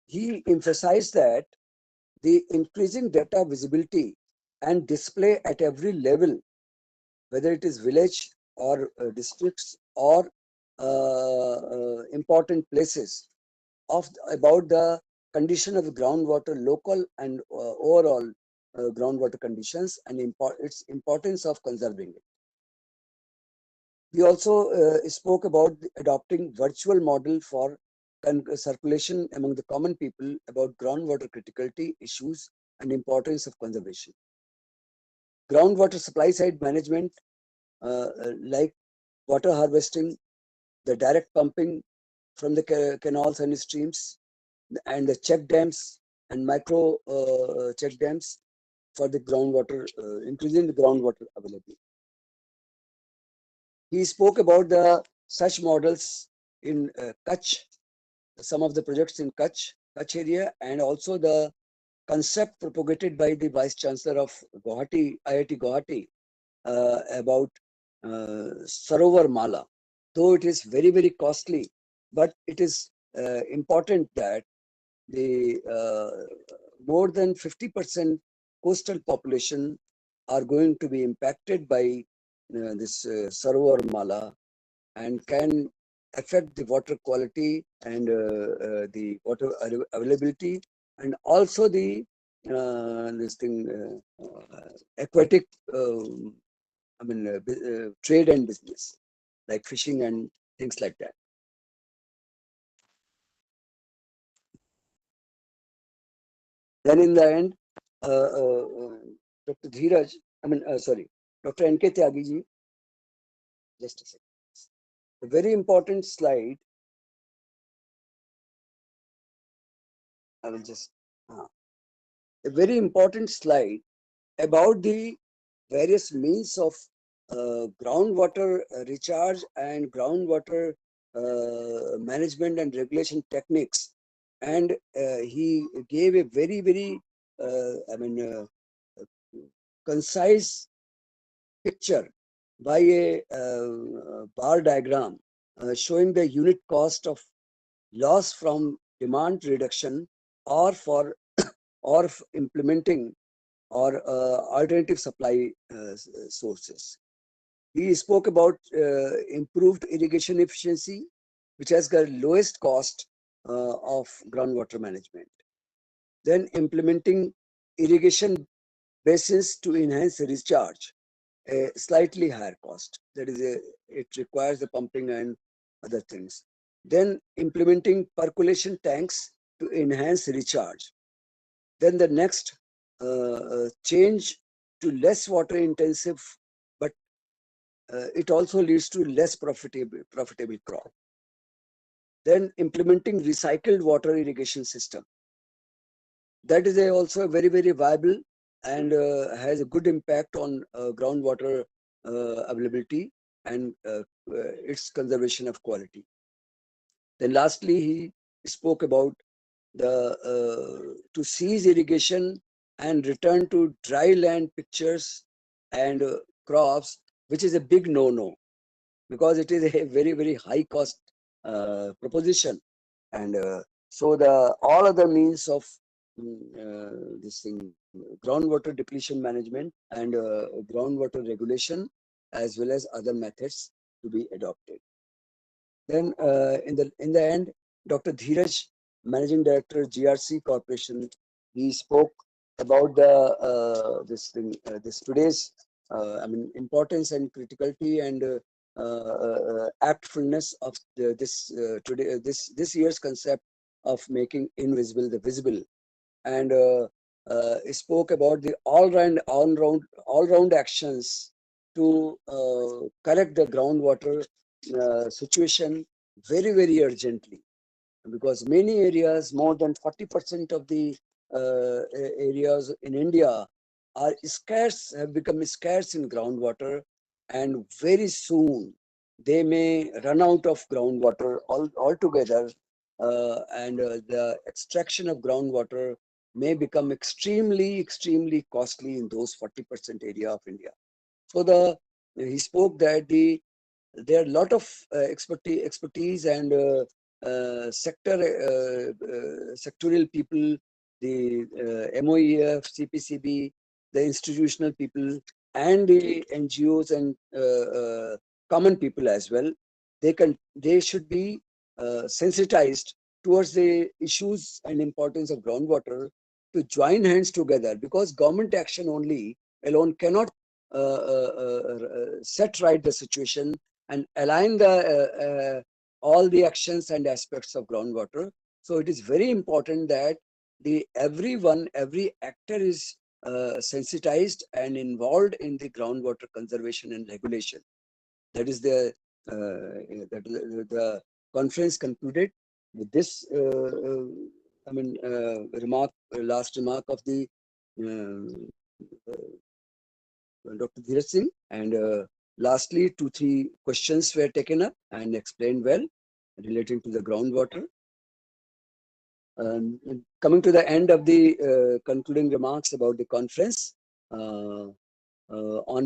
He emphasized that the increasing data visibility and display at every level, whether it is village or districts or important places, about the condition of groundwater, local and overall groundwater conditions, and its importance of conserving it. We also spoke about adopting virtual model for circulation among the common people about groundwater criticality issues and importance of conservation. Groundwater supply side management, like water harvesting, the direct pumping from the canals and streams, and the check dams and micro check dams for the groundwater, increasing the groundwater availability. He spoke about the such models in Kutch, some of the projects in Kutch area, and also the concept propagated by the Vice Chancellor of Guwahati, IIT Guwahati, about Sarovar Mala. Though it is very, very costly, but it is important that the more than 50% coastal population are going to be impacted by this Sarovar Mala, and can affect the water quality and the water availability, and also the aquatic trade and business like fishing and things like that. Then in the end, Dr. Dheeraj, Dr. N.K. Tyagi ji, just a second. A very important slide. I will just, a very important slide about the various means of groundwater recharge and groundwater management and regulation techniques. And he gave a very, very, concise picture by a bar diagram showing the unit cost of loss from demand reduction or for or implementing or alternative supply sources. He spoke about improved irrigation efficiency, which has the lowest cost of groundwater management. Then implementing irrigation basins to enhance recharge, a slightly higher cost. That is, it requires the pumping and other things. Then implementing percolation tanks to enhance recharge. Then the next change to less water intensive, but it also leads to less profitable crop. Then implementing recycled water irrigation system. That is also very, very viable and has a good impact on groundwater availability and its conservation of quality. Then lastly, he spoke about the to cease irrigation and return to dry land pictures and crops, which is a big no-no, because it is a very, very high cost proposition. And so the all other means of this thing, groundwater depletion management and groundwater regulation, as well as other methods to be adopted. Then in the end, Dr. Dheeraj, Managing Director, GRC Corporation, he spoke about the this today's importance and criticality and aptfulness of this year's concept of making invisible the visible, and spoke about the all-round actions to correct the groundwater situation very urgently, because many areas, more than 40% of the areas in India are scarce, have become scarce in groundwater, and very soon they may run out of groundwater altogether, and the extraction of groundwater may become extremely costly in those 40% area of India. So he spoke that there are a lot of expertise and sectorial people, the MOEF, CPCB, the institutional people, and the NGOs and common people as well. They should be sensitized towards the issues and importance of groundwater, to join hands together, because government action alone cannot set right the situation and align all the actions and aspects of groundwater. So it is very important that every actor is sensitized and involved in the groundwater conservation and regulation. That is the conference concluded with this last remark of the Dr. Dheeraj Singh, and lastly 2-3 questions were taken up and explained well relating to the groundwater. Coming to the end of the concluding remarks about the conference, on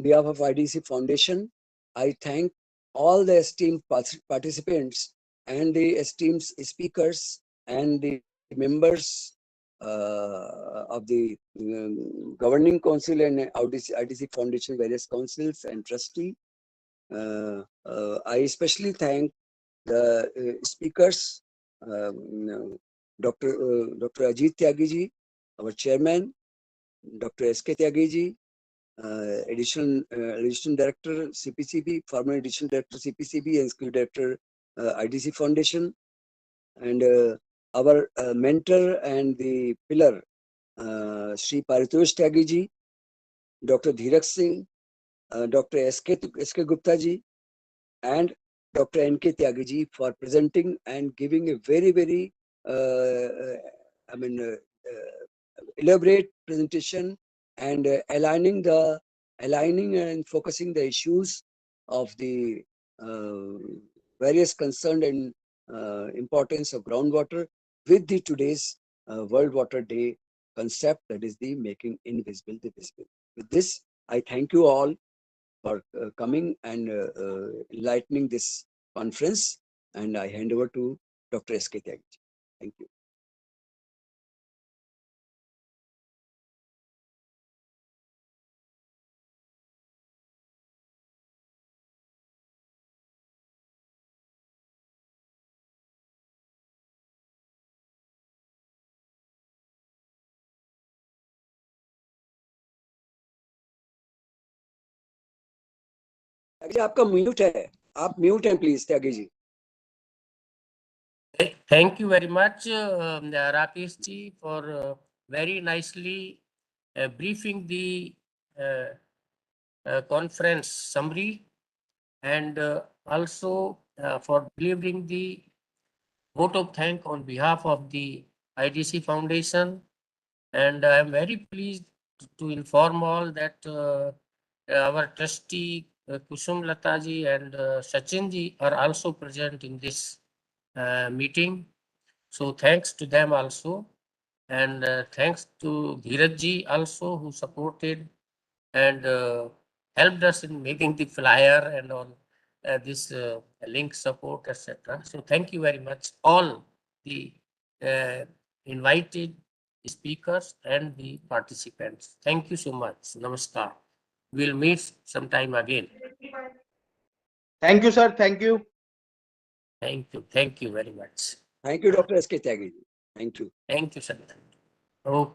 behalf of IDC Foundation, I thank all the esteemed participants and the esteemed speakers and the members of the governing council and IDC Foundation, various councils and trustee. I especially thank the speakers, Dr. Ajit Tyagiji, our chairman, Dr. S.K. Tyagiji, additional director CPCB, former additional director CPCB and skill director IDC Foundation, and our mentor and the pillar, Sri Paritosh Tyagiji, Dr. Dheeraj Singh, Dr. S.K. Gupta ji, and Dr. N.K. Tyagiji for presenting and giving a very elaborate presentation, and aligning and focusing the issues of the various concerned and importance of groundwater with the today's World Water Day concept, that is the making invisible the visible. With this, I thank you all for coming and enlightening this conference, and I hand over to Dr. S.K. Tyagiji. Thank you. आपका mute है, आप mute हैं please Tyagi ji. Thank you very much, Rakesh ji, for very nicely briefing the conference summary, and also for delivering the vote of thanks on behalf of the IDC Foundation. And I am very pleased to inform all that our trustee Kusum Lata ji and Sachin ji are also present in this meeting. So thanks to them also, and thanks to Dheeraj ji also, who supported and helped us in making the flyer and all. this link support, etc. So thank you very much, all the invited speakers and the participants. Thank you so much. Namaskar. We'll meet sometime again. Thank you, sir. Thank you. Thank you. Thank you very much. Thank you, Dr. S.K. Tyagi. Thank you. Thank you, sir. Okay.